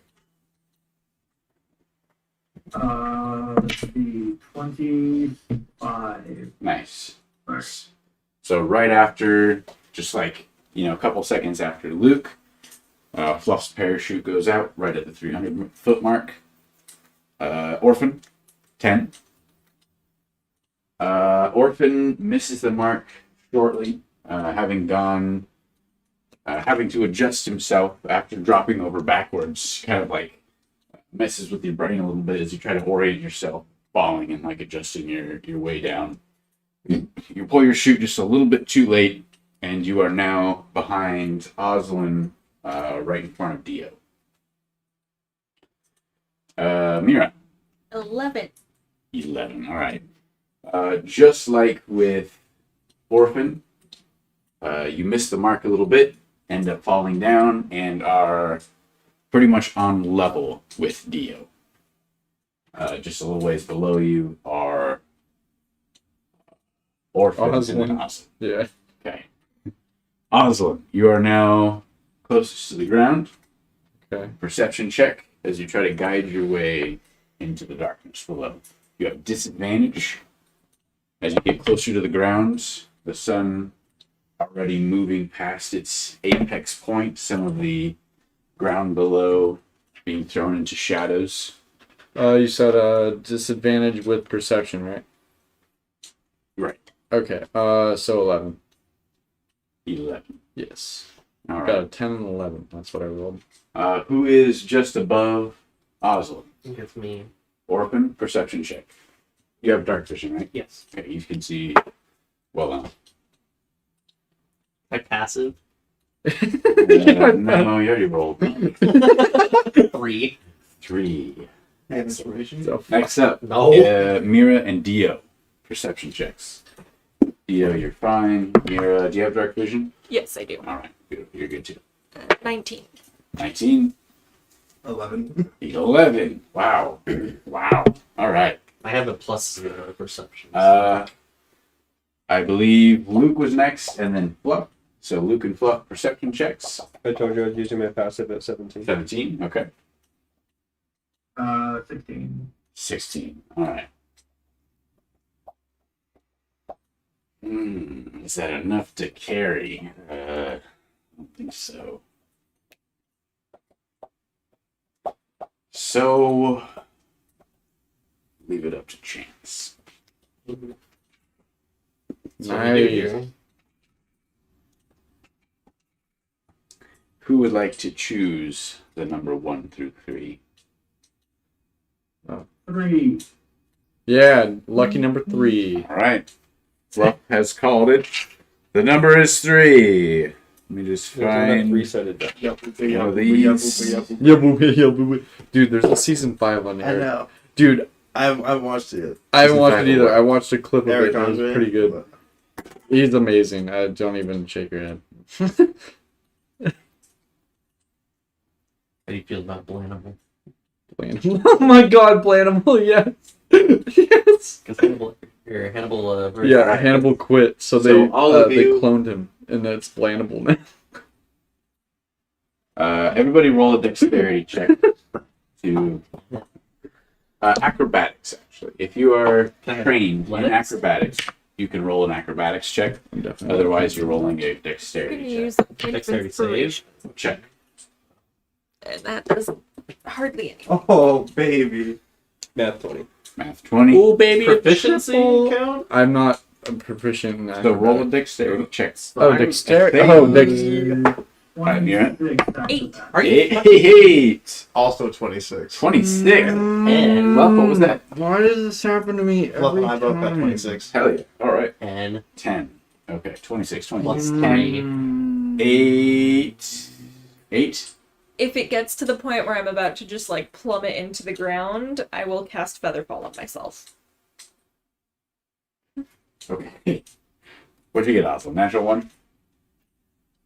one. Let's see, 25. Nice. Right. So right after, just like, a couple seconds after Luke, Fluff's parachute goes out right at the 300-foot mark. Orphan, 10. Orphan misses the mark shortly, having to adjust himself after dropping over backwards, kind of like messes with your brain a little bit as you try to orient yourself, falling and like adjusting your way down. You pull your chute just a little bit too late, and you are now behind Oslin, right in front of Dio. Mira. 11. 11. All right. Just like with Orphan, you missed the mark a little bit, end up falling down, and are pretty much on level with Dio. Just a little ways below you are Orphan and then Oslin. Yeah. Okay. Oslin, you are now closest to the ground. Okay. Perception check as you try to guide your way into the darkness below. You have disadvantage as you get closer to the ground. The sun already moving past its apex point. Some of the ground below being thrown into shadows. You said disadvantage with perception, right? Right. Okay. So 11. 11. Yes. All Got a right. 10 and 11. That's what I rolled. Who is just above Oslin? I think it's me. Orphan, perception check. You have dark vision, right? Yes. Okay, you can see well enough. My passive. No, you already rolled. 3. 3. Inspiration. So, Next up, No. Mira and Dio. Perception checks. Dio, you're fine. Mira, do you have dark vision? Yes, I do. All right, you're good too. 19. 19. 11. 11. Wow. Wow. All right. I have a +0 perception. I believe Luke was next, and then Fluff. So Luke and Fluff, perception checks. I told you I was using my passive at 17. 17. Okay. 16. 16. All right. Is that enough to carry? I don't think so. So, leave it up to chance. nice. Who would like to choose the number 1 through 3? 3. Yeah, lucky number 3. All right. Fluff has called it. The number is 3. Let me just find. Resetted that. One of these. Yeah, boo. Dude, there's a season 5 on I here. know. Dude, I've watched it. I haven't Season watched 5 it of either. what? I watched a clip of Eric it. It was Andre, pretty good. but- He's amazing. Don't even shake your head. How do you feel about Blanable? Blandimal. Oh my god, Blandimal, yes. Yes. Because Hannibal. Yeah, Hannibal quit, so they So all of they you- cloned him, and it's Blandimal now. Everybody roll a dexterity check to acrobatics, actually. If you are trained in Athletics? acrobatics, you can roll an acrobatics check. I'm definitely. Otherwise, you're rolling a I'm going dexterity to check. use a point of Dexterity inspiration. Check. And that does hardly any. Oh, baby. Math 20. Math 20. Oh, baby, a Proficiency triple. count? I'm not proficient in So roll a acrobatics. dexterity check. Oh, dexterity. Hey. Oh, dex. 26 after 8. that. Are you? 8. Also 26. 26. And Fluff, what was that? Why does this happen to me Fluff every and I both got time? 26. Hell yeah. All right. 10 10. Okay. 26. plus 26. 3. 8. 8. If it gets to the point where I'm about to just like plummet into the ground, I will cast Featherfall on myself. Okay. What'd you get, Oswald? Natural 1?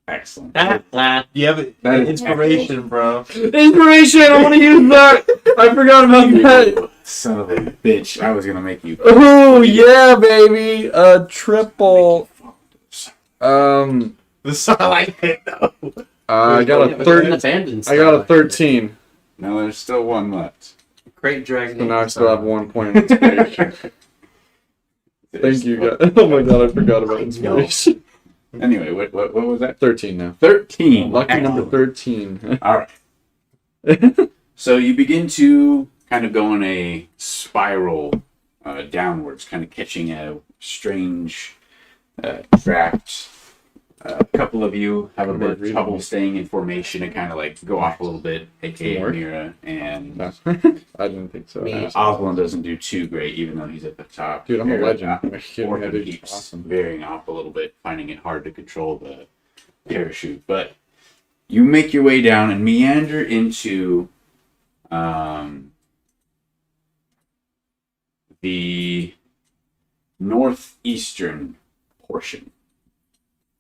Excellent. You have it. That is Inspiration, bro. Inspiration! I want to use that! I forgot about that! You son of a bitch. I was going to make you. Oh, yeah, baby! Triple. This song I hit though. I got a third. I got a 13. No, there's still one left. Great Dragon. So now I still have 1 point of inspiration. Thank you, guys. Oh my god, I forgot about inspiration. Anyway, what was that? 13 now. 13. Lucky Excellent. number 13. All right. So you begin to kind of go in a spiral downwards, kind of catching a strange draft A couple of you have a bit of Reading trouble it. staying in formation and kind of like go off a little bit, aka More? Mira, and No, I didn't think so. Me. Oswald doesn't do too great, even though he's at the top. Dude, I'm a Mira, legend. Are you kidding me? Orton Dude, keeps awesome. veering off a little bit, finding it hard to control the parachute. But you make your way down and meander into the northeastern portion.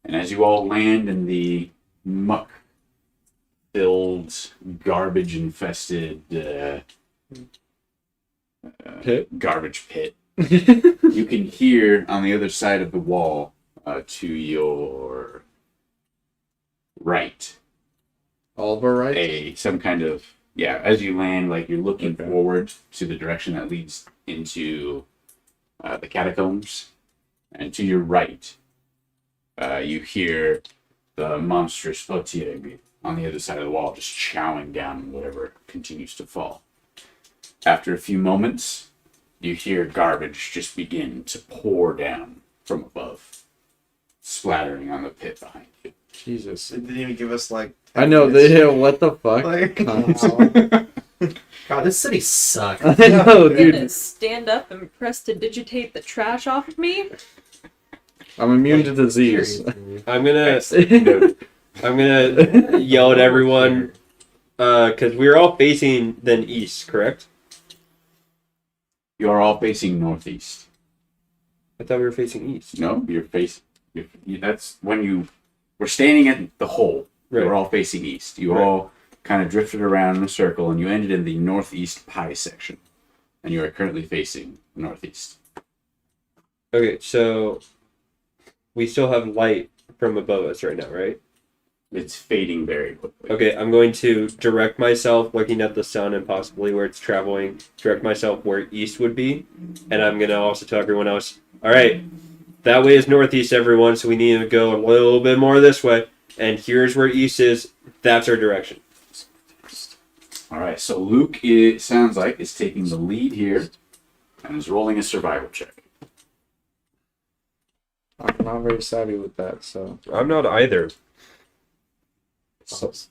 And as you all land in the muck-filled, garbage-infested garbage pit, you can hear on the other side of the wall to your right All of our rights? some kind of as you land, like you're looking Okay. forward to the direction that leads into the catacombs, and to your right you hear the monstrous Otieg on the other side of the wall just chowing down whatever continues to fall. After a few moments, you hear garbage just begin to pour down from above, splattering on the pit behind you. Jesus. It didn't even give us like. I know, what the fuck? Like, God, this city sucks. I know, You're gonna dude. stand up and press to digitate the trash off of me? I'm immune to disease. Seriously. I'm gonna No, I'm gonna yell at everyone because we're all facing then east, correct? you are all facing northeast. I thought we were facing east. No, that's when you were standing at the hole. You Right. were all facing east. You Right. all kind of drifted around in a circle, and you ended in the northeast pie section. And you are currently facing northeast. Okay, so we still have light from above us right now, right? It's fading very quickly. Okay, I'm going to direct myself looking at the sun and possibly where it's traveling, direct myself where east would be, and I'm going to also tell everyone else, all right, that way is northeast, everyone, so we need to go a little bit more this way, and here's where east is, that's our direction. All right, so Luke, it sounds like, is taking the lead here and is rolling a survival check. I'm not very savvy with that, so. I'm not either.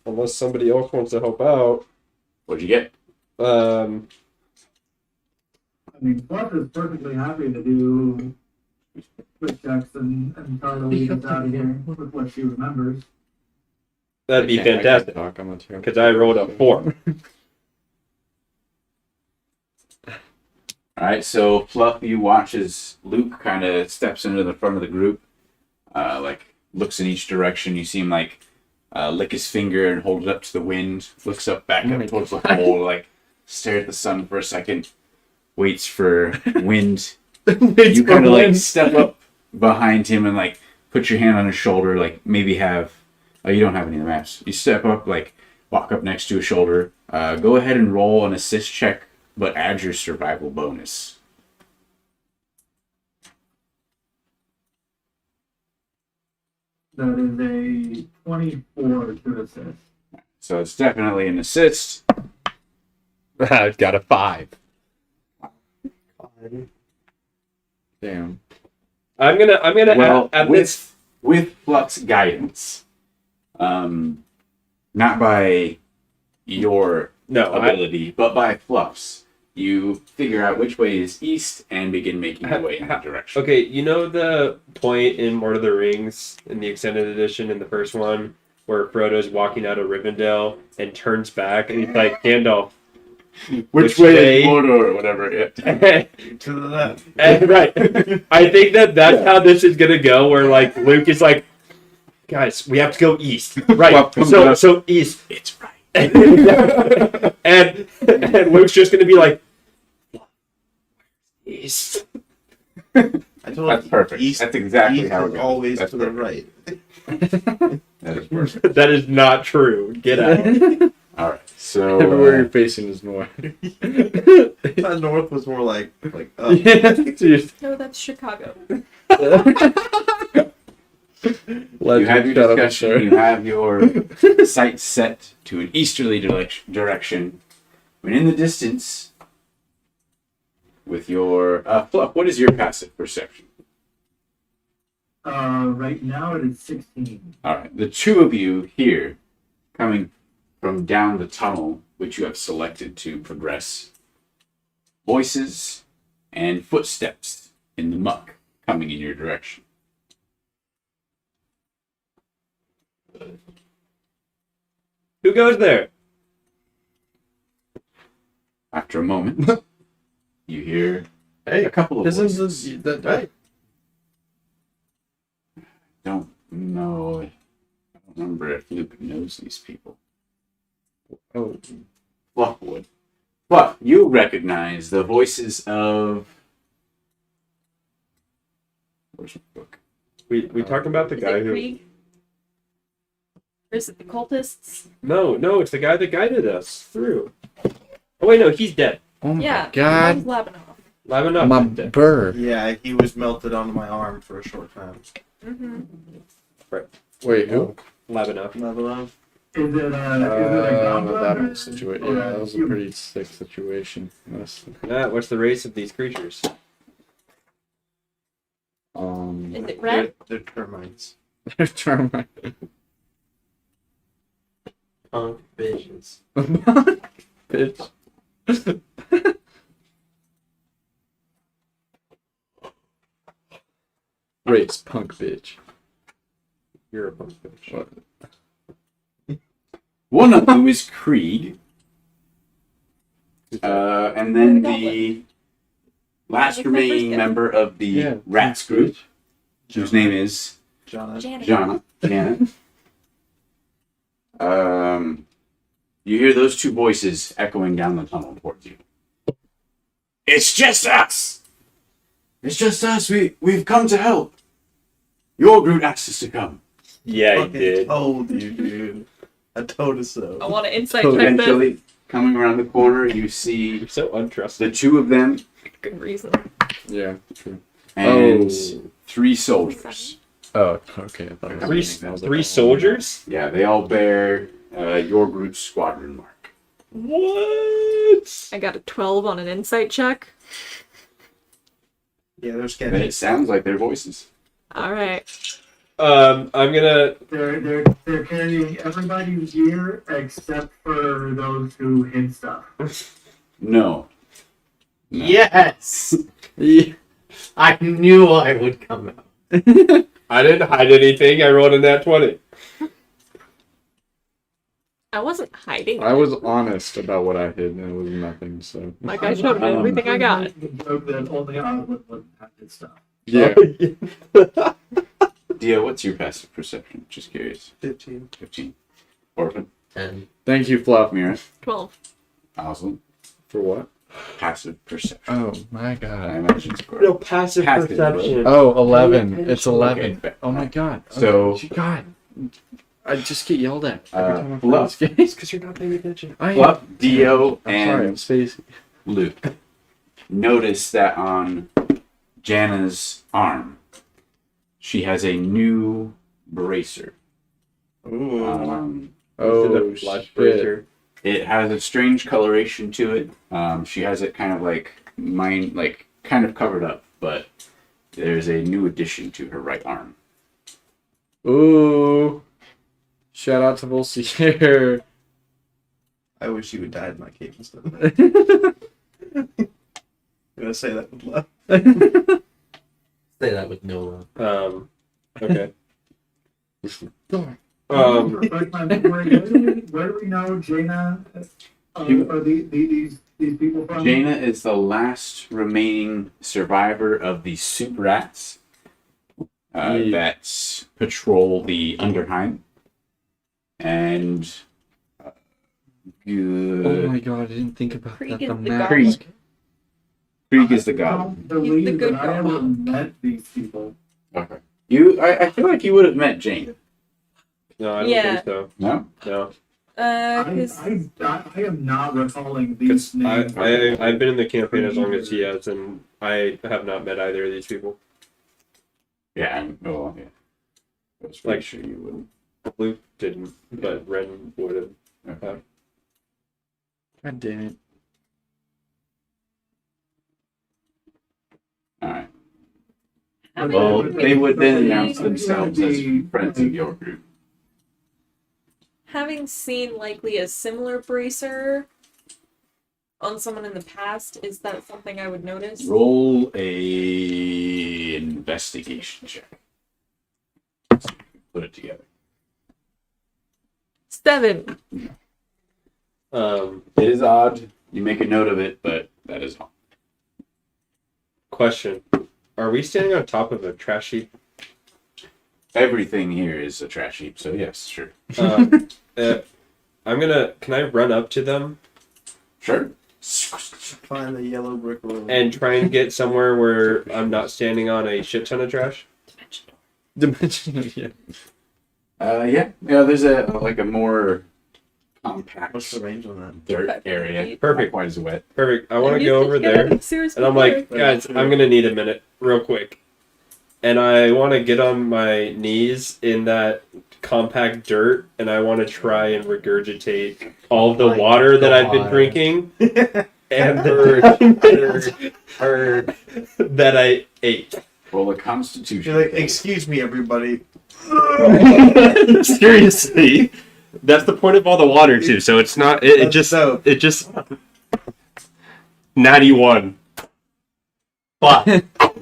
Unless somebody else wants to help out. What'd you get? I mean, Fluff is perfectly happy to do quick checks and try to lead us out of here with what she remembers. That'd be I can't fantastic, talk, I'm a terrible- because I rolled a 4. All right, so Fluff, you watch as Luke kind of steps into the front of the group, like looks in each direction. You see him like lick his finger and hold it up to the wind, looks back Oh up my towards the hole, like stare at the sun for a second, waits for wind. You kind of like step up behind him and like put your hand on his shoulder, like maybe have. Oh, you don't have any of the maps. You step up, like walk up next to his shoulder. Go ahead and roll an assist check, but add your survival bonus. That is a 24 to assist. So it's definitely an assist. I've got a 5. Damn. I'm gonna Well, add this. with Flux's guidance, not by your No, ability, but by Fluff's, you figure out which way is east and begin making your way in that direction. Okay, you know the point in Lord of the Rings in the extended edition in the first one where Frodo's walking out of Rivendell and turns back and he's like, Gandalf, Which way? way is Mordor or whatever? Yeah. to the left. right. I think that's how this is gonna go. Where like Luke is like, guys, we have to go east. Right. Well, So east. It's right. and Luke's just gonna be like, east. I told That's you, perfect. East, That's exactly east how is it goes. always That's to the perfect. right. That is perfect. That is not true. Get out. All right. So Everywhere you're facing is north. I thought north was more like up. No, that's Chicago. you have your discussion. You have your sights set to an easterly direction. When in the distance, with your Fluff, what is your passive perception? Right now it is 16. All right. The two of you here, coming from down the tunnel, which you have selected to progress, voices and footsteps in the muck coming in your direction. Who goes there? After a moment, you hear a couple of Isn't voices. this that? Don't know. I don't remember if Luke knows these people. Oh, Fluffwood. But you recognize the voices of. Where's my book? We talked about the Is guy it who. Krieg? Or is it the cultists? No, it's the guy that guided us through. Oh wait, no, he's dead. oh my Yeah. God! That was Labanov. Labanov My is dead. burr. Yeah, he was melted onto my arm for a short time. Mm-hmm. Wait, who? Labanov. Level Is it a goblin? That or- was situation. or Yeah, that was a human? pretty sick situation. What's the race of these creatures? Is it red? They're termites. They're termite. Bitches. Bitch. Race punk bitch. You're a punk bitch. What? One of whom is Krieg, Who's that? and then Oh, the last Like my first remaining guess. member of the Yeah, Rats group, whose name is Jonah. Janet. Janet. You hear those two voices echoing down the tunnel towards you. It's just us! It's just us. We've come to help. Your group asked us to come. Yeah, he Fucking did. told you, dude. I told us so. I want to insight check this. Eventually, coming around the corner, you see You're so untrusting. the two of them Good reason. Yeah, true. and Oh. 3 soldiers. Oh, okay. I thought it was Three soldiers? Yeah, they all bear your group's squadron mark. What? I got a 12 on an insight check. Yeah, they're And sketchy. it sounds like their voices. All right. I'm gonna. They're carrying everybody's gear except for those who hid stuff. No. Yes! Yeah. I knew I would come out. I didn't hide anything. I rolled a nat 20. I wasn't hiding. I was honest about what I hid, and it was nothing. So Like I showed him everything I got. The joke that only I would have hid stuff. yeah. Dia, what's your passive perception? Just curious. 15. 15. Orphan. 10. Thank you, Fluff. Mira. 12. Awesome. For what? Passive perception. Oh my I God. imagine it's No passive Passive, perception. Oh, 11. It's Okay, 11. fair. Oh my God. So- Oh, God. I just get yelled at every time I play Fluff. this game. It's because you're not paying attention. I am. Fluff, Dio, I'm sorry, I'm and spacey. Luke notice that on Jana's arm, she has a new bracer. Ooh. Oh, Flash shit. bracer. It has a strange coloration to it. She has it kind of kind of covered up, but there's a new addition to her right arm. Ooh. Shout out to Volsier. I wish you would die in my cape instead of that. I'm gonna say that with love. Say that with no love. Okay. Reflect my memory. Where do we know Jaina or these people from? Jaina is the last remaining survivor of the soup rats that patrol the Underheim. And Oh my God, I didn't think about Krieg that. is The the map. goblin. Krieg is the I goblin. don't believe He's the good that I ever goblin. met these people. Okay. I feel like you would have met Jane. No, I don't Yeah. think so. No? No. Cause I am not recalling Because these names. I've been in the campaign as long as he has, and I have not met either of these people. Yeah, yeah. I was pretty sure you wouldn't. Luke didn't, but Ren would have. Okay. God damn it. Alright. But Well, they would then announce themselves as friends of your group. Having seen likely a similar bracer on someone in the past, is that something I would notice? Roll a investigation check. Put it together. 7. It is odd. You make a note of it, but that is all. Question: are we standing on top of a trash heap? Everything here is a trash heap, so yes, sure. Can I run up to them Sure. Find the yellow brick road. and try and get somewhere where I'm not standing on a shit ton of trash? Dimensional, yeah. Yeah. There's a more compact What's the range on that? dirt area. Perfect. Not quite as wet. Perfect. I want to You go could over get there, out of sewers and I'm before. like, guys, I'm gonna need a minute, real quick, and I want to get on my knees in that compact dirt, and I want to try and regurgitate all of the My water that I've been God. drinking and Heard. that I ate. Roll a Constitution. You're like, excuse me, everybody. Seriously, that's the point of all the water too. So it's not. It just. dope. It just. 91. Fuck.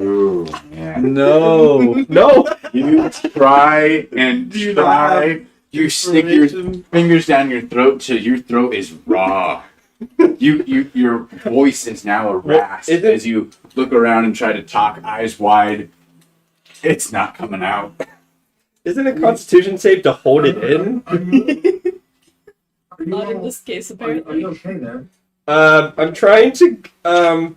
Ooh, yeah. No. No. You try and try. You stick your fingers down your throat till your throat is raw. Your voice is now a rasp isn't- as you look around and try to talk eyes wide. It's not coming out. Isn't a Constitution save to hold it in? Are you Not in all- this case, are apparently. you okay there? I'm trying to.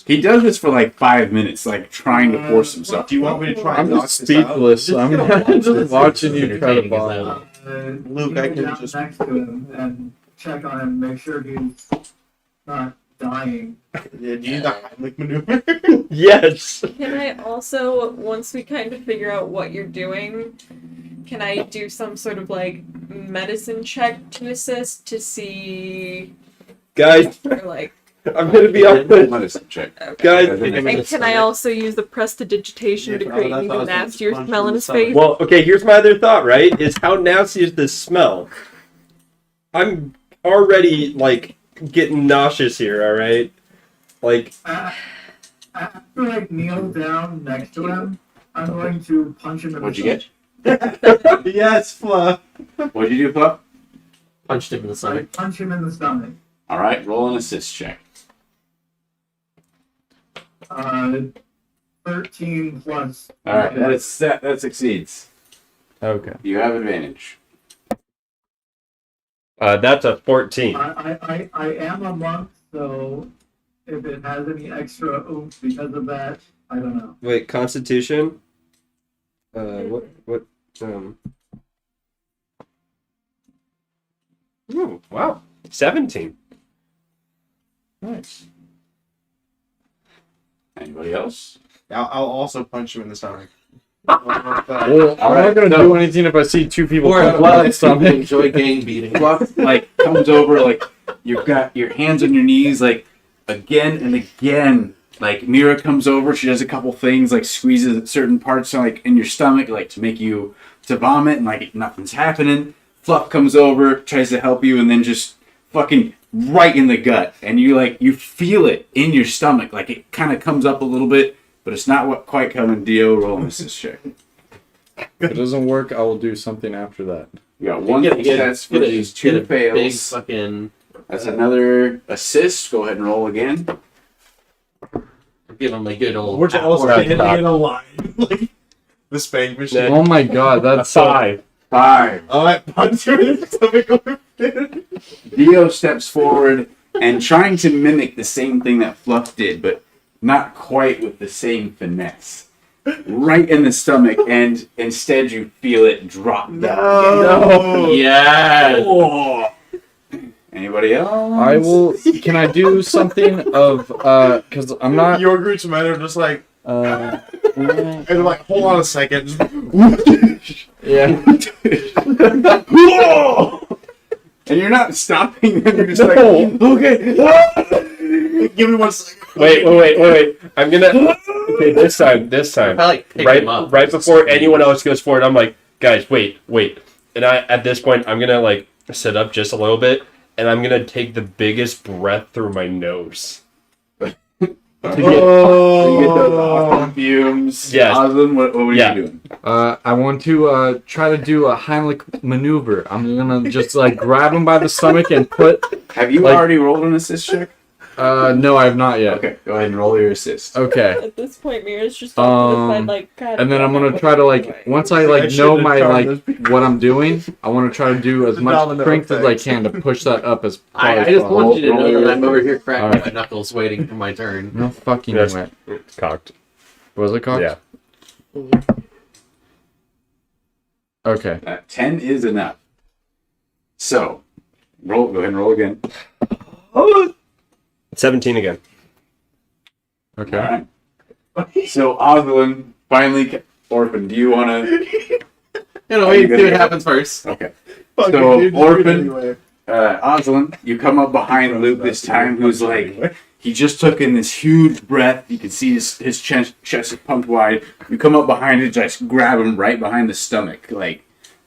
He does this for like 5 minutes, like trying to force himself. Do you want me to try I'm and knock just this out? speechless. I'm just watching you try to Entertaining as bother. hell. Luke, I go can down just- next to him and check on him, make sure he's not dying. Yeah, do you need the Heimlich maneuver? Yes. Can I also, once we kind of figure out what you're doing, can I do some sort of like medicine check to assist to see, Guys, or like, I'm gonna be honest. Medicine check. Guys, and can I also use the prestidigitation to Yeah, create I an thought even it was just nastier punch smell in in the his stomach. face? Well, okay, here's my other thought, right? Is how nasty is this smell? I'm already, like, getting nauseous here, alright? Like, After I kneel down next to him, I'm going to punch him in What'd the you get? Yes, Fluff. What'd you do, Pup? Punched him in the I stomach. punch him in the stomach. All right, roll an assist check. 13 plus. All right, that succeeds. Okay. You have advantage. that's a 14. I am a monk, so if it has any extra oomph because of that, I don't know. Wait, Constitution? Ooh, wow. 17. Nice. Anybody else? I'll also punch you in the stomach. Well, I'm Alright, not gonna so- do anything if I see two people Or cut blood in the stomach. enjoy gang beating. Fluff like comes over, like you've got your hands on your knees, like again and again. Like Mira comes over, she does a couple things, like squeezes certain parts like in your stomach, like to make you to vomit, and like nothing's happening. Fluff comes over, tries to help you, and then just fucking right in the gut, and you feel it in your stomach, like it kind of comes up a little bit, but it's not what quite coming. Dio, roll an assist check. If it doesn't work, I will do something after that. You got one Get a- success for get a- these get 2 a Big fails. fucking. That's another assist. Go ahead and roll again. Give him a good old. We're just all That's standing cock. in a line. Like the spank machine. Oh my god, that's so... 5. 5. Alright, punch you in the stomach. Dio steps forward and trying to mimic the same thing that Fluff did, but not quite with the same finesse. Right in the stomach, and instead you feel it drop down. No. Yeah. Oh. Anybody else? I will... Can I do something of... Because I'm not... Your groups men are just like, Uh... and they're like, hold on a second. yeah. And you're not stopping them, you're just like, No. okay. Give me 1 second. Wait. I'm gonna... Okay, this time, I like pick right, him up. right before anyone else goes forward, I'm like, guys, wait. And at this point, I'm gonna like sit up just a little bit, and I'm gonna take the biggest breath through my nose. To get those awesome fumes. Yes. Osmond, what were Yeah. you doing? I want to try to do a Heimlich maneuver. I'm gonna just like grab him by the stomach and put. Have you Like- already rolled an assist check? No, I have not yet. Okay, go ahead and roll your assist. Okay. At this point, Mira's just off to the side, like, God. And then I'm damn gonna it, try to what am I like doing? once I I like know should've my charmed like those what I'm doing, I want to try to do as The much domino strength as I effect. can to push that up as far I as just possible. want you to Roll know your that I'm over here cracking Alright. my knuckles waiting for my turn. No fucking Yes. way. It's cocked. Was it cocked? Yeah. Okay. 10 is enough. So, go ahead and roll again. 17 again. Okay. All right. So, Osmond finally, Orphan, do you want to? Wait and see what happens first. Okay. Fuck So, it, dude, just Orphan- do it anyway. Osmond, you come up behind Luke this time, who's like, he just took in this huge breath. You can see his chest is pumped wide. You come up behind it, just grab him right behind the stomach. Like,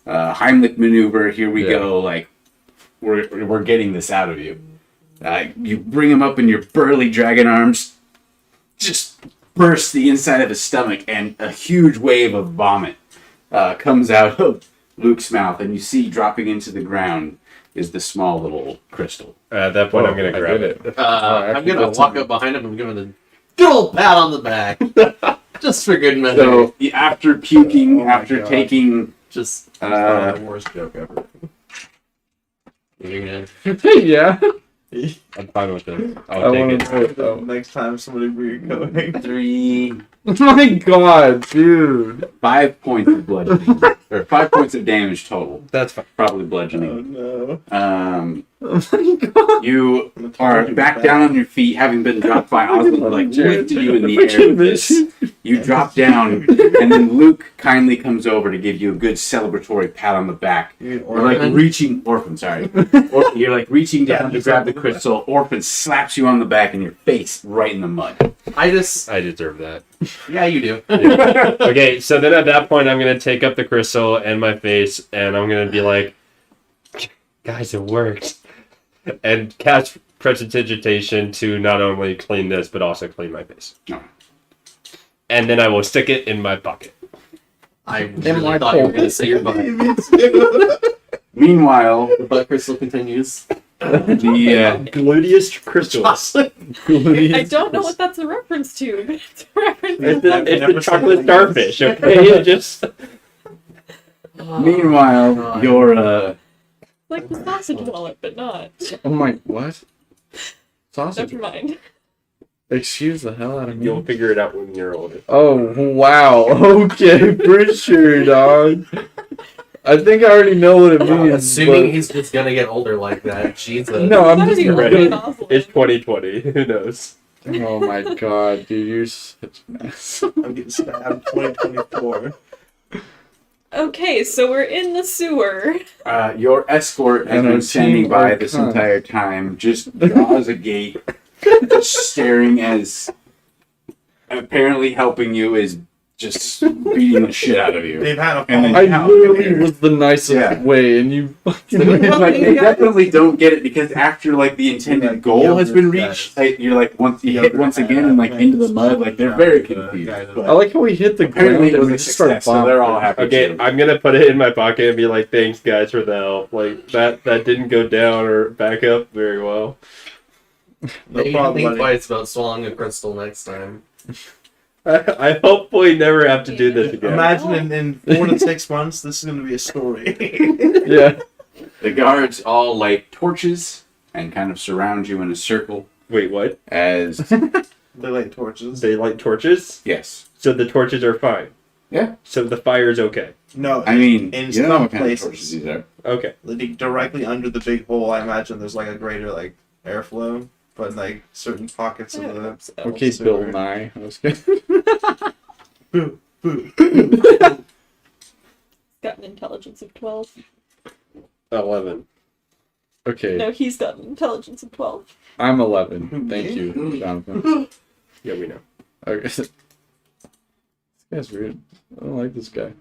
Heimlich maneuver, here we Yeah. go. Like, we're getting this out of you. You bring him up in your burly dragon arms, just burst the inside of his stomach, and a huge wave of vomit comes out of Luke's mouth, and you see dropping into the ground is the small little crystal. At that point, Oh, I'm gonna I grab did it. I'm actually, gonna that's walk a- up behind him and give him a good old pat on the back. Just for good measure. So after puking, Oh my after God. taking, Just uh, the worst joke ever. giving it. Yeah. I'm fine with it. I I'll take wanna it. do it. Next time somebody be going. 3, Oh my god, dude. 5 points of bludgeoning, or 5 points of damage total. That's fine. Probably Oh bludgeoning. no. Oh my god. You are back down on your feet, having been dropped by Osmond, like lift you in the air with this. You drop down, and then Luke kindly comes over to give you a good celebratory pat on the back. Or like reaching, Orphan, sorry. You're like reaching down to grab the crystal. Orphan slaps you on the back and your face right in the mud. I deserve that. yeah, you do. Okay, so then at that point, I'm gonna take up the crystal and my face, and I'm gonna be like, guys, it worked. And cast prestidigitation to not only clean this, but also clean my face. No. And then I will stick it in my pocket. I really thought you were gonna say your butt. Meanwhile, The butt crystal continues. the Gluteus crystals. I don't know what that's a reference to, but it's a reference to It's the, I've it's never the seen chocolate anything starfish, okay? It just meanwhile, God. your like the sausage wallet, but not. Oh my what? Sausage. Never mind. Excuse the hell out of me. you'll figure it out when you're older. Oh wow. Okay, for sure, dog. I think I already know what it means. Assuming but- he's just gonna get older like that. Jesus. No, I'm That just is the ready. only nozzle. It's 2020. Who knows? Oh my god, dude, you're such an ass. I'm getting stabbed 2024. Okay, so we're in the sewer. your escort has And our been standing team by are this cunts. entire time, just draws a gate, just staring as apparently helping you is just beating the shit out of you. They've had a And then- falling I out literally here. was the nicest Yeah. way, and you fucking. Like they definitely don't get it because after like the intended goal has been reached, like, you're like once you hit once again and like into the mud, like they're very confused. I But like how we hit the apparently ground it and was we a just started success, so they're all happy. Okay, too. I'm gonna put it in my pocket and be like, "Thanks, guys, for the help." Like that didn't go down or back up very well. No Maybe problem, think buddy. twice about swallowing a crystal next time. I hopefully never have to do this again. Imagine in 4 to 6 months, this is going to be a story. Yeah. The guards all light torches and kind of surround you in a circle Wait, what? as They light torches. They light torches, yes. so the torches are fine. Yeah. So the fire's okay. No, I mean, in you know some what kind of places. torches these are. Okay. like, directly under the big hole, I imagine there's like a greater like airflow, but in, like certain pockets of the Okay, Bill Nye. I was kidding. boo boo. Got an intelligence of 12. 11. Okay, No, he's got an intelligence of 12. I'm 11. Thank you, Jonathan. Yeah, we know. Okay. This guy's weird. I don't like this guy.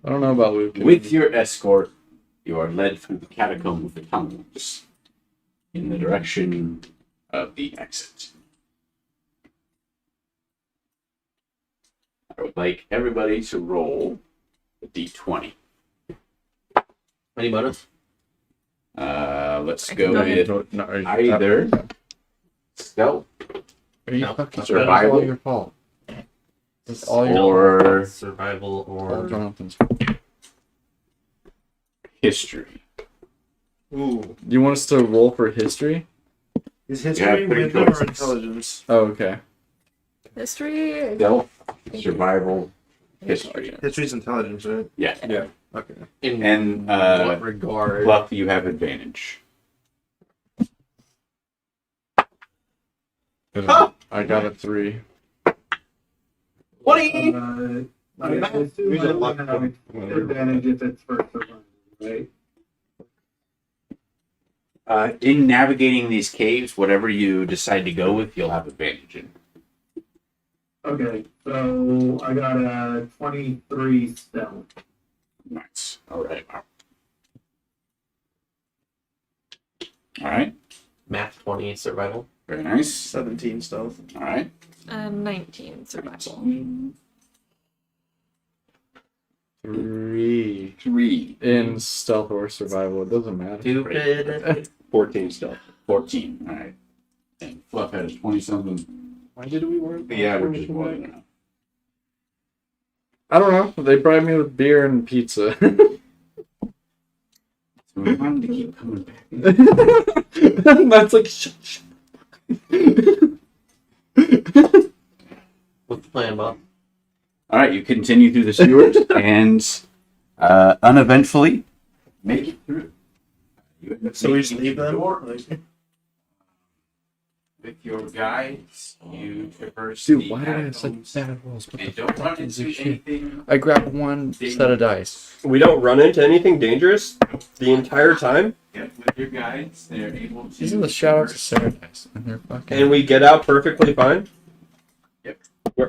I don't know about Luke. With your escort, you are led through the catacomb of the tunnels in the direction of the exit. I would like everybody to roll a d20. Any bonus? Let's I go can go ahead. with No, are you, either stealth Are you No, fucking survival? It's all your fault. It's all your or Survival fault. or Jonathan's. history. Ooh. You want us to roll for history? Is have history three wisdom or choices. intelligence? Oh, okay. History. Stealth, survival, history. History's intelligence, right? Yeah. Yeah. Okay. in And what regard? Fluff, you have advantage. I got a 3. My history Use a might luck have point. advantage if it's first survival, right? In navigating these caves, whatever you decide to go with, you'll have advantage in. Okay, so I got a 23 stealth. Nice. All right. All right. Math 20 survival. Very nice. 17 stealth. All right. 19 survival. 3 3. in stealth or survival. It doesn't matter. Stupid. 14 stealth. 14. All right. And Fluff had a 20-something. Why did we work? The average is more than enough. I don't know. They bribed me with beer and pizza. So we wanted to keep coming back. That's like shut. What's the plan, Bob? All right. You continue through the sewers and uneventfully make it through. You end up So we making just it leave to the them? door. Like, With your guides, you traverse Dude, the why did I have such catacombs bad rolls? What the and don't fuck run is into this shit? anything. I grabbed one set of dice. We don't run into anything dangerous the entire time, Yeah, with your guides, they're able to. These are the shout-outs to Sarah dice. And they're fucking... and we get out perfectly fine. Yep.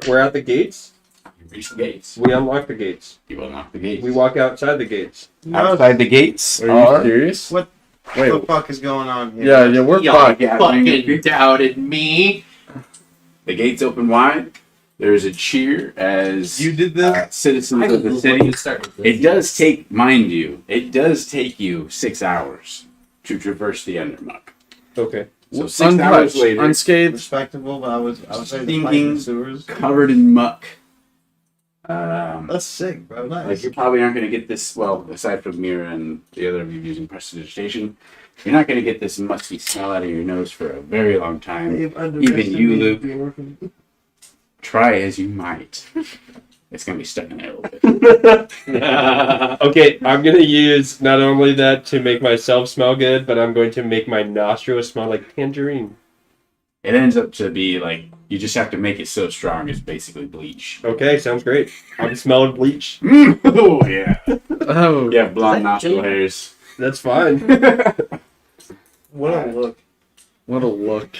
We're at the gates. You reach the gates. We unlock the gates. You unlock the gates. We walk outside the gates. outside the gates. Are you serious? What Wait. the fuck is going on here? Yeah, we're Y'all fucked. fucking doubted me. The gates open wide. There's a cheer as You did this? citizens of the city. It does take, mind you, it does take you 6 hours to traverse the Undermuck. Okay. So 6 hours later, Unscathed. Respectable, but I was Stinking. sewers. covered in muck. That's sick, bro. Like Nice. you probably aren't going to get this. Well, aside from Mira and the other of you using prestidigitation, you're not going to get this musty smell out of your nose for a very long time. Even you, Luke. Try as you might, it's going to be stuck in there a little bit. Okay, I'm gonna use not only that to make myself smell good, but I'm going to make my nostrils smell like tangerine. It ends up to be like you just have to make it so strong it's basically bleach. Okay, sounds great. I'm smelling bleach. Oh yeah, Oh. you have blonde Is that nostril ginger? hairs. That's fine. What a look. What a look.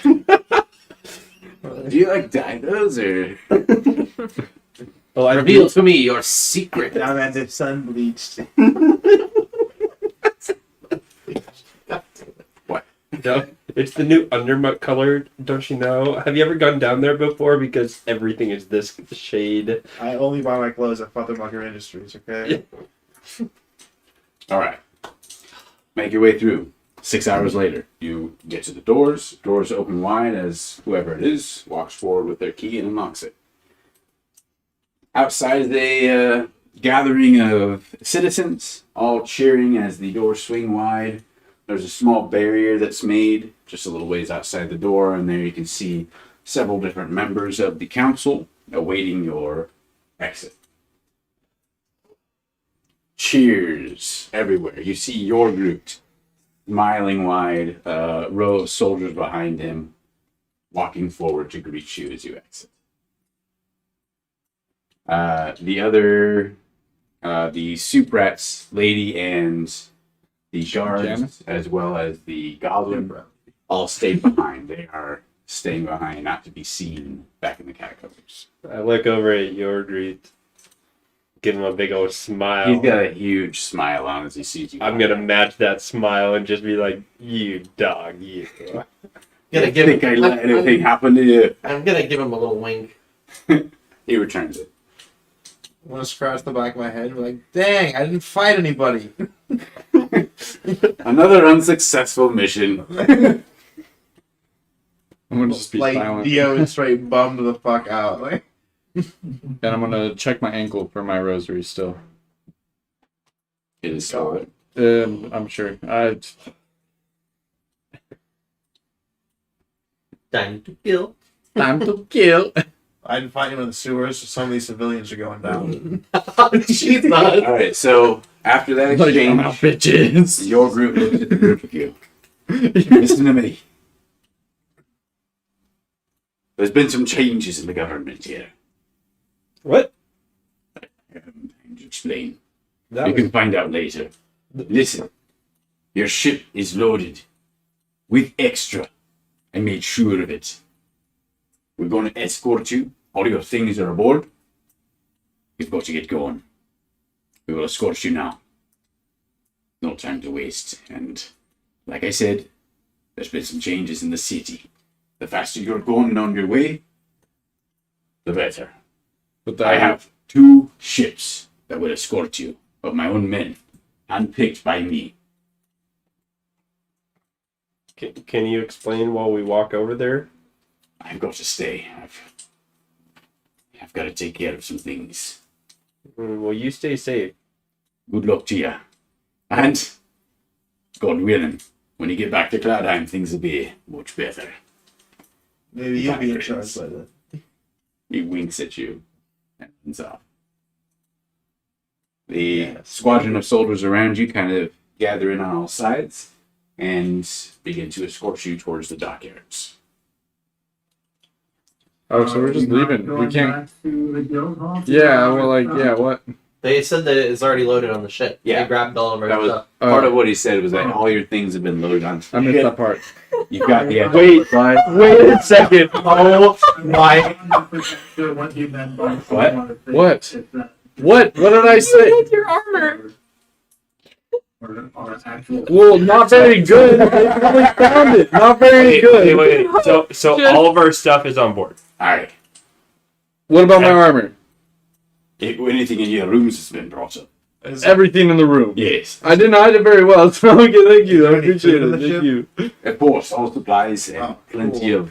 Do you like dye those or? Well, I Reveal to me your secret. Now that the sun bleached. No, it's the new Undermuck color. Don't you know? Have you ever gone down there before? Because everything is this shade. I only buy my clothes at Futtermucker Industries, okay? All right, make your way through. 6 hours later, you get to the doors. Doors open wide as whoever it is walks forward with their key and unlocks it. Outside is a gathering of citizens, all cheering as the doors swing wide. There's a small barrier that's made just a little ways outside the door, and there you can see several different members of the council awaiting your exit. Cheers everywhere. You see your group smiling wide, row of soldiers behind him, walking forward to greet you as you exit. The soup rats lady and the guards, Janice? as well as the goblin, all stayed behind. They are staying behind, not to be seen back in the catacombs. I look over at your greet. give him a big old smile. He's got a huge smile on as he sees you. I'm gonna match that smile and just be like, "You dog, you." I think I let anything happen to you. I'm gonna give him a little wink. He returns it. I want to scratch the back of my head and be like, dang, I didn't fight anybody. Another unsuccessful mission. I'm gonna just be Like, silent. Dio is straight bummed the fuck out. Like, And I'm gonna check my ankle for my rosary still. It is solid. I'm sure. Time to kill. Time to kill. I didn't fight him in the sewers, so some of these civilians are going down. Jesus. Alright, so after that Like, I'm exchange, out, bitches. your group looks at the group of you. Listen to me. There's been some changes in the government here. What? I haven't time to explain. That You was, can find out later. Listen, your ship is loaded with extra. I made sure of it. We're going to escort you. All your things are aboard. You've got to get going. We will escort you now. No time to waste. And like I said, there's been some changes in the city. The faster you're going on your way, the better. But I have 2 ships that will escort you, of my own men, handpicked by me. can you explain while we walk over there? I've got to stay. I've got to take care of some things. Well, you stay safe. Good luck to you. And, God willing, when you get back to Cloudheim, things will be much better. Maybe you'll be in charge by then. He winks at you and runs off. The squadron of soldiers around you kind of gather in on all sides and begin to escort you towards the dockyards. Oh, so we're just Not leaving. going We can't. back to the guild hall? Yeah, well, like, yeah, what? They said that it's already loaded on the ship. Yeah. They grabbed all of our That was stuff. part of what he said was that all your things have been loaded onto I the missed ship. that part. You've got the Wait. side. Wait a second. Oh my! I'm not sure what you meant by What? What? If that What did I say? With your armor. or actual. Well, not very good. They probably found it. Not very good. Wait. So all of our stuff is on board. Alright. What about my armor? Anything in your rooms has been brought up. Everything in the room. Yes. I didn't hide it very well, so okay, thank you. I Is there any appreciate food it. on the Thank ship? you. Of course, all supplies and Oh, plenty cool.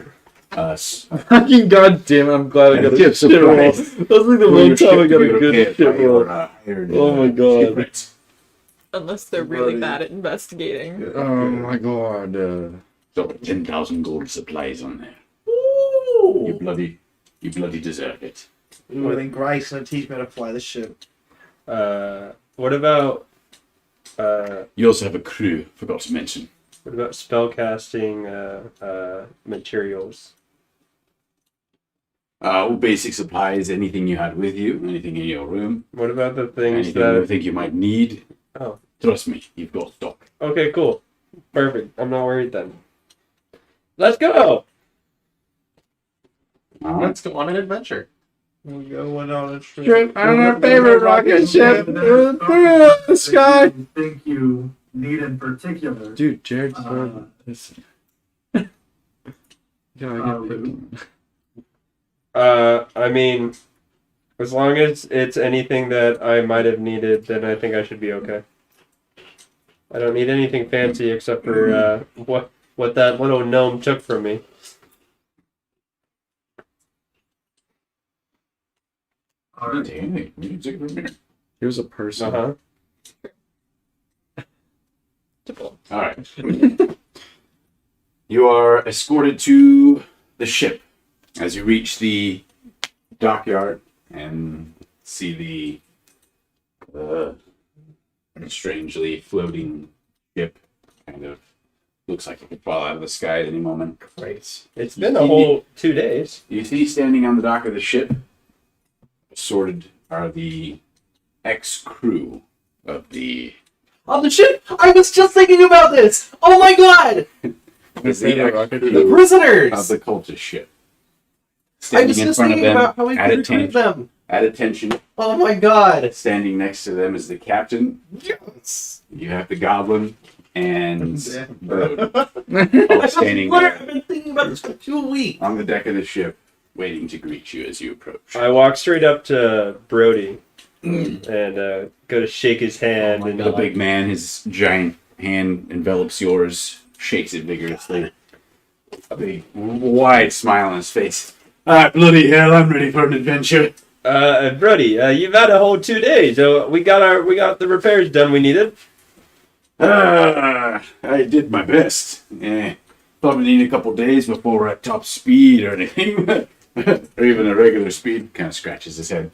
of Fucking goddamn, I'm glad I got a Tip shit roll. That supplies. was like the for one your time I ship got to a be good repaired shit by your, roll. hired, Oh my God. shipwrights. Unless they're really Bloody- bad at investigating. Oh my god. So 10,000 gold supplies on there. You bloody deserve it. I think Gryce's gonna teach me how to fly the ship. What about You also have a crew, forgot to mention. spellcasting materials? All basic supplies, anything you had with you, anything in your room, What about the things anything you that? think you might need. Oh. Trust me, you've got stock. Okay, cool, perfect. I'm not worried then. Let's go. Let's go on an adventure. We're going on a trip. Trip on our favorite rocket ship through the sky. You think you need in particular? Dude, Jared's Uh, listen. Yeah, I get Luke. I mean, as long as it's anything that I might have needed, then I think I should be okay. I don't need anything fancy except for what that little gnome took from me. All You right. take anything. You can take it from here. He was a person. Uh huh. Alright. You are escorted to the ship as you reach the dockyard and see the strangely floating ship. Kind of looks like it could fall out of the sky at any moment. Right. It's been a whole 2 days. You see standing on the dock of the ship, assorted are the ex-crew of the On the ship? I was just thinking about this! Oh my god! favorite rocket The ex-crew of prisoners! the cultist ship. I Standing was in just front of thinking them about how we at could recruit attention, them. At attention, Oh my god! standing next to them is the captain. Yes. You have the goblin and Yeah. Brody all standing I've there been thinking about this for 2 weeks. on the deck of the ship, waiting to greet you as you approach. I walk straight up to Brody and go to shake his hand. Oh my and The big man, his giant hand envelops yours, shakes it vigorously. A big, wide smile on his face. Bloody hell, I'm ready for an adventure. Brody, you've had a whole 2 days. So we got the repairs done we needed. I did my best. Probably need a couple days before we're at top speed or anything. Or even a regular speed. Kind of scratches his head.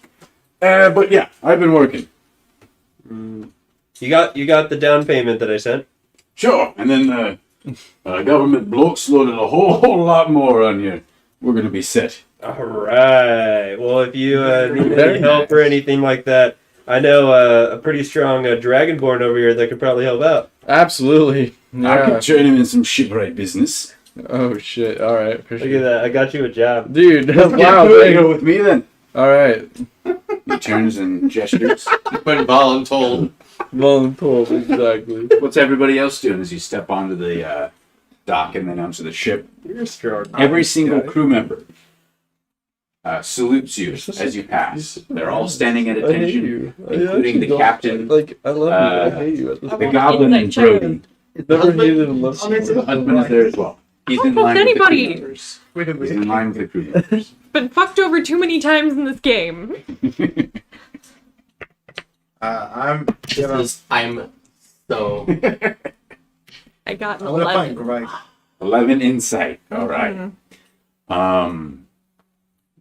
But yeah, I've been working. You got the down payment that I sent. Sure. And then government blokes loaded a whole lot more on you. We're going to be set. All right. Well, if you need Very any help or anything like that, I know a pretty strong dragonborn over here that could probably help out. Absolutely. I Yeah. can turn him in some shipwright business. Oh shit. All right. For Look sure. at that. I got you a job. Dude. Wow, Wow. there you thanks. go with me then. All right. He turns and gestures. When voluntold. Voluntold. Exactly. What's everybody else doing as you step onto the dock and then onto the ship? You're strong. Every single crew member salutes you as you pass. They're all standing at I hate attention, you. I including actually the don't- captain, Like, I love you. I uh, hate you at this the point. goblin, and Brody. Never hated and loved I'll make you. The husband is there as well. He's in Don't line trust with the crew anybody. members. Wait a He's minute. in line with the crew members. Been fucked over too many times in this game. I'm gonna, I'm so. I got an I'm gonna find 11. Greg. 11 insight. All right. Mhm.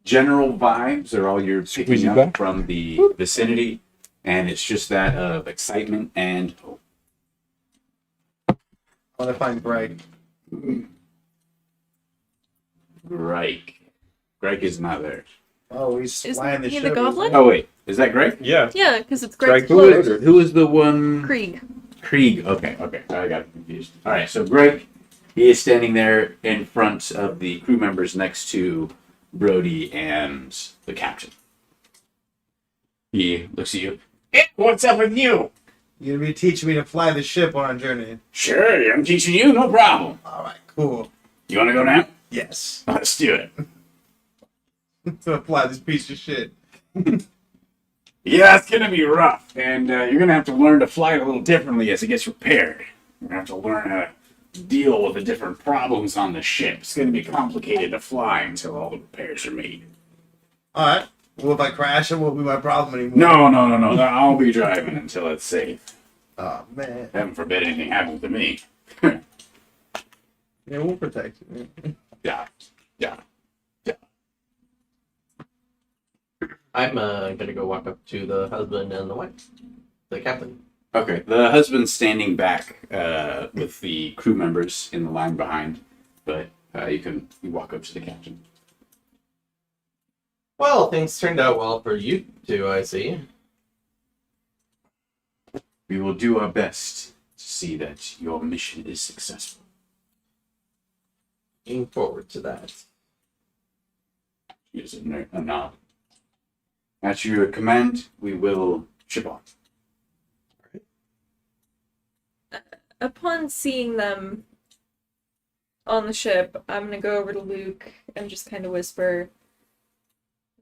General vibes are all you're picking Squeeze it up back. from the vicinity, and it's just that of excitement and hope. I'm gonna find Greg. Greg. Greg is not there. Oh, he's Isn't flying the he ship. the goblin? Oh wait, is that Greg? Yeah. Yeah, because it's Greg Greg's Who clothes. is, who is the one? Krieg. Krieg. Okay, I got confused. All right, so Greg, he is standing there in front of the crew members next to Brody and the captain. He looks at you. What's up with you? You're gonna be teaching me to fly the ship on our journey. Sure, I'm teaching you, no problem. Alright, cool. You want to go now? Yes. Let's do it. I'm gonna fly this piece of shit. Yeah, it's gonna be rough, and you're gonna have to learn to fly it a little differently as it gets repaired. You're gonna have to learn how to deal with the different problems on the ship. It's gonna be complicated to fly until all the repairs are made. Alright. Well, if I crash, it won't be my problem anymore. No. I'll be driving until it's safe. Oh, man. Heaven forbid anything happens to me. Yeah, we'll protect you. Yeah. I'm gonna go walk up to the husband and the wife, the captain. Okay. The husband's standing back with the crew members in the line behind, but you walk up to the captain. Well, things turned out well for you two, I see. We will do our best to see that your mission is successful. Looking forward to that. Here's a nod. At your command, we will ship on. Upon seeing them on the ship, I'm gonna go over to Luke and just kind of whisper,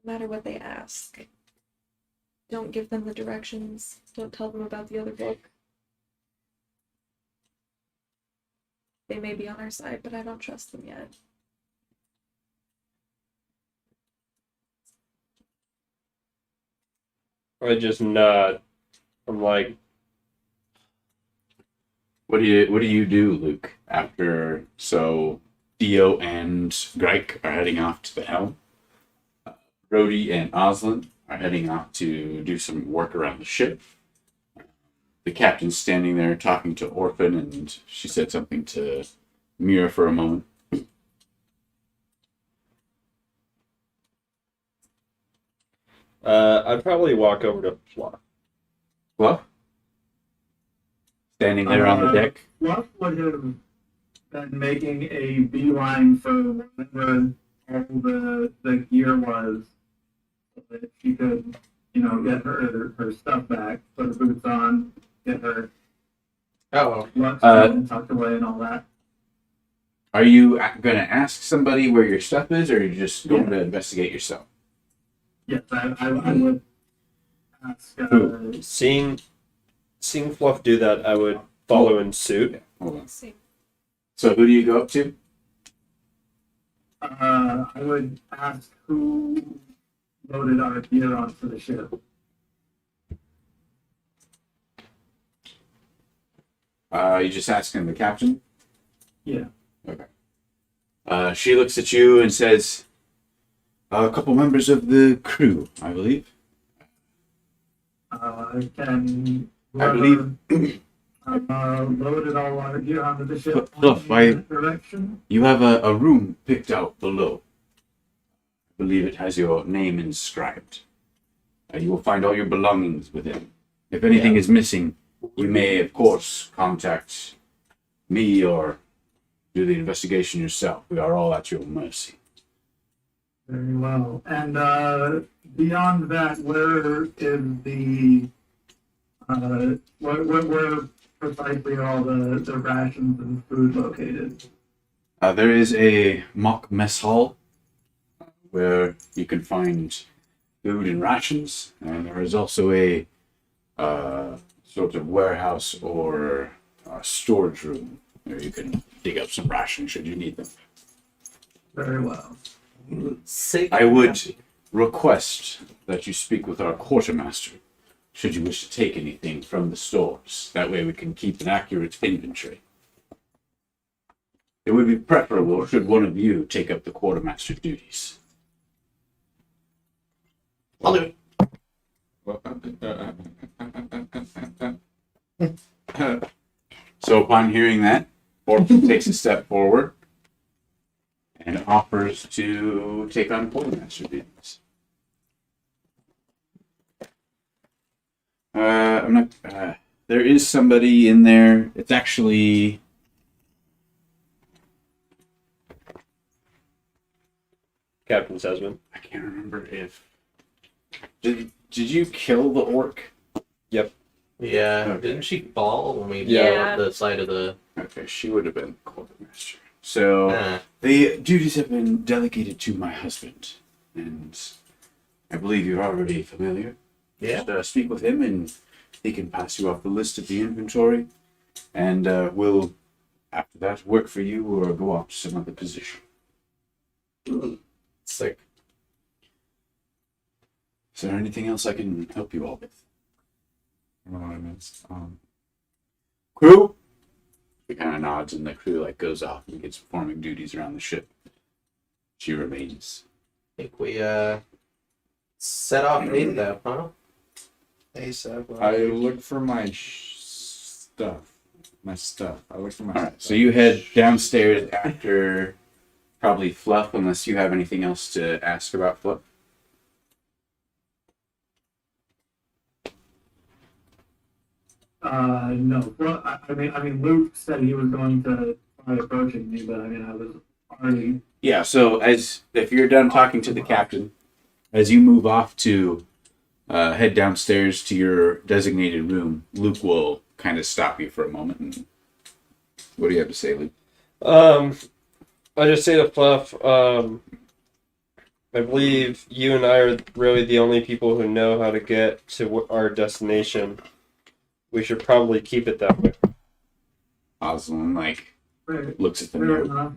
no matter what they ask, don't give them the directions. Don't tell them about the other book. They may be on our side, but I don't trust them yet. I just nod. I'm like, What do you do, Luke? After Dio and Greg are heading off to the helm. Brody and Oslin are heading off to do some work around the ship. The captain's standing there talking to Orphan, and she said something to Mira for a moment. I'd probably walk over to Fluff. Fluff? Standing there on the deck. Fluff would have been making a beeline for wherever all the gear was. if she could, get her stuff back, put her boots on, get her Oh, lunch tucked away and all that. Are you going to ask somebody where your stuff is, or are you just going to investigate yourself? Yes, I would ask. Who? Seeing Fluff do that, I would follow in suit. Hold on. Let's see. So who do you go up to? I would ask who loaded our gear onto the ship. You just asking the captain? Yeah. Okay. She looks at you and says, a couple members of the crew, I believe. Can I believe loaded all our gear onto the ship Fluff, in that direction. you have a room picked out below. I believe it has your name inscribed. You will find all your belongings within. If anything is missing, you may, of course, contact me or do the investigation yourself. We are all at your mercy. Very well. And beyond that, where is the where precisely are all the rations and food located? There is a mock mess hall where you can find food and rations, and there is also a sort of warehouse or storage room where you can dig up some rations should you need them. Very well. I would request that you speak with our quartermaster should you wish to take anything from the stores. That way we can keep an accurate inventory. It would be preferable should one of you take up the quartermaster duties. I'll do it. So upon hearing that, Orphan takes a step forward and offers to take on quartermaster duties. I'm not. There is somebody in there. It's actually. Captain Sesman. I can't remember if. Did you kill the orc? Yeah, Okay. didn't she fall when we Yeah. blew up the side of the? Okay, she would have been quartermaster. So Ah, the duties have been delegated to my husband, and I believe you're already familiar. yeah. Just speak with him, and he can pass you off the list of the inventory, and we'll, after that, work for you or go off to some other position. Sick. Is there anything else I can help you all with? I don't know what I missed. Crew? He kind of nods, and the crew goes off and gets performing duties around the ship. She remains. I think we set off ASAP, huh? ASAP. I look for my stuff. My stuff. I look for my All right, stuff. so you head downstairs after probably Fluff, unless you have anything else to ask about Fluff. No. Well, I mean, Luke said he was going to try approaching me, but I mean, I was already. Yeah, so if you're done talking to the captain, as you move off to head downstairs to your designated room, Luke will kind of stop you for a moment. And what do you have to say, Luke? I just say to Fluff, I believe you and I are really the only people who know how to get to our destination. We should probably keep it that way. Oslin, Fair looks at the fair note. enough.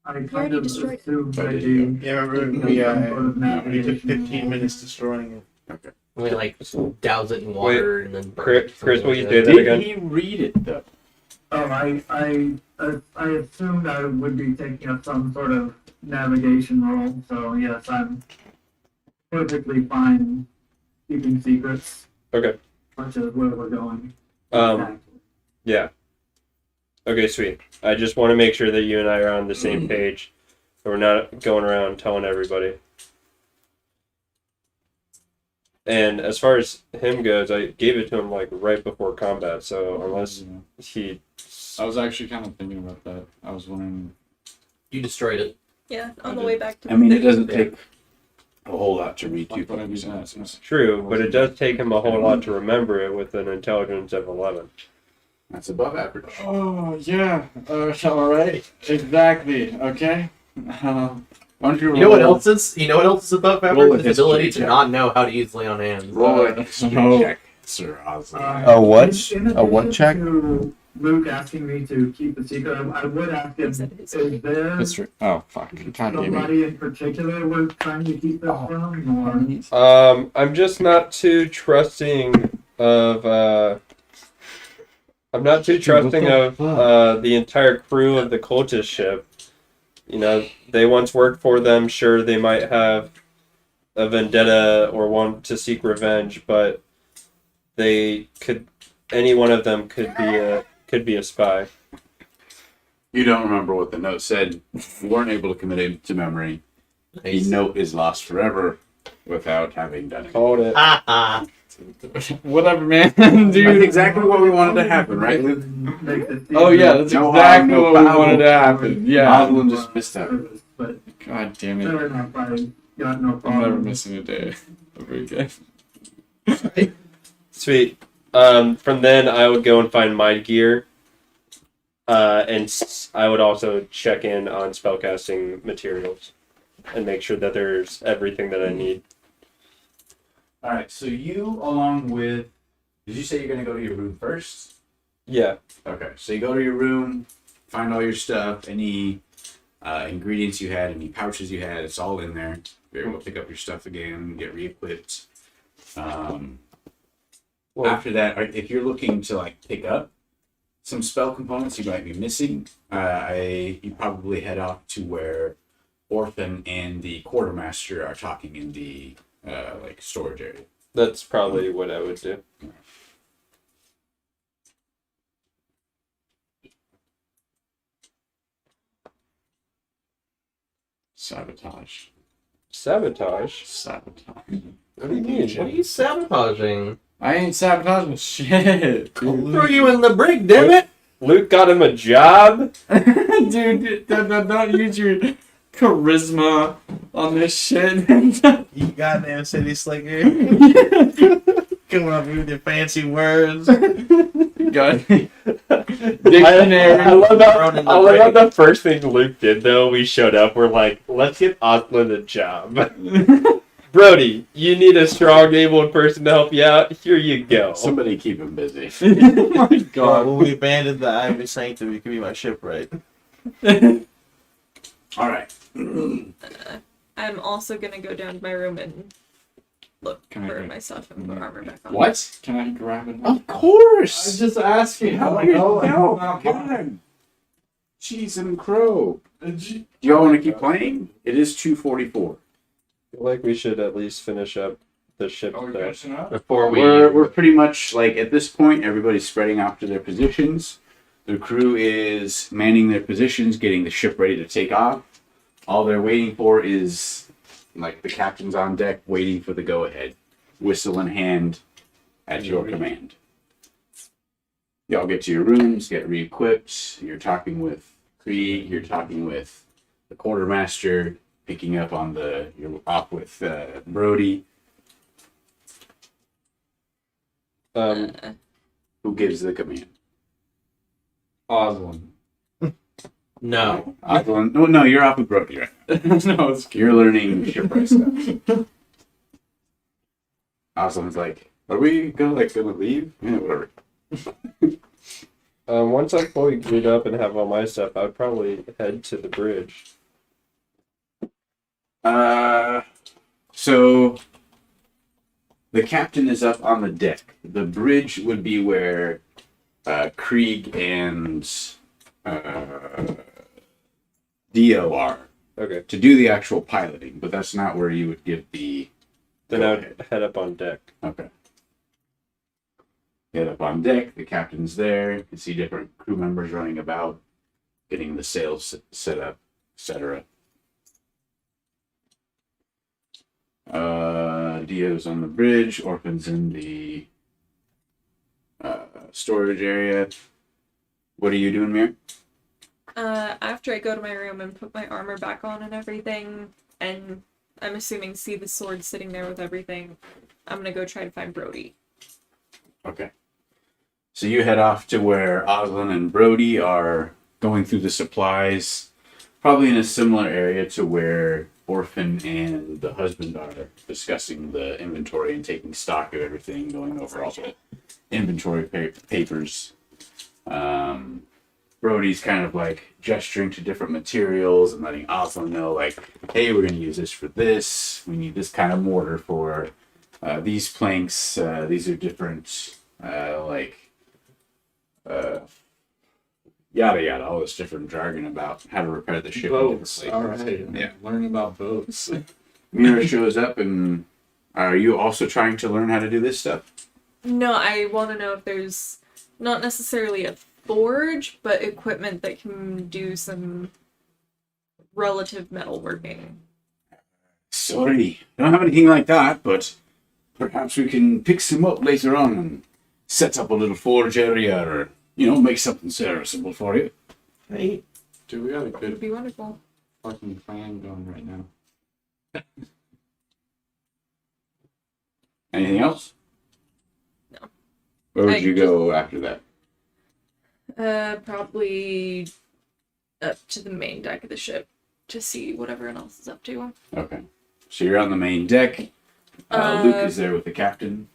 I already kind of destroyed it. assumed Oh, that did you? the Yeah, remember some we sort of we took navigation 15 minutes destroying it. We douse it in water and then burn it. Chris, will you Something say like that Did again? he read it, though? Oh, I assumed I would be taking up some sort of navigation role, so yes, I'm perfectly fine keeping secrets, Okay. much as where we're going. Yeah. Okay, sweet. I just want to make sure that you and I are on the same page. So we're not going around telling everybody. And as far as him goes, I gave it to him right before combat. So unless he, I was actually kind of thinking about that. I was wondering. You destroyed it. Yeah, on the way back to I mean, it doesn't take a whole lot to read two Fuck what I do focus that. items. True, but it does take him a whole lot to remember it with an intelligence of 11. That's above average. Oh yeah. All right. Exactly. Okay. Why don't you You know what roll- else is? You know what else is above Roll average? a His history ability to check. not know how to use lay on hands. Roll a history no. check, Sir Osley. A what? In A what addition check? to Luke asking me to keep the secret, I would ask him, Is it is history? there History. Oh fuck! God damn it. somebody in particular we're trying to keep this from, or? I'm just not too trusting of I'm not too trusting of the entire crew of the cultist ship. You know, they once worked for them. Sure, they might have a vendetta or want to seek revenge, but they could. Any one of them could be a spy. You don't remember what the note said. You weren't able to commit it to memory. The Nice. note is lost forever without having done it. Called it. Ha ha. Whatever, man. Dude. That's exactly what we wanted to happen, right, Luke? Oh yeah, that's No exactly harm, no what we foul. wanted to happen. Yeah. Oswald just missed out. But God damn it. fair enough, I got no I'm problem. never missing a day ever again. Sweet. From then, I would go and find my gear. I would also check in on spellcasting materials and make sure that there's everything that I need. All right, so you, along with, did you say you're going to go to your room first? Yeah. Okay, so you go to your room, find all your stuff, any ingredients you had, any pouches you had, it's all in there. You're able to pick up your stuff again, get re-equipped. Well, After that, if you're looking to like pick up some spell components you might be missing, you probably head off to where Orphan and the quartermaster are talking in the like storage area. that's probably what I would do. Sabotage. Sabotage? Sabotage. What do you mean? What are you sabotaging? I ain't sabotaging shit. Throw you in the brig, damn it! Luke got him a job? Dude, don't use your charisma on this shit. You goddamn city slicker. Coming up with your fancy words. God. I Dictionary. love that. Thrown in the I love break. that the first thing Luke did though. We showed up. We're like, let's get Osland a job. Brody, you need a strong, able person to help you out. Here you go. Somebody keep him busy. Oh my God, god. when we abandoned the Ivy Sanctum, you can be my shipwright. All right. I'm also gonna go down to my room and look Can I for go? my stuff and put armor back on. What? Can I grab it? Of course. I was just asking. Help I know, yourself. I know. God. Cheese and crow. Did you- Do y'all want to keep playing? It is 2:44. I feel like we should at least finish up the ship Are we stuff. catching up? Before we. We're pretty much like at this point, everybody's spreading off to their positions. The crew is manning their positions, getting the ship ready to take off. All they're waiting for is like the captain's on deck, waiting for the go ahead, whistle in hand, at your command. Y'all get to your rooms, get re-equipped. You're talking with Krieg. You're talking with the quartermaster. Picking up on you're off with Brody, Um, who gives the command. Oswald. No. Oswald, no, you're off with Brody, right? No, it's You're learning shipwright stuff. Oswald's like, are we gonna leave? Yeah, whatever. once I'm fully geared up and have all my stuff, I'd probably head to the bridge. So the captain is up on the deck. The bridge would be where Krieg and Dio are Okay, to do the actual piloting, but that's not where you would give the. then Go I'd ahead. head up on deck. Okay. Get up on deck. The captain's there. You can see different crew members running about, getting the sails set up, etc. Dio's on the bridge. Orphan's in the storage area. What are you doing, Mir? After I go to my room and put my armor back on and everything, and I'm assuming, see the sword sitting there with everything, I'm gonna go try to find Brody. Okay. So you head off to where Oslin and Brody are going through the supplies, probably in a similar area to where Orphan and the husband are discussing the inventory and taking stock of everything, going over all the inventory papers. Brody's kind of like gesturing to different materials and letting Oslin know, like, hey, we're going to use this for this. We need this kind of mortar for these planks. These are different, yada yada, all this different jargon about how to repair the ship. Boats. in All different places. right. Yeah. Learn about boats. Mira shows up, and are you also trying to learn how to do this stuff? No, I want to know if there's not necessarily a forge, but equipment that can do some relative metalworking. Sorry, don't have anything like that, but perhaps we can pick some up later on and set up a little forge area, or make something serviceable for you. Hey, Dude, we got a It would good be wonderful. fucking plan going right now. Anything else? No. Where would I you go after that? Probably up to the main deck of the ship to see what everyone else is up to. Okay, so you're on the main deck. Luke is there with the captain.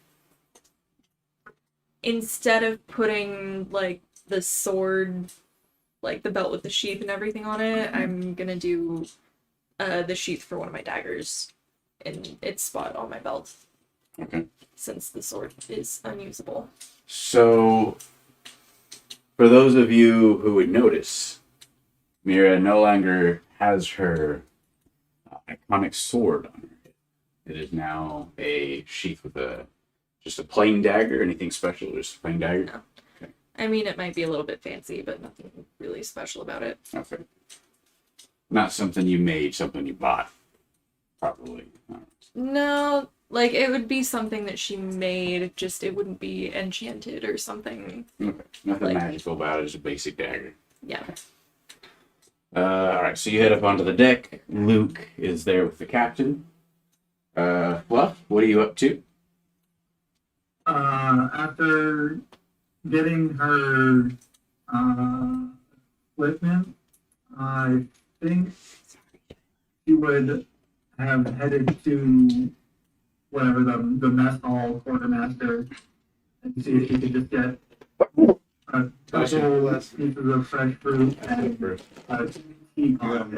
Instead of putting like the sword, like the belt with the sheath and everything on it, I'm gonna do the sheath for one of my daggers in its spot on my belt. Okay. Since the sword is unusable. So, for those of you who would notice, Mira no longer has her iconic sword on her head. It is now a sheath with just a plain dagger. Anything special? Just a plain dagger? No. I mean, it might be a little bit fancy, but nothing really special about it. Okay. Not something you made, something you bought. Probably. No, like it would be something that she made, just it wouldn't be enchanted or something. Okay. Nothing Like- magical about it. It's a basic dagger. Yeah. Alright, so you head up onto the deck. Luke is there with the captain. Fluff, what are you up to? After getting her equipment, I think she would have headed to whatever the mess hall quartermaster and see if she could just get a couple pieces of fresh fruit and a teapot,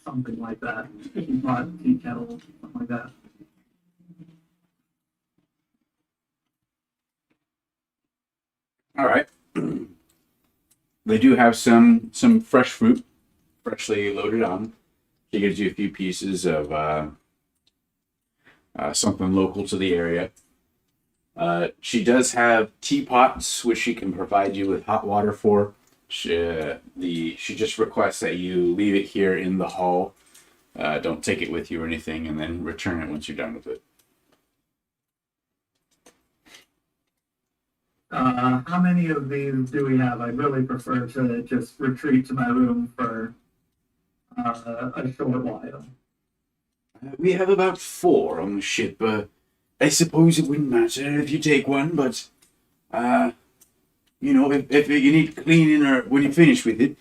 something like that. Teapot, tea kettle, something like that. All right. They do have some fresh fruit, freshly loaded on. She gives you a few pieces of something local to the area. She does have teapots, which she can provide you with hot water for. She just requests that you leave it here in the hall. Don't take it with you or anything, and then return it once you're done with it. How many of these do we have? I'd really prefer to just retreat to my room for a short while. We have about 4 on the ship. I suppose it wouldn't matter if you take one, but if you need cleaning or when you finish with it,